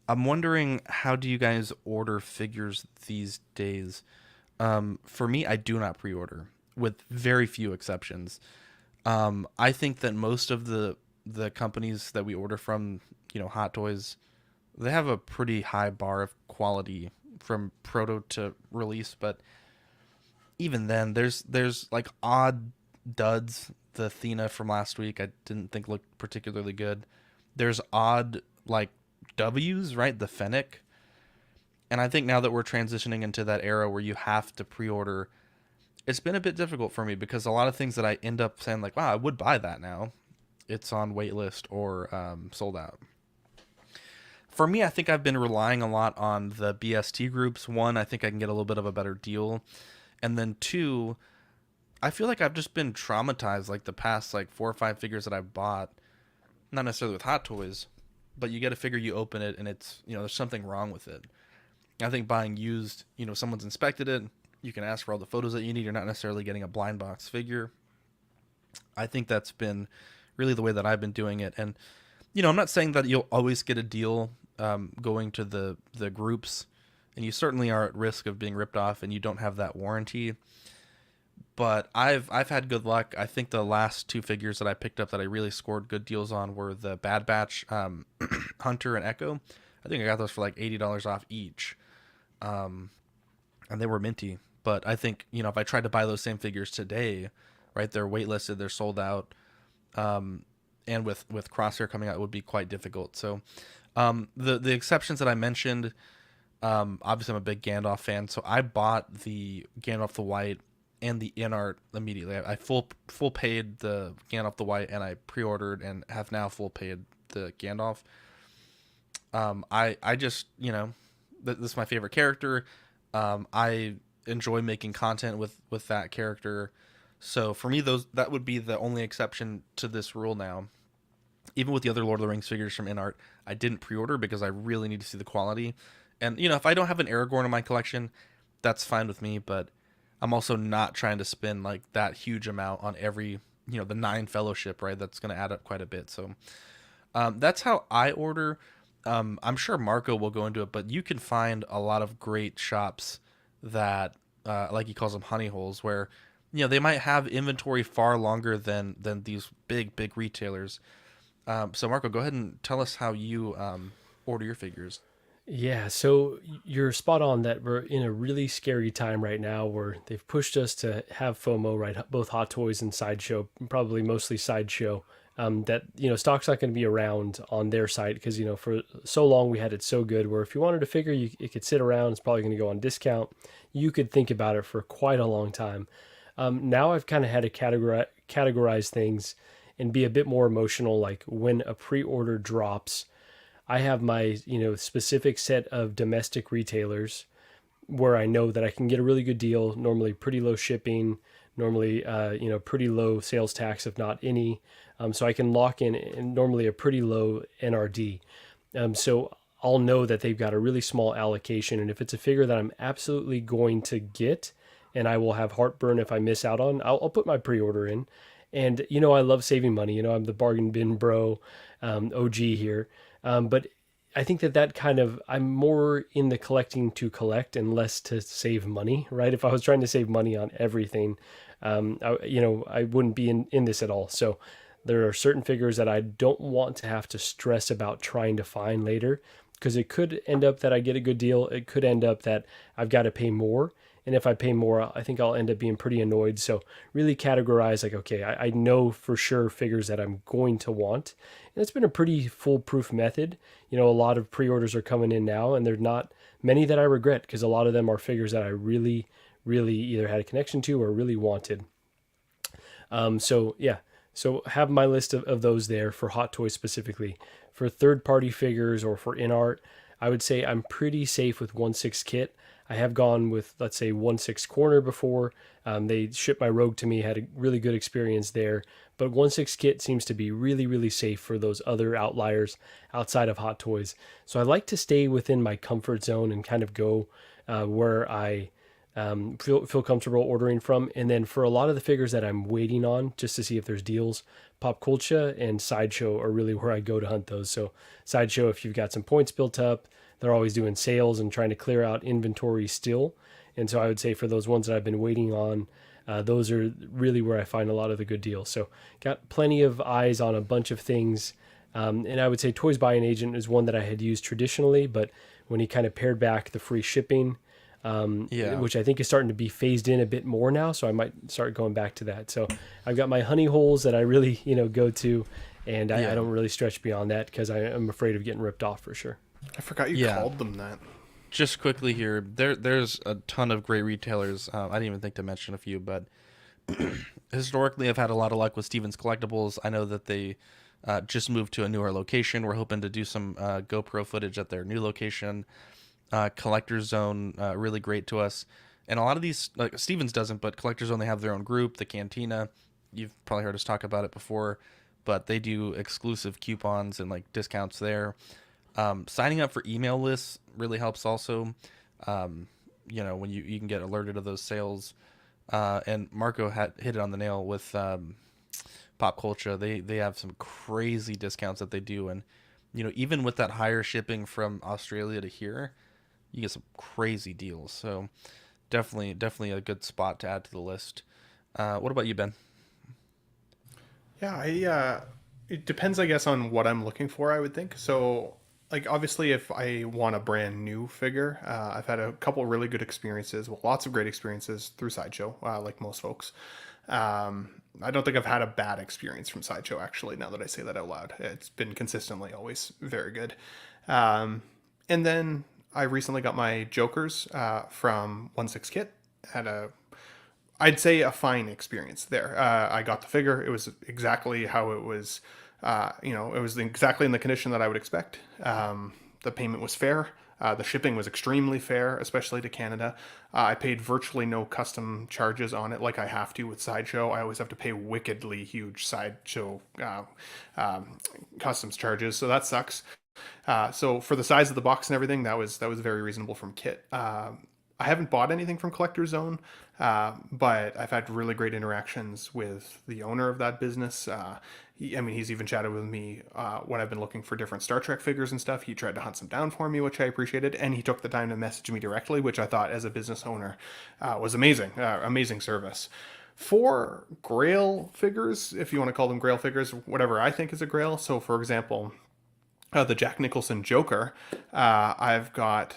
I'm wondering, how do you guys order figures these days? For me, I do not pre-order, with very few exceptions. I think that most of the companies that we order from, Hot Toys, they have a pretty high bar of quality from proto to release, but even then, there's like odd duds. The Athena from last week, I didn't think looked particularly good. There's odd like W's, right? The Fennec. And I think now that we're transitioning into that era where you have to pre-order, it's been a bit difficult for me because a lot of things that I end up saying like, wow, I would buy that now, it's on waitlist or sold out. For me, I think I've been relying a lot on the BST groups. One, I think I can get a little bit of a better deal. And then two, I feel like I've just been traumatized like the past like 4 or 5 figures that I've bought, not necessarily with Hot Toys, but you get a figure, you open it, and it's, there's something wrong with it. I think buying used, someone's inspected it, you can ask for all the photos that you need, you're not necessarily getting a blind box figure. I think that's been really the way that I've been doing it. And, I'm not saying that you'll always get a deal going to the groups, and you certainly are at risk of being ripped off and you don't have that warranty. But I've had good luck. I think the last 2 figures that I picked up that I really scored good deals on were the Bad Batch Hunter and Echo. I think I got those for like $80 off each. And they were minty. But I think, if I tried to buy those same figures today, right, they're waitlisted, they're sold out. And with Crosshair coming out, it would be quite difficult. So the exceptions that I mentioned, obviously I'm a big Gandalf fan, so I bought the Gandalf the White and the in-art immediately. I full paid the Gandalf the White, and I pre-ordered and have now full paid the Gandalf. I just, this is my favorite character. I enjoy making content with that character. So for me, that would be the only exception to this rule now. Even with the other Lord of the Rings figures from InArt, I didn't pre-order because I really need to see the quality. And, if I don't have an Aragorn in my collection, that's fine with me, but I'm also not trying to spend like that huge amount on every, the 9 fellowship, right? That's going to add up quite a bit. So that's how I order. I'm sure Marco will go into it, but you can find a lot of great shops that, like he calls them honey holes, where, they might have inventory far longer than these big retailers. So Marco, go ahead and tell us how you order your figures. Yeah, so you're spot on that we're in a really scary time right now where they've pushed us to have FOMO, right? Both Hot Toys and Sideshow, probably mostly Sideshow. That, stock's not going to be around on their site because, for so long we had it so good where if you wanted to figure it could sit around, it's probably going to go on discount. You could think about it for quite a long time. Now I've kind of had to categorize things and be a bit more emotional, like when a pre-order drops, I have my, specific set of domestic retailers where I know that I can get a really good deal, normally pretty low shipping, normally, pretty low sales tax, if not any. So I can lock in normally a pretty low NRD. So I'll know that they've got a really small allocation. And if it's a figure that I'm absolutely going to get and I will have heartburn if I miss out on, I'll put my pre-order in. And, I love saving money. I'm the bargain bin bro, OG here. But I think that kind of, I'm more in the collecting to collect and less to save money, right? If I was trying to save money on everything, I wouldn't be in this at all. So there are certain figures that I don't want to have to stress about trying to find later, because it could end up that I get a good deal. It could end up that I've got to pay more. And if I pay more, I think I'll end up being pretty annoyed. So really categorize like, okay, I know for sure figures that I'm going to want. And it's been a pretty foolproof method. A lot of pre-orders are coming in now, and there's not many that I regret, because a lot of them are figures that I really, really either had a connection to or really wanted. So have my list of those there for Hot Toys specifically. For third-party figures or for in-art, I would say I'm pretty safe with 1/6 kit. I have gone with, let's say, 1/6 corner before. They shipped my Rogue to me, had a really good experience there. But 1/6 kit seems to be really, really safe for those other outliers outside of Hot Toys. So I like to stay within my comfort zone and kind of go where I feel comfortable ordering from. And then for a lot of the figures that I'm waiting on, just to see if there's deals, Pop Culture and Sideshow are really where I go to hunt those. So Sideshow, if you've got some points built up, they're always doing sales and trying to clear out inventory still. And so I would say for those ones that I've been waiting on, those are really where I find a lot of the good deals. So got plenty of eyes on a bunch of things. And I would say Toys by an Agent is one that I had used traditionally, but when he kind of pared back the free shipping, which I think is starting to be phased in a bit more now. So I might start going back to that. So I've got my honey holes that I really, go to, and I don't really stretch beyond that because I'm afraid of getting ripped off for sure. I forgot you called them that. Just quickly here, there's a ton of great retailers. I didn't even think to mention a few, but historically I've had a lot of luck with Stevens Collectibles. I know that they just moved to a newer location. We're hoping to do some GoPro footage at their new location. Collector's Zone, really great to us. And a lot of these, like Stevens doesn't, but Collector's Zone, they have their own group, the Cantina. You've probably heard us talk about it before, but they do exclusive coupons and like discounts there. Signing up for email lists really helps also. When you can get alerted of those sales. And Marco hit it on the nail with Pop Culture. They have some crazy discounts that they do. And, even with that higher shipping from Australia to here, you get some crazy deals. So definitely a good spot to add to the list. What about you, Ben? Yeah, it depends, I guess, on what I'm looking for, I would think. So, like, obviously, if I want a brand new figure, I've had a couple really good experiences, lots of great experiences through Sideshow, like most folks. I don't think I've had a bad experience from Sideshow, actually, now that I say that out loud. It's been consistently always very good. And then I recently got my Jokers from 1/6 Kit. I'd say a fine experience there. I got the figure. It was exactly how it was. It was exactly in the condition that I would expect. The payment was fair. The shipping was extremely fair, especially to Canada. I paid virtually no custom charges on it, like I have to with Sideshow. I always have to pay wickedly huge Sideshow customs charges, so that sucks. So for the size of the box and everything, that was very reasonable from Kit. I haven't bought anything from Collector's Zone, but I've had really great interactions with the owner of that business. He's even chatted with me when I've been looking for different Star Trek figures and stuff. He tried to hunt some down for me, which I appreciated, and he took the time to message me directly, which I thought, as a business owner, was amazing. Amazing service. For Grail figures, if you want to call them Grail figures, whatever I think is a Grail. So, for example, the Jack Nicholson Joker, I've got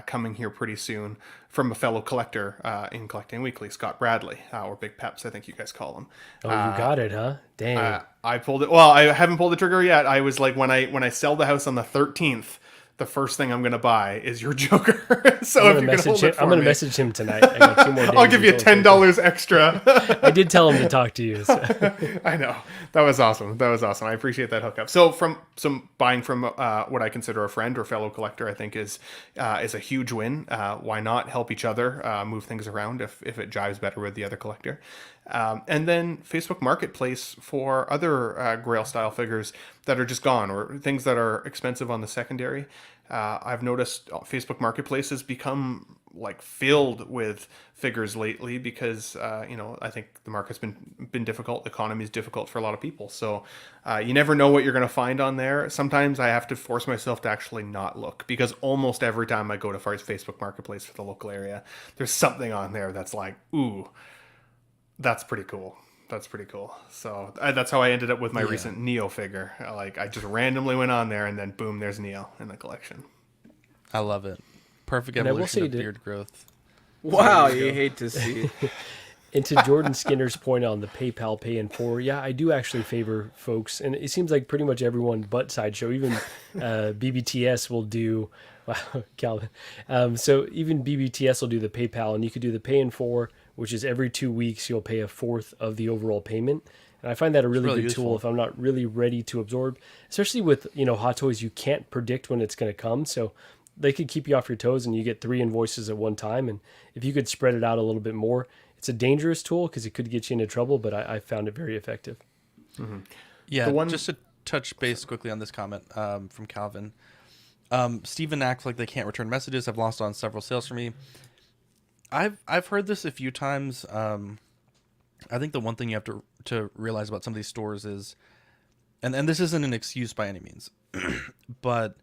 coming here pretty soon from a fellow collector in Collecting Weekly, Scott Bradley, or Big Peps, I think you guys call him. Oh, you got it, huh? Dang. I pulled it. Well, I haven't pulled the trigger yet. I was like, when I sell the house on the 13th, the first thing I'm going to buy is your Joker. So I'm going to message him tonight. I got 2 more days. I'll give you $10 extra. I did tell him to talk to you. So. I know. That was awesome. I appreciate that hookup. So from buying from what I consider a friend or fellow collector, I think is a huge win. Why not help each other move things around if it jives better with the other collector? And then Facebook Marketplace for other Grail style figures that are just gone, or things that are expensive on the secondary. I've noticed Facebook Marketplace has become like filled with figures lately because I think the market's been difficult. The economy's difficult for a lot of people, so you never know what you're going to find on there. Sometimes I have to force myself to actually not look, because almost every time I go to Facebook Marketplace for the local area, there's something on there that's like, ooh, that's pretty cool. That's pretty cool. So that's how I ended up with my recent Neo figure. Like, I just randomly went on there, and then boom, there's Neo in the collection. I love it. Perfect And I will evolution say of that- beard growth. Wow, you hate to see it. And to Jordan Skinner's point on the PayPal Pay in 4, yeah, I do actually favor folks, and it seems like pretty much everyone but Sideshow, even BBTS will do, wow, Calvin. So even BBTS will do the PayPal, and you could do the Pay in 4, which is every 2 weeks you'll pay a fourth of the overall payment. And I find that a really good useful tool if I'm not really ready to absorb, especially with, Hot Toys, you can't predict when it's going to come. So they could keep you off your toes, and you get 3 invoices at one time. And if you could spread it out a little bit more, it's a dangerous tool because it could get you into trouble, but I found it very effective. Mm-hmm. Yeah, just to touch base quickly on this comment from Calvin. Steven acts like they can't return messages. I've lost on several sales for me. I've heard this a few times. I think the one thing you have to realize about some of these stores is, and this isn't an excuse by any means, but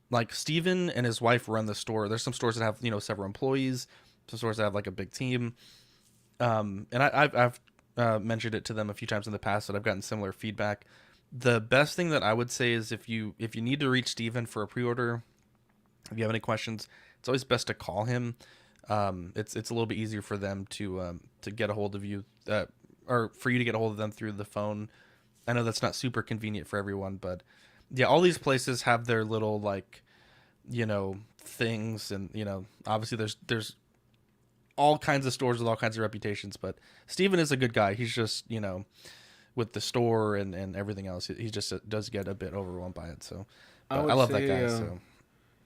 like Steven and his wife run the store. There's some stores that have several employees, some stores that have like a big team. And I've mentioned it to them a few times in the past that I've gotten similar feedback. The best thing that I would say is if you need to reach Steven for a pre-order, if you have any questions, it's always best to call him. It's a little bit easier for them to get a hold of you, or for you to get a hold of them through the phone. I know that's not super convenient for everyone, but yeah, all these places have their little things, and obviously there's all kinds of stores with all kinds of reputations, but Steven is a good guy. He's just with the store and everything else, he just does get a bit overwhelmed by it. So I love that guy. So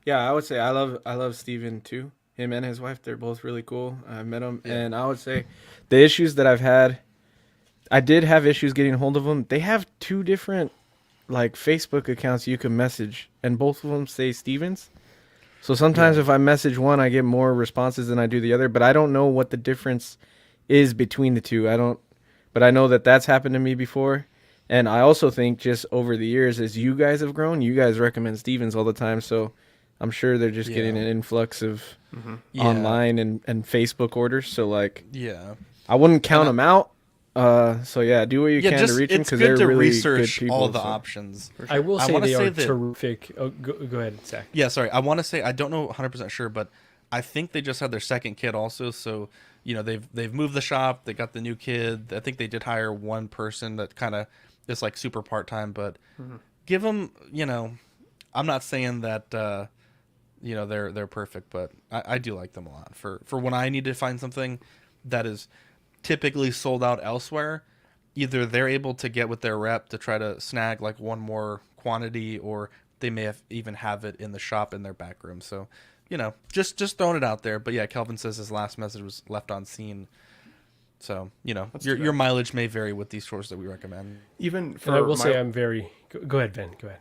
yeah, I would say I love Steven too. Him and his wife, they're both really cool. I met them, and I would say the issues that I've had, I did have issues getting a hold of them. They have 2 different Facebook accounts you can message, and both of them say Stevens. So sometimes if I message one, I get more responses than I do the other, but I don't know what the difference is between the 2. But I know that that's happened to me before. And I also think just over the years, as you guys have grown, you guys recommend Stevens all the time. So I'm sure they're just getting an influx of online and Facebook orders. So I wouldn't count them out. So do what you can to reach them, because they're really research good people. all the options. I will say they are terrific. Oh, go ahead, Zach. Yeah, sorry. I want to say, I don't know 100% sure, but I think they just had their second kid also. So they've moved the shop. They got the new kid. I think they did hire one person that kind of is like super part time, but give them. I'm not saying that they're perfect, but I do like them a lot for when I need to find something that is typically sold out elsewhere. Either they're able to get with their rep to try to snag like one more quantity, or they may even have it in the shop in their back room. So just throwing it out there. But yeah, Kelvin says his last message was left on scene. So your mileage may vary with these stores that we recommend. Even for and I will say I'm very go ahead, Ben. Go ahead.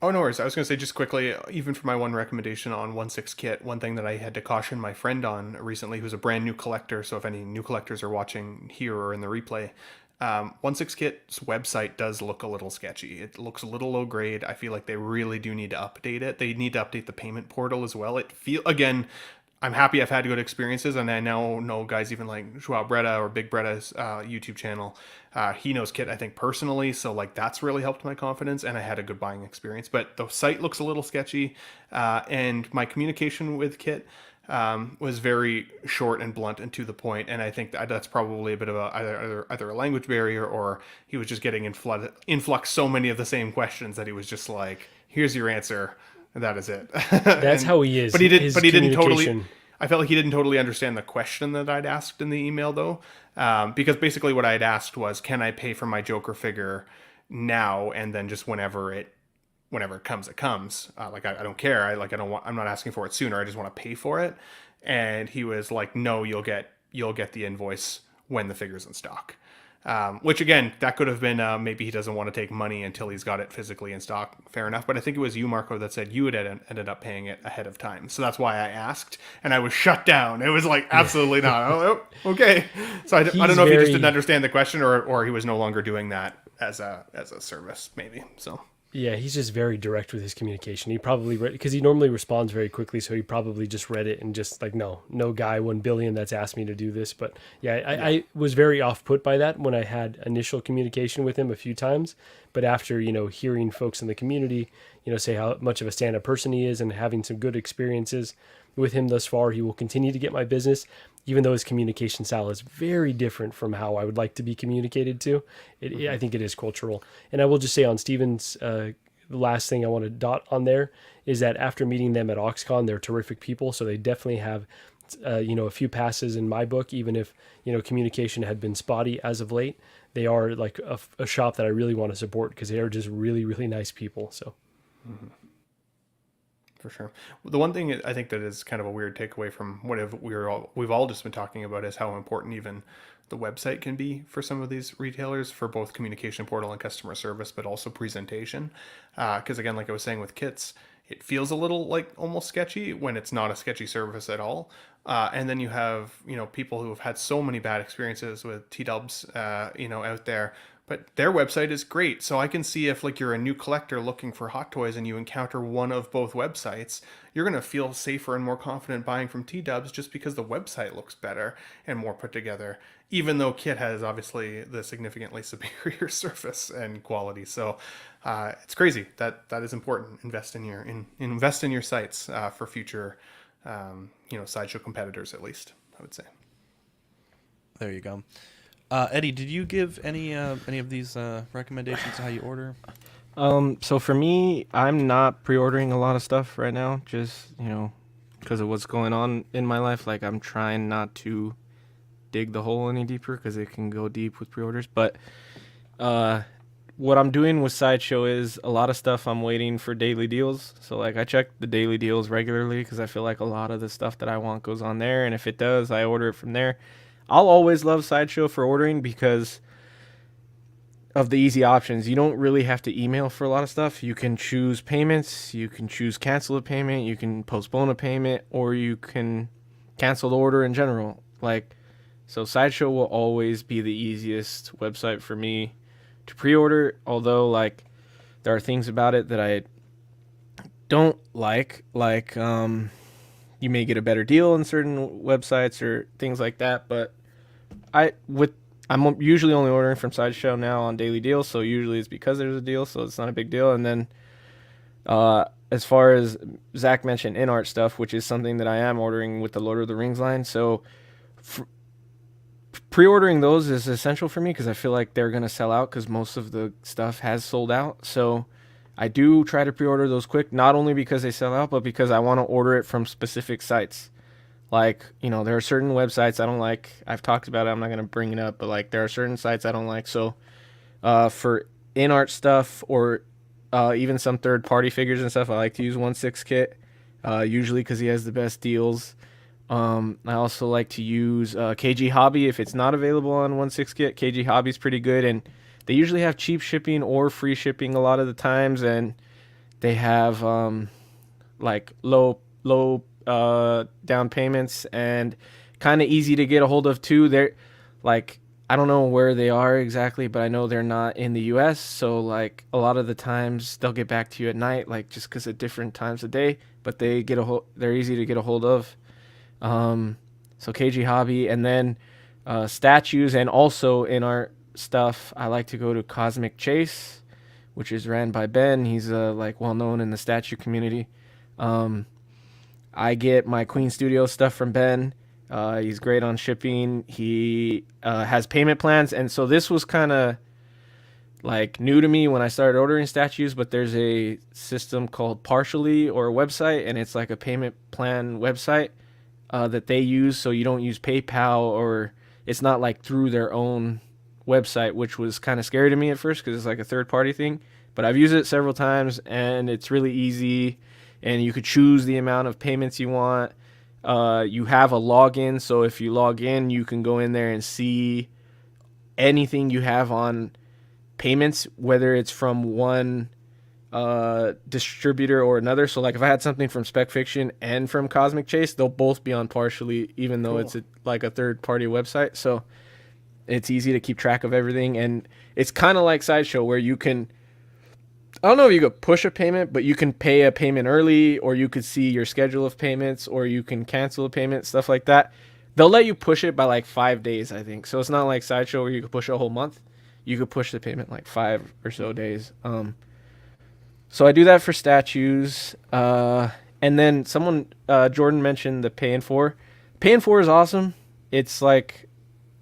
Oh, no worries. I was going to say just quickly, even for my one recommendation on 1/6 kit, one thing that I had to caution my friend on recently, who's a brand new collector, so if any new collectors are watching here or in the replay, 1/6 kit's website does look a little sketchy. It looks a little low grade. I feel like they really do need to update it. They need to update the payment portal as well. Again, I'm happy I've had good experiences, and I now know guys even like Joao Breda or Big Breda's YouTube channel. He knows Kit, I think, personally, so that's really helped my confidence, and I had a good buying experience. But the site looks a little sketchy, and my communication with Kit was very short and blunt and to the point, and I think that's probably a bit of either a language barrier, or he was just getting influx so many of the same questions that he was just like, "Here's your answer." That is it. That's how he is. But he didn't totally. I felt like he didn't totally understand the question that I'd asked in the email, though, because basically what I had asked was, "Can I pay for my Joker figure now, and then just whenever it comes, it comes? I don't care. I'm not asking for it sooner. I just want to pay for it." And he was like, "No, you'll get the invoice when the figure's in stock. Which again, that could have been maybe he doesn't want to take money until he's got it physically in stock. Fair enough. But I think it was you, Marco, that said you had ended up paying it ahead of time. So that's why I asked, and I was shut down. It was like, absolutely not. Oh, okay. So I don't know if he just didn't understand the question, or he was no longer doing that as a service, maybe. So. Yeah, he's just very direct with his communication. He probably read, because he normally responds very quickly, so he probably just read it and just like, no guy 1 billion that's asked me to do this. But yeah, I was very off put by that when I had initial communication with him a few times. But after, hearing folks in the community, say how much of a stand-up person he is and having some good experiences with him thus far, he will continue to get my business, even though his communication style is very different from how I would like to be communicated to. I think it is cultural. And I will just say on Steven's, the last thing I want to dot on there is that after meeting them at OxCon, they're terrific people. So they definitely have, a few passes in my book, even if, communication had been spotty as of late. They are like a shop that I really want to support because they are just really, really nice people. So. Mm-hmm. For sure. The one thing I think that is kind of a weird takeaway from what we've all just been talking about is how important even the website can be for some of these retailers for both communication portal and customer service, but also presentation. Because again, like I was saying with kits, it feels a little like almost sketchy when it's not a sketchy service at all. And then you have, people who have had so many bad experiences with T-dubs, out there. But their website is great. So I can see if like you're a new collector looking for Hot Toys and you encounter one of both websites, you're going to feel safer and more confident buying from T-dubs just because the website looks better and more put together, even though Kit has obviously the significantly superior surface and quality. So it's crazy. That is important. Invest in your sites for future, sideshow competitors, at least, I would say. There you go. Eddie, did you give any of these recommendations to how you order? So for me, I'm not pre-ordering a lot of stuff right now, just, because of what's going on in my life. Like, I'm trying not to dig the hole any deeper because it can go deep with pre-orders. But what I'm doing with Sideshow is a lot of stuff I'm waiting for daily deals. So, like, I check the daily deals regularly because I feel like a lot of the stuff that I want goes on there. And if it does, I order it from there. I'll always love Sideshow for ordering because of the easy options. You don't really have to email for a lot of stuff. You can choose payments, you can choose cancel a payment, you can postpone a payment, or you can cancel the order in general. So Sideshow will always be the easiest website for me to pre-order, although there are things about it that I don't like you may get a better deal in certain websites or things like that, but I'm usually only ordering from Sideshow now on daily deals, so usually it's because there's a deal, so it's not a big deal. And then as far as Zach mentioned, in-art stuff, which is something that I am ordering with the Lord of the Rings line, so pre-ordering those is essential for me because I feel like they're going to sell out because most of the stuff has sold out. So I do try to pre-order those quick, not only because they sell out, but because I want to order it from specific sites. There are certain websites I don't like. I've talked about it. I'm not going to bring it up, but there are certain sites I don't like. So for in-art stuff or even some third-party figures and stuff, I like to use 1/6 Kit, usually because he has the best deals. I also like to use KG Hobby if it's not available on 1/6 Kit. KG Hobby is pretty good, and they usually have cheap shipping or free shipping a lot of the times, and they have low down payments and kind of easy to get a hold of too. They're I don't know where they are exactly, but I know they're not in the US, so a lot of the times they'll get back to you at night, just because of different times of day, but they're easy to get a hold of. So KG Hobby, and then statues and also in our stuff, I like to go to Cosmic Chase, which is ran by Ben. He's well known in the statue community. I get my Queen Studio stuff from Ben. He's great on shipping. He has payment plans, and so this was kind of new to me when I started ordering statues, but there's a system called Partially, or a website, and it's like a payment plan website that they use, so you don't use PayPal, or it's not through their own website, which was kind of scary to me at first because it's a third-party thing. But I've used it several times, and it's really easy, and you could choose the amount of payments you want. You have a login, so if you log in, you can go in there and see anything you have on payments, whether it's from one distributor or another. So like if I had something from Spec Fiction and from Cosmic Chase, they'll both be on partially, even though it's like a third party website. So it's easy to keep track of everything. And it's kind of like Sideshow, where you can, I don't know if you could push a payment, but you can pay a payment early, or you could see your schedule of payments, or you can cancel a payment, stuff like that. They'll let you push it by like 5 days, I think. So it's not like Sideshow where you could push a whole month. You could push the payment like 5 or so days. So I do that for statues. And then someone, Jordan mentioned the Pay in 4. Pay in 4 is awesome. It's like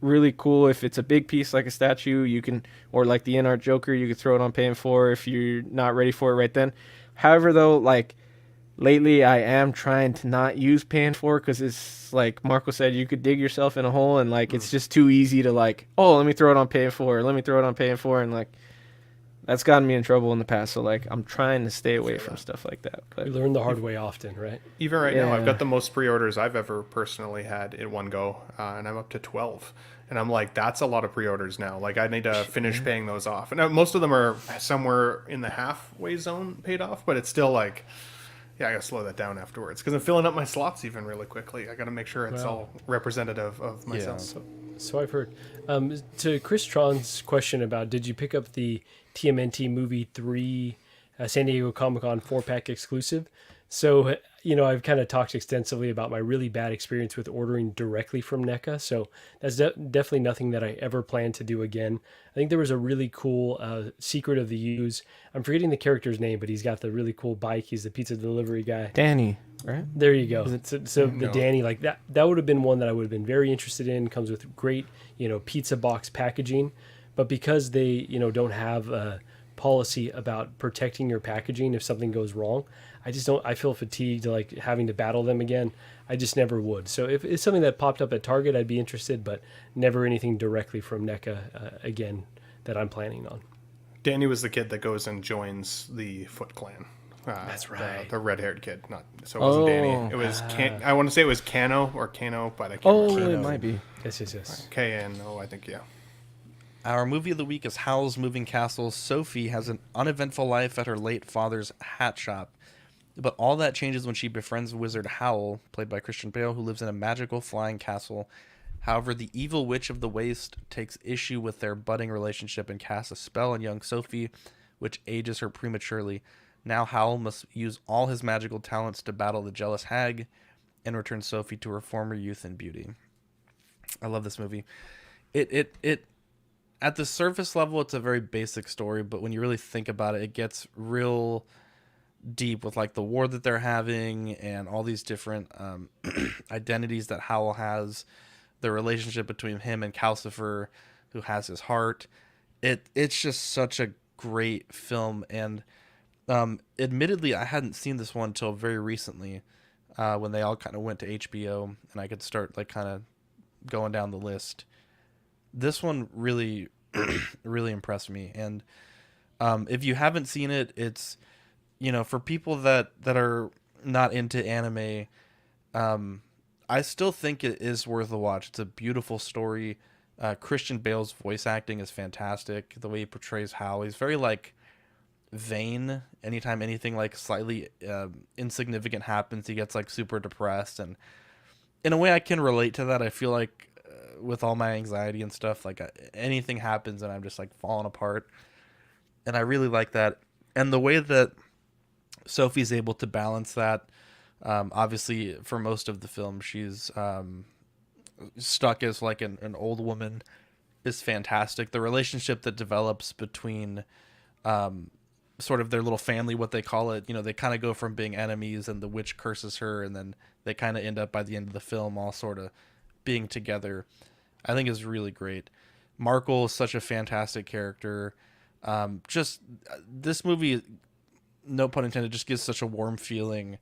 really cool. If it's a big piece like a statue, you can, or like the in-art Joker, you could throw it on Pay in 4 if you're not ready for it right then. However, though, like lately I am trying to not use Pay in 4 because it's like Marco said, you could dig yourself in a hole, and like it's just too easy to like, oh, let me throw it on Pay in 4, let me throw it on Pay in 4, and like that's gotten me in trouble in the past. So like I'm trying to stay away from stuff like that. But we learn the hard way often, right? Even right now, I've got the most pre-orders I've ever personally had in one go, and I'm up to 12. And I'm like, that's a lot of pre-orders now. Like I need to finish paying those off. And most of them are somewhere in the halfway zone paid off, but it's still like, yeah, I gotta slow that down afterwards because I'm filling up my slots even really quickly. I gotta make sure it's all representative of myself. So I've heard. To Chris Tron's question about did you pick up the TMNT Movie 3 San Diego Comic-Con 4-pack exclusive? So, you know, I've kind of talked extensively about my really bad experience with ordering directly from NECA. So that's definitely nothing that I ever plan to do again. I think there was a really cool Secret of the Use. I'm forgetting the character's name, but he's got the really cool bike. He's the pizza delivery guy. Danny, right? There you go. So the Danny, like that would have been one that I would have been very interested in. Comes with great, you know, pizza box packaging. But because they, you know, don't have a policy about protecting your packaging if something goes wrong, I feel fatigued like having to battle them again. I just never would. So if it's something that popped up at Target, I'd be interested, but never anything directly from NECA again that I'm planning on. Danny was the kid that goes and joins the Foot Clan. That's right. The red-haired kid. So it wasn't Danny. It was I want to say it was Kano, but I can't remember. It might be. Yes. K-N-O, I think, yeah. Our movie of the week is Howl's Moving Castle. Sophie has an uneventful life at her late father's hat shop, but all that changes when she befriends wizard Howl, played by Christian Bale, who lives in a magical flying castle. However, the evil witch of the waste takes issue with their budding relationship and casts a spell on young Sophie, which ages her prematurely. Now Howl must use all his magical talents to battle the jealous hag and return Sophie to her former youth and beauty. I love this movie. It at the surface level, it's a very basic story, but when you really think about it, it gets real deep with like the war that they're having and all these different identities that Howl has, the relationship between him and Calcifer, who has his heart. It's just such a great film, and admittedly, I hadn't seen this one until very recently, when they all kind of went to HBO, and I could start like kind of going down the list. This one really, really impressed me, and if you haven't seen it, it's, you know, for people that are not into anime, I still think it is worth a watch. It's a beautiful story. Christian Bale's voice acting is fantastic. The way he portrays Howl, he's very like vain. Anytime anything like slightly insignificant happens, he gets like super depressed, and in a way I can relate to that. I feel like with all my anxiety and stuff, like anything happens and I'm just like falling apart, and I really like that. And the way that Sophie's able to balance that, obviously for most of the film she's stuck as like an old woman, is fantastic. The relationship that develops between sort of their little family, what they call it, you know, they kind of go from being enemies and the witch curses her, and then they kind of end up by the end of the film all sort of being together, I think is really great. Markle is such a fantastic character. Just this movie, no pun intended, just gives such a warm feeling,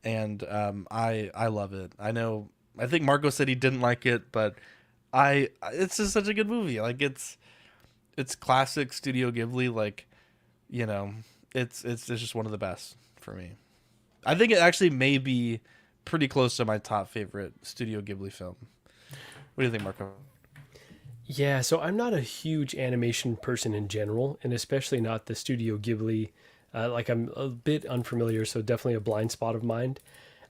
and I love it. I think Marco said he didn't like it, but it's just such a good movie. Like it's classic Studio Ghibli. Like, you know, it's just one of the best for me. I think it actually may be pretty close to my top favorite Studio Ghibli film. What do you think, Marco? Yeah, so I'm not a huge animation person in general, and especially not the Studio Ghibli. Like I'm a bit unfamiliar, so definitely a blind spot of mine.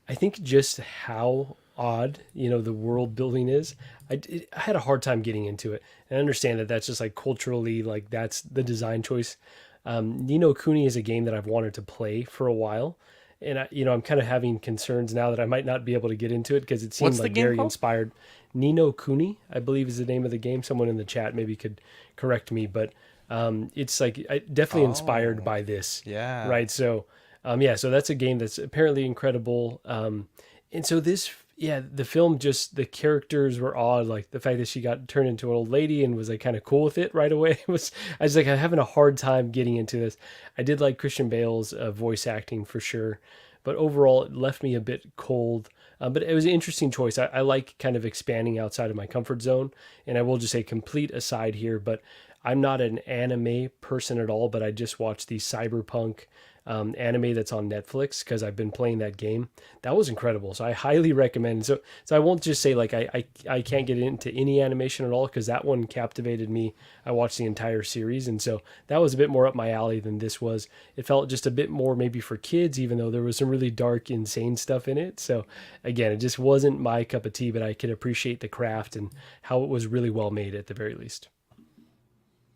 I think just how odd, the world building is. I had a hard time getting into it. And I understand that that's just like culturally, like that's the design choice. Ni no Kuni is a game that I've wanted to play for a while. And I'm kind of having concerns now that I might not be able to get into it because it seemed What's the like game very called? inspired. Ni no Kuni, I believe, is the name of the game. Someone in the chat maybe could correct me, but it's like definitely inspired by this. Yeah. Right. So, so that's a game that's apparently incredible. And so this, the film, just the characters were odd. Like the fact that she got turned into an old lady and was like kind of cool with it right away. I was like, I'm having a hard time getting into this. I did like Christian Bale's voice acting for sure, but overall it left me a bit cold. But it was an interesting choice. I like kind of expanding outside of my comfort zone. And I will just say, complete aside here, but I'm not an anime person at all, but I just watched the Cyberpunk anime that's on Netflix because I've been playing that game. That was incredible. So I highly recommend. So I won't just say like I can't get into any animation at all because that one captivated me. I watched the entire series, and so that was a bit more up my alley than this was. It felt just a bit more maybe for kids, even though there was some really dark, insane stuff in it. So again, it just wasn't my cup of tea, but I could appreciate the craft and how it was really well made at the very least.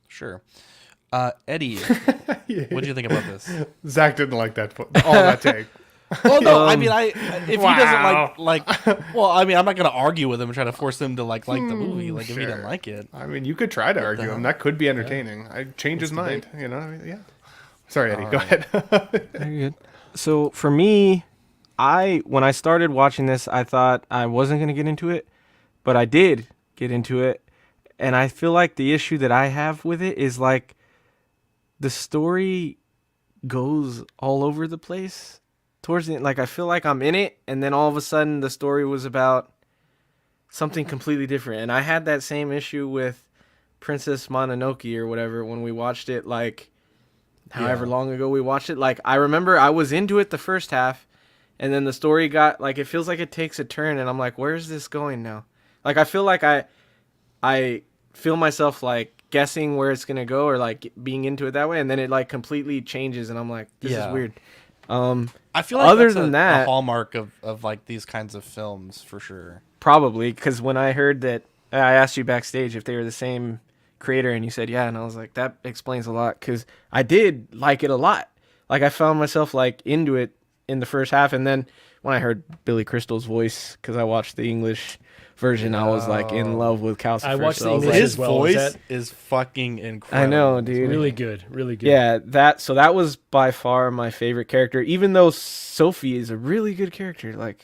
Sure. Eddie, what do you think about this? Zach didn't like all that take. Well, no, I mean, if he doesn't like, well, I mean, I'm not gonna argue with him and try to force him to like the movie. Like if he didn't like it, I mean, you could try to argue him. That could be entertaining. I'd change his mind. I mean, yeah. Sorry, Eddie. Go ahead. Very good. So for me, when I started watching this, I thought I wasn't gonna get into it, but I did get into it, and I feel like the issue that I have with it is like the story goes all over the place towards the end. Like I feel like I'm in it, and then all of a sudden the story was about something completely different. And I had that same issue with Princess Mononoke or whatever when we watched it, like however long ago we watched it. Like I remember I was into it the first half, and then the story got like, it feels like it takes a turn, and I'm like, where's this going now? Like I feel like I feel myself like guessing where it's gonna go or like being into it that way, and then it like completely changes, and I'm like, this is weird. I feel like other that's than a that, hallmark of like these kinds of films for sure. Probably because when I heard that, I asked you backstage if they were the same creator, and you said yeah, and I was like, that explains a lot because I did like it a lot. Like I found myself like into it in the first half, and then when I heard Billy Crystal's voice, because I watched the English version, I was like in love with Calcifer. I watched the English like, as well. His voice is fucking incredible. I know, dude. Really good. Really good. Yeah, that was by far my favorite character, even though Sophie is a really good character. Like,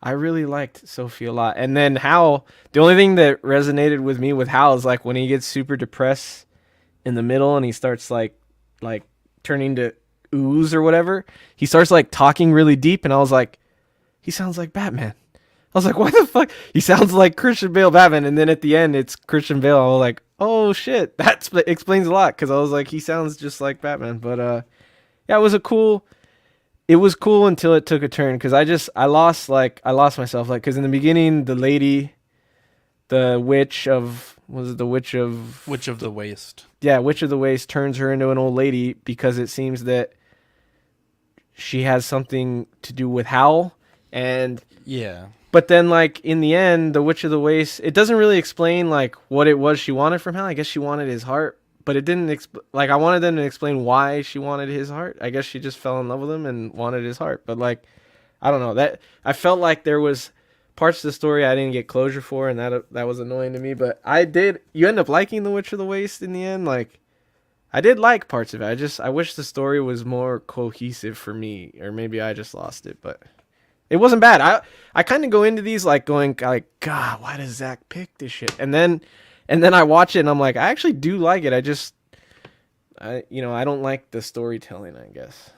I really liked Sophie a lot. And then Howl, the only thing that resonated with me with Howl is like when he gets super depressed in the middle and he starts like turning to ooze or whatever, he starts like talking really deep, and I was like, he sounds like Batman. I was like, what the fuck? He sounds like Christian Bale Batman. And then at the end, it's Christian Bale. I was like, oh shit, that explains a lot. Because I was like, he sounds just like Batman. But yeah, it was cool until it took a turn. Because I lost myself. Like, because in the beginning, the lady, the witch of the Waste. Yeah, Witch of the Waste turns her into an old lady because it seems that she has something to do with Howl. And yeah. But then, like, in the end, the Witch of the Waste, it doesn't really explain, like, what it was she wanted from Howl. I guess she wanted his heart, but it didn't, like, I wanted them to explain why she wanted his heart. I guess she just fell in love with him and wanted his heart. But, like, I don't know. That I felt like there was parts of the story I didn't get closure for, and that was annoying to me. But you end up liking the Witch of the Waste in the end. Like, I did like parts of it. I wish the story was more cohesive for me, or maybe I just lost it, but it wasn't bad. I kind of go into these like going like, God, why does Zach pick this shit? And then I watch it and I'm like, I actually do like it. I don't like the storytelling, I guess.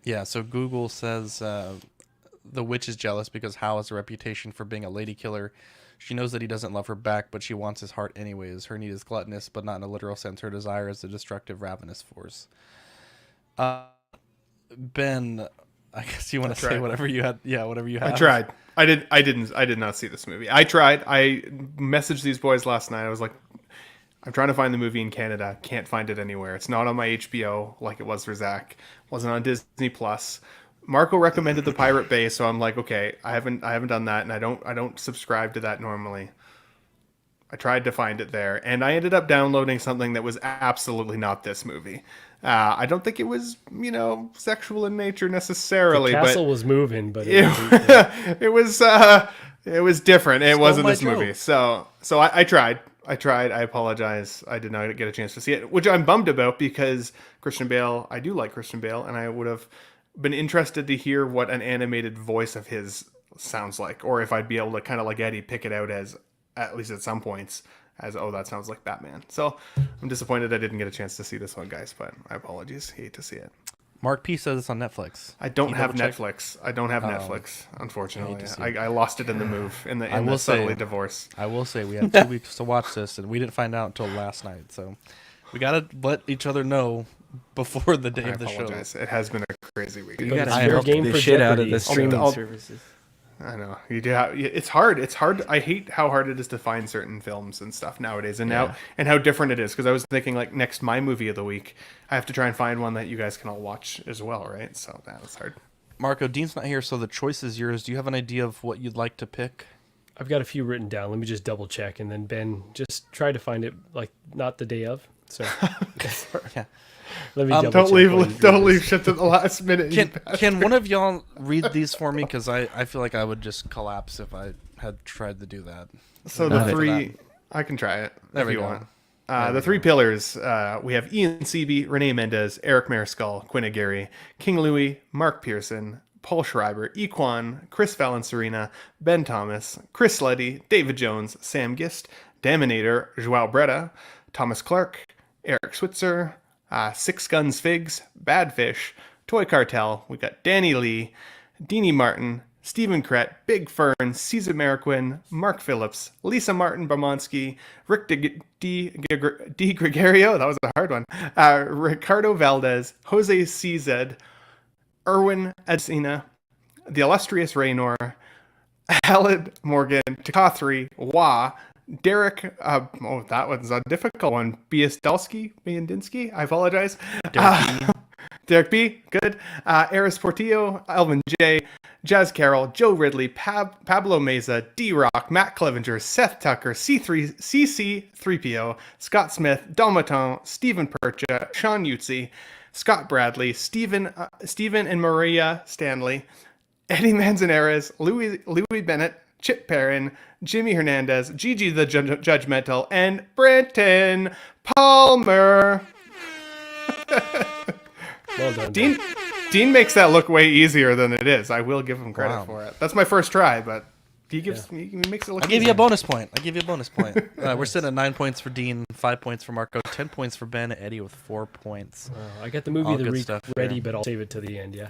Yeah, so Google says the witch is jealous because Howl has a reputation for being a lady killer. She knows that he doesn't love her back, but she wants his heart anyways. Her need is gluttonous, but not in a literal sense. Her desire is a destructive, ravenous force. Ben, I guess you want to I say tried. whatever you had. Yeah, whatever you had. I tried. I did not see this movie. I tried. I messaged these boys last night. I was like, I'm trying to find the movie in Canada. Can't find it anywhere. It's not on my HBO like it was for Zach. Wasn't on Disney Plus. Marco recommended the Pirate Bay, so I'm like, okay, I haven't done that, and I don't subscribe to that normally. I tried to find it there, and I ended up downloading something that was absolutely not this movie. I don't think it was, sexual in nature necessarily. The castle but was moving, but it was different. It wasn't this movie. So I tried. I apologize. I did not get a chance to see it, which I'm bummed about because Christian Bale, I do like Christian Bale, and I would have been interested to hear what an animated voice of his sounds like, or if I'd be able to kind of like Eddie pick it out as, at least at some points, as, oh, that sounds like Batman. So I'm disappointed I didn't get a chance to see this one, guys, but I apologize. Hate to see it. Mark P says it's on Netflix. I don't have Netflix. I don't have Netflix, unfortunately. I lost it in the move, in the suddenly divorce. I will say we had 2 weeks to watch this, and we didn't find out until last night. So we got to let each other know before the day of the show. It has been a crazy week. You got to fair game the shit out of the streaming services. I know you do. It's hard. It's hard. I hate how hard it is to find certain films and stuff nowadays, and how different it is. Because I was thinking, like, next my movie of the week, I have to try and find one that you guys can all watch as well, right? So that's hard. Marco, Dean's not here, so the choice is yours. Do you have an idea of what you'd like to pick? I've got a few written down. Let me just double check, and then Ben, just try to find it like not the day of. So yeah. Let me don't leave shit to the last minute. Can one of y'all read these for me? Because I feel like I would just collapse if I had tried to do that. So the three, I can try it if you want. The three pillars, we have Ian Seabee, Renee Mendez, Eric Mariscal, Quinn Aguirre, King Louis, Mark Pearson, Paul Schreiber, Equan, Chris Valencerina, Ben Thomas, Chris Leddy, David Jones, Sam Gist, Daminator, Joao Breda, Thomas Clark, Eric Switzer, Six Guns Figs, Bad Fish, Toy Cartel. We got Danny Lee, Deanie Martin, Stephen Krett, Big Fern, Cesar Mariquin, Mark Phillips, Lisa Martin Bomonsky, Rick D. Gregorio, that was a hard one, Ricardo Valdez, Jose CZ, Erwin Edsina, the illustrious Raynor, Aled Morgan, Takathri, Wah, Derek, that one's a difficult one. Biandinsky, I apologize. Derek B, good. Eris Portillo, Alvin J, Jazz Carroll, Joe Ridley, Pablo Meza, D-Rock, Matt Clevenger, Seth Tucker, CC3PO, Scott Smith, Domaton, Stephen Percha, Sean Utzi, Scott Bradley, Stephen and Maria Stanley, Eddie Manzanares, Louis Bennett, Chip Perrin, Jimmy Hernandez, Gigi the Judgmental, and Brenton Palmer. Well done, Dean makes that look way easier than it is. I will give him credit for it. That's my first try, but he makes it look I'll give you a bonus point. We're sitting at 9 points for Dean, 5 points for Marco, 10 points for Ben, Eddie with 4 points. I got the movie of the week ready, but I'll save it to the end, yeah.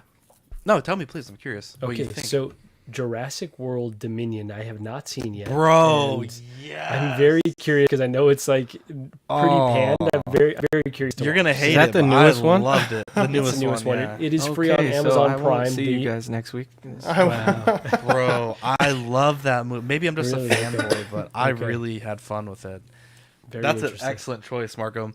No, tell me, please. I'm curious. Okay, so Jurassic World Dominion, I have not seen yet. Bro, yes. I'm very curious because I know it's like pretty panned. I'm very curious to You're going to hate it. Is that the newest one? I loved it. The newest one. Yeah. It is free on Amazon I Prime. Won't see you guys next week. Wow. Bro, I love that movie. Maybe I'm just a fanboy, but I really had fun with it. That's an excellent choice, Marco.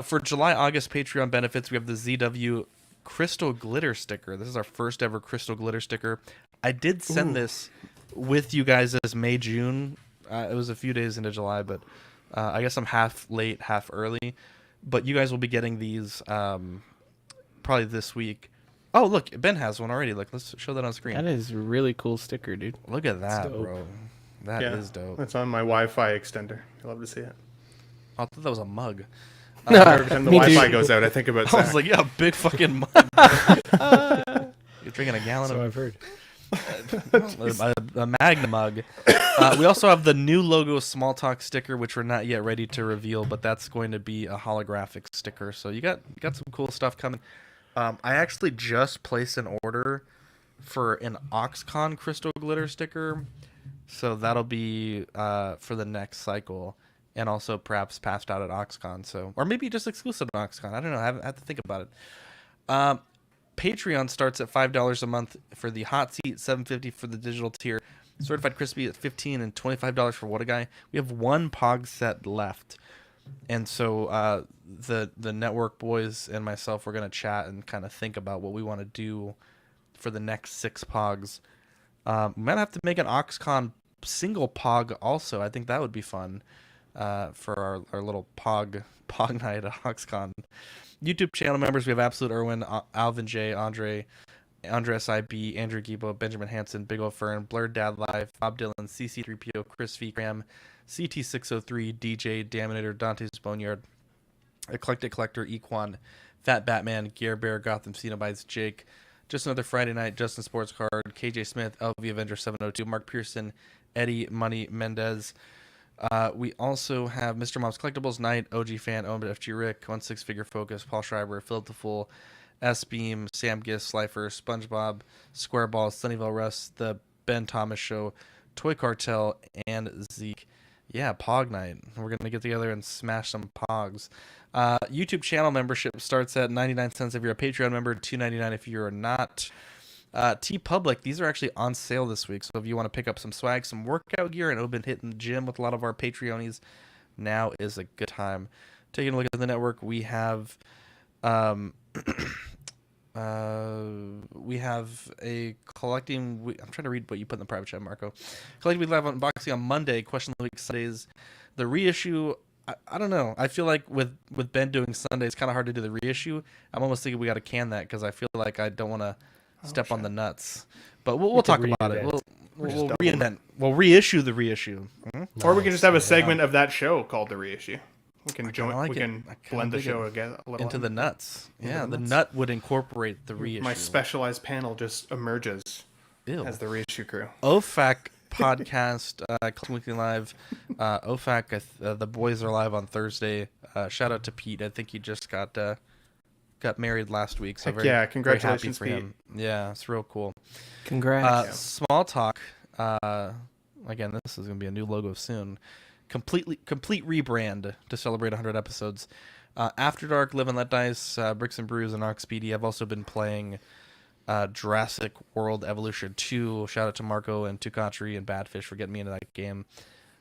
For July, August Patreon benefits, we have the ZW Crystal Glitter sticker. This is our first ever Crystal Glitter sticker. I did send this with you guys as May, June. It was a few days into July, but I guess I'm half late, half early. But you guys will be getting these probably this week. Oh, look, Ben has one already. Look, let's show that on screen. That is a really cool sticker, dude. Look at that, bro. That is dope. It's on my Wi-Fi extender. You'll love to see it. I thought that was a mug. Every time the Wi-Fi goes out, I think about Zach. I was like, yeah, big fucking mug. You're drinking a gallon I've heard. a Magna mug. We also have the new logo Small Talk sticker, which we're not yet ready to reveal, but that's going to be a holographic sticker. So you got some cool stuff coming. I actually just placed an order for an OxCon Crystal Glitter sticker, so that'll be for the next cycle, and also perhaps passed out at OxCon. So, or maybe just exclusive to OxCon. I don't know. I have to think about it. Patreon starts at $5 a month for the hot seat, $7.50 for the digital tier. Certified crispy at $15 and $25 for What a Guy. We have one Pog set left. And so the network boys and myself, we're going to chat and kind of think about what we want to do for the next 6 Pogs. We might have to make an OxCon single Pog also. I think that would be fun for our little Pog night at OxCon. YouTube channel members, we have Absolute Irwin, Alvin J, Andres IB, Andrew Gibo, Benjamin Hansen, Big Ol' Fern, Blurred Dad Live, Bob Dylan, CC3PO, Chris V. Graham, CT603, DJ, Daminator, Dante's Boneyard, Eclectic Collector, Equan, Fat Batman, Gear Bear, Gotham Cenobites, Jake, Just Another Friday Night, Justin Sports Card, KJ Smith, LV Avenger 702, Mark Pearson, Eddie Money Mendez. We also have Mr. Mom's Collectibles, Knight, OG Fan, Owned FG Rick, 16 Figure Focus, Paul Schreiber, Philip the Fool, S-Beam, Sam Giss, Slifer, SpongeBob, Squareball, Sunnyvale Russ, The Ben Thomas Show, Toy Cartel, and Zeke. Yeah, Pog Night. We're going to get together and smash some Pogs. YouTube channel membership starts at 99 cents if you're a Patreon member, $2.99 if you're not. TeePublic, these are actually on sale this week, so if you want to pick up some swag, some workout gear, and have been hitting the gym with a lot of our Patreonies, now is a good time. Taking a look at the network, we have we have a collecting. I'm trying to read what you put in the private chat, Marco. Collecting Week Live unboxing on Monday. Question of the week Sundays. The reissue. I don't know. I feel like with Ben doing Sunday, it's kind of hard to do the reissue. I'm almost thinking we got to can that because I feel like I don't want to step on the nuts. But we'll talk about it. We'll reinvent. We'll reissue the reissue. Mm-hmm. Or we can just have a segment of that show called the reissue. We can join. Like we can blend the show again a little into the nuts. Yeah, the nut would incorporate the reissue. My specialized panel just emerges as the reissue crew. OFAC podcast, Weekly Live. OFAC, the boys are live on Thursday. Shout out to Pete. I think he just got married last week. So congratulations, very happy for him. Yeah, it's real cool. Congrats. Small talk. Again, this is gonna be a new logo soon. Complete rebrand to celebrate 100 episodes. After Dark, Live and Let Dice, Bricks and Brews, and Ox Speedy. I've also been playing Jurassic World Evolution 2. Shout out to Marco and Tukatri and Badfish for getting me into that game.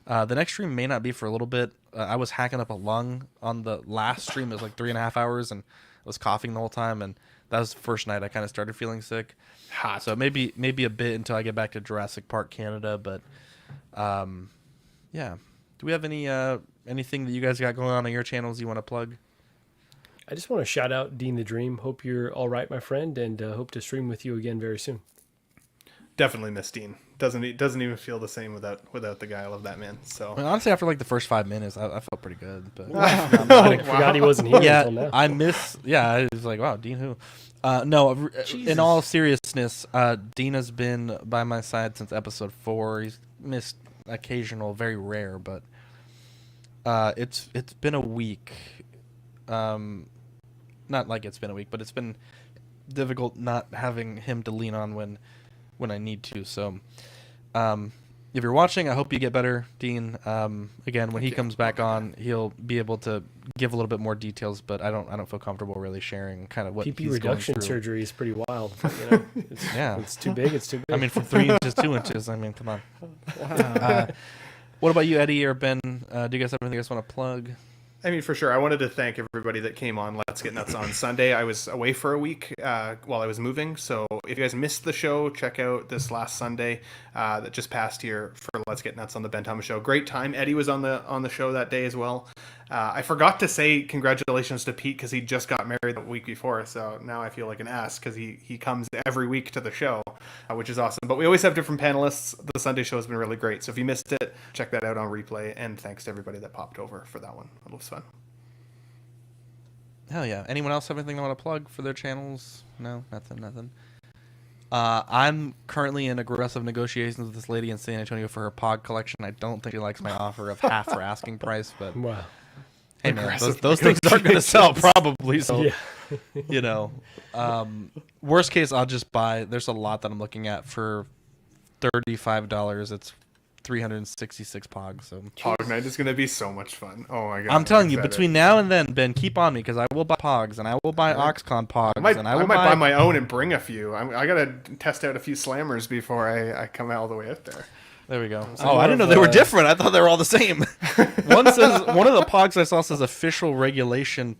The next stream may not be for a little bit. I was hacking up a lung on the last stream. It was like 3.5 hours, and I was coughing the whole time. And that was the first night I kind of started feeling sick. Hot. So maybe a bit until I get back to Jurassic Park Canada. But yeah. Do we have anything that you guys got going on your channels you want to plug? I just want to shout out Dean the Dream. Hope you're all right, my friend, and hope to stream with you again very soon. Definitely miss Dean. Doesn't even feel the same without the guy. I love that man. So honestly, after like the first 5 minutes, I felt pretty good. But I forgot he wasn't here until now. I was like, wow, Dean who? No, in all seriousness, Dean has been by my side since episode 4. He's missed occasional, very rare, but it's been a week. Not like it's been a week, but it's been difficult not having him to lean on when I need to. So if you're watching, I hope you get better, Dean. Again, when he comes back on, he'll be able to give a little bit more details, but I don't feel comfortable really sharing kind of what PP he's reduction going through. Surgery is pretty wild. You know? It's too big. It's too big. I mean, from 3 inches, 2 inches. I mean, come on. What about you, Eddie or Ben? Do you guys have anything you guys want to plug? I mean, for sure. I wanted to thank everybody that came on Let's Get Nuts on Sunday. I was away for a week while I was moving, so if you guys missed the show, check out this last Sunday that just passed here for Let's Get Nuts on the Ben Thomas Show. Great time. Eddie was on the show that day as well. I forgot to say congratulations to Pete because he just got married the week before, so now I feel like an ass because he comes every week to the show, which is awesome. But we always have different panelists. The Sunday show has been really great, so if you missed it, check that out on replay, and thanks to everybody that popped over for that one. It was fun. Hell yeah. Anyone else have anything they want to plug for their channels? No, nothing. I'm currently in aggressive negotiations with this lady in San Antonio for her Pog collection. I don't think she likes my offer of half for asking price, but wow. Hey man, those things aren't going to sell probably. So, you know, worst case, I'll just buy. There's a lot that I'm looking at for $35. It's 366 Pogs. So Pog night is going to be so much fun. Oh my god! I'm telling you, excited. between now and then, Ben, keep on me because I will buy Pogs and I will buy Oxcon Pogs I might will buy my own and bring a few. I got to test out a few slammers before I come all the way out there. There we go. Oh, I didn't know they were different. I thought they were all the same. One of the Pogs I saw says official regulation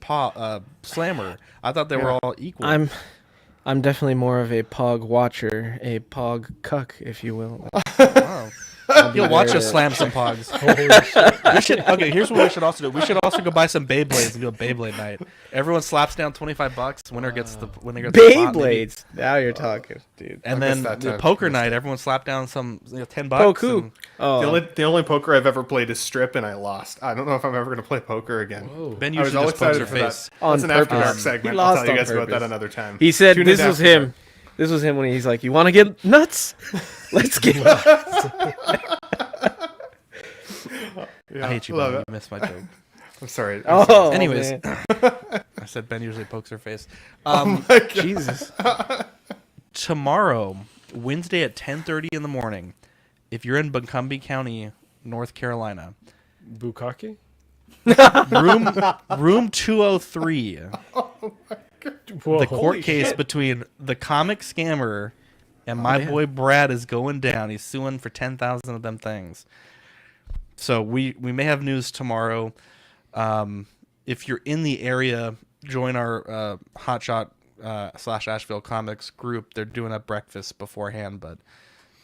slammer. I thought they were all equal. I'm definitely more of a Pog watcher, a Pog cuck, if you will. Wow. You'll watch us slam some Pogs. Okay, here's what we should also do. We should also go buy some Beyblades and do a Beyblade night. Everyone slaps down $25. Winner gets the Beyblades. Now you're talking, dude. And then the poker night, everyone slap down some $10. Poku. The only poker I've ever played is Strip, and I lost. I don't know if I'm ever going to play poker again. Whoa. Ben usually just pokes your face. That's an After Dark segment. I'll tell you guys about that another time. He said this was him. This was him when he's like, "You want to get nuts? Let's get nuts." I hate you, Ben. You missed my joke. I'm sorry. Anyways, I said Ben usually pokes her face. Jesus. Tomorrow, Wednesday at 10:30 in the morning, if you're in Buncombe County, North Carolina, Bukkake? room 203. Oh my God. The court case between the comic scammer and my boy Brad is going down. He's suing for 10,000 of them things. So we may have news tomorrow. If you're in the area, join our Hotshot / Asheville Comics group. They're doing a breakfast beforehand, but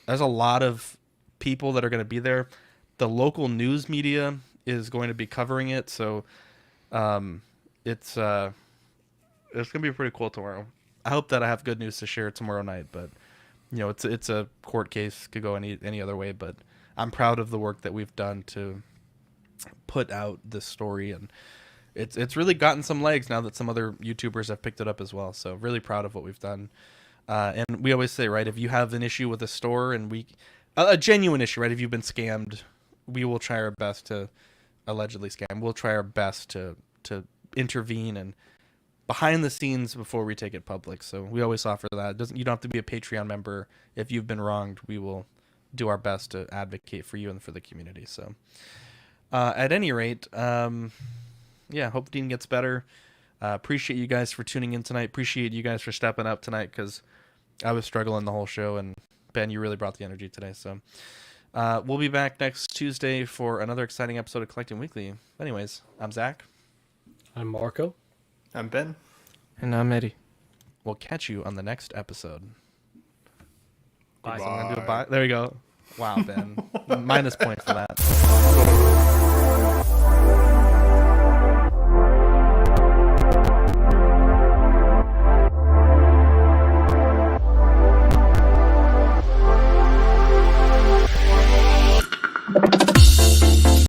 there's a lot of people that are going to be there. The local news media is going to be covering it, so it's going to be pretty cool tomorrow. I hope that I have good news to share tomorrow night, but it's a court case, could go any other way, but I'm proud of the work that we've done to put out this story, and it's really gotten some legs now that some other YouTubers have picked it up as well. So really proud of what we've done. And we always say, right, if you have an issue with a store and a genuine issue, right, if you've been scammed, we will try our best to allegedly scam. We'll try our best to intervene and behind the scenes before we take it public. So we always offer that. You don't have to be a Patreon member. If you've been wronged, we will do our best to advocate for you and for the community. So at any rate, hope Dean gets better. Appreciate you guys for tuning in tonight. Appreciate you guys for stepping up tonight, because I was struggling the whole show, and Ben, you really brought the energy today. So we'll be back next Tuesday for another exciting episode of Collecting Weekly. Anyways, I'm Zach. I'm Marco. I'm Ben. And I'm Eddie. We'll catch you on the next episode. Bye. So I'm gonna do a bye. There we go. Wow, Ben. Minus point for that.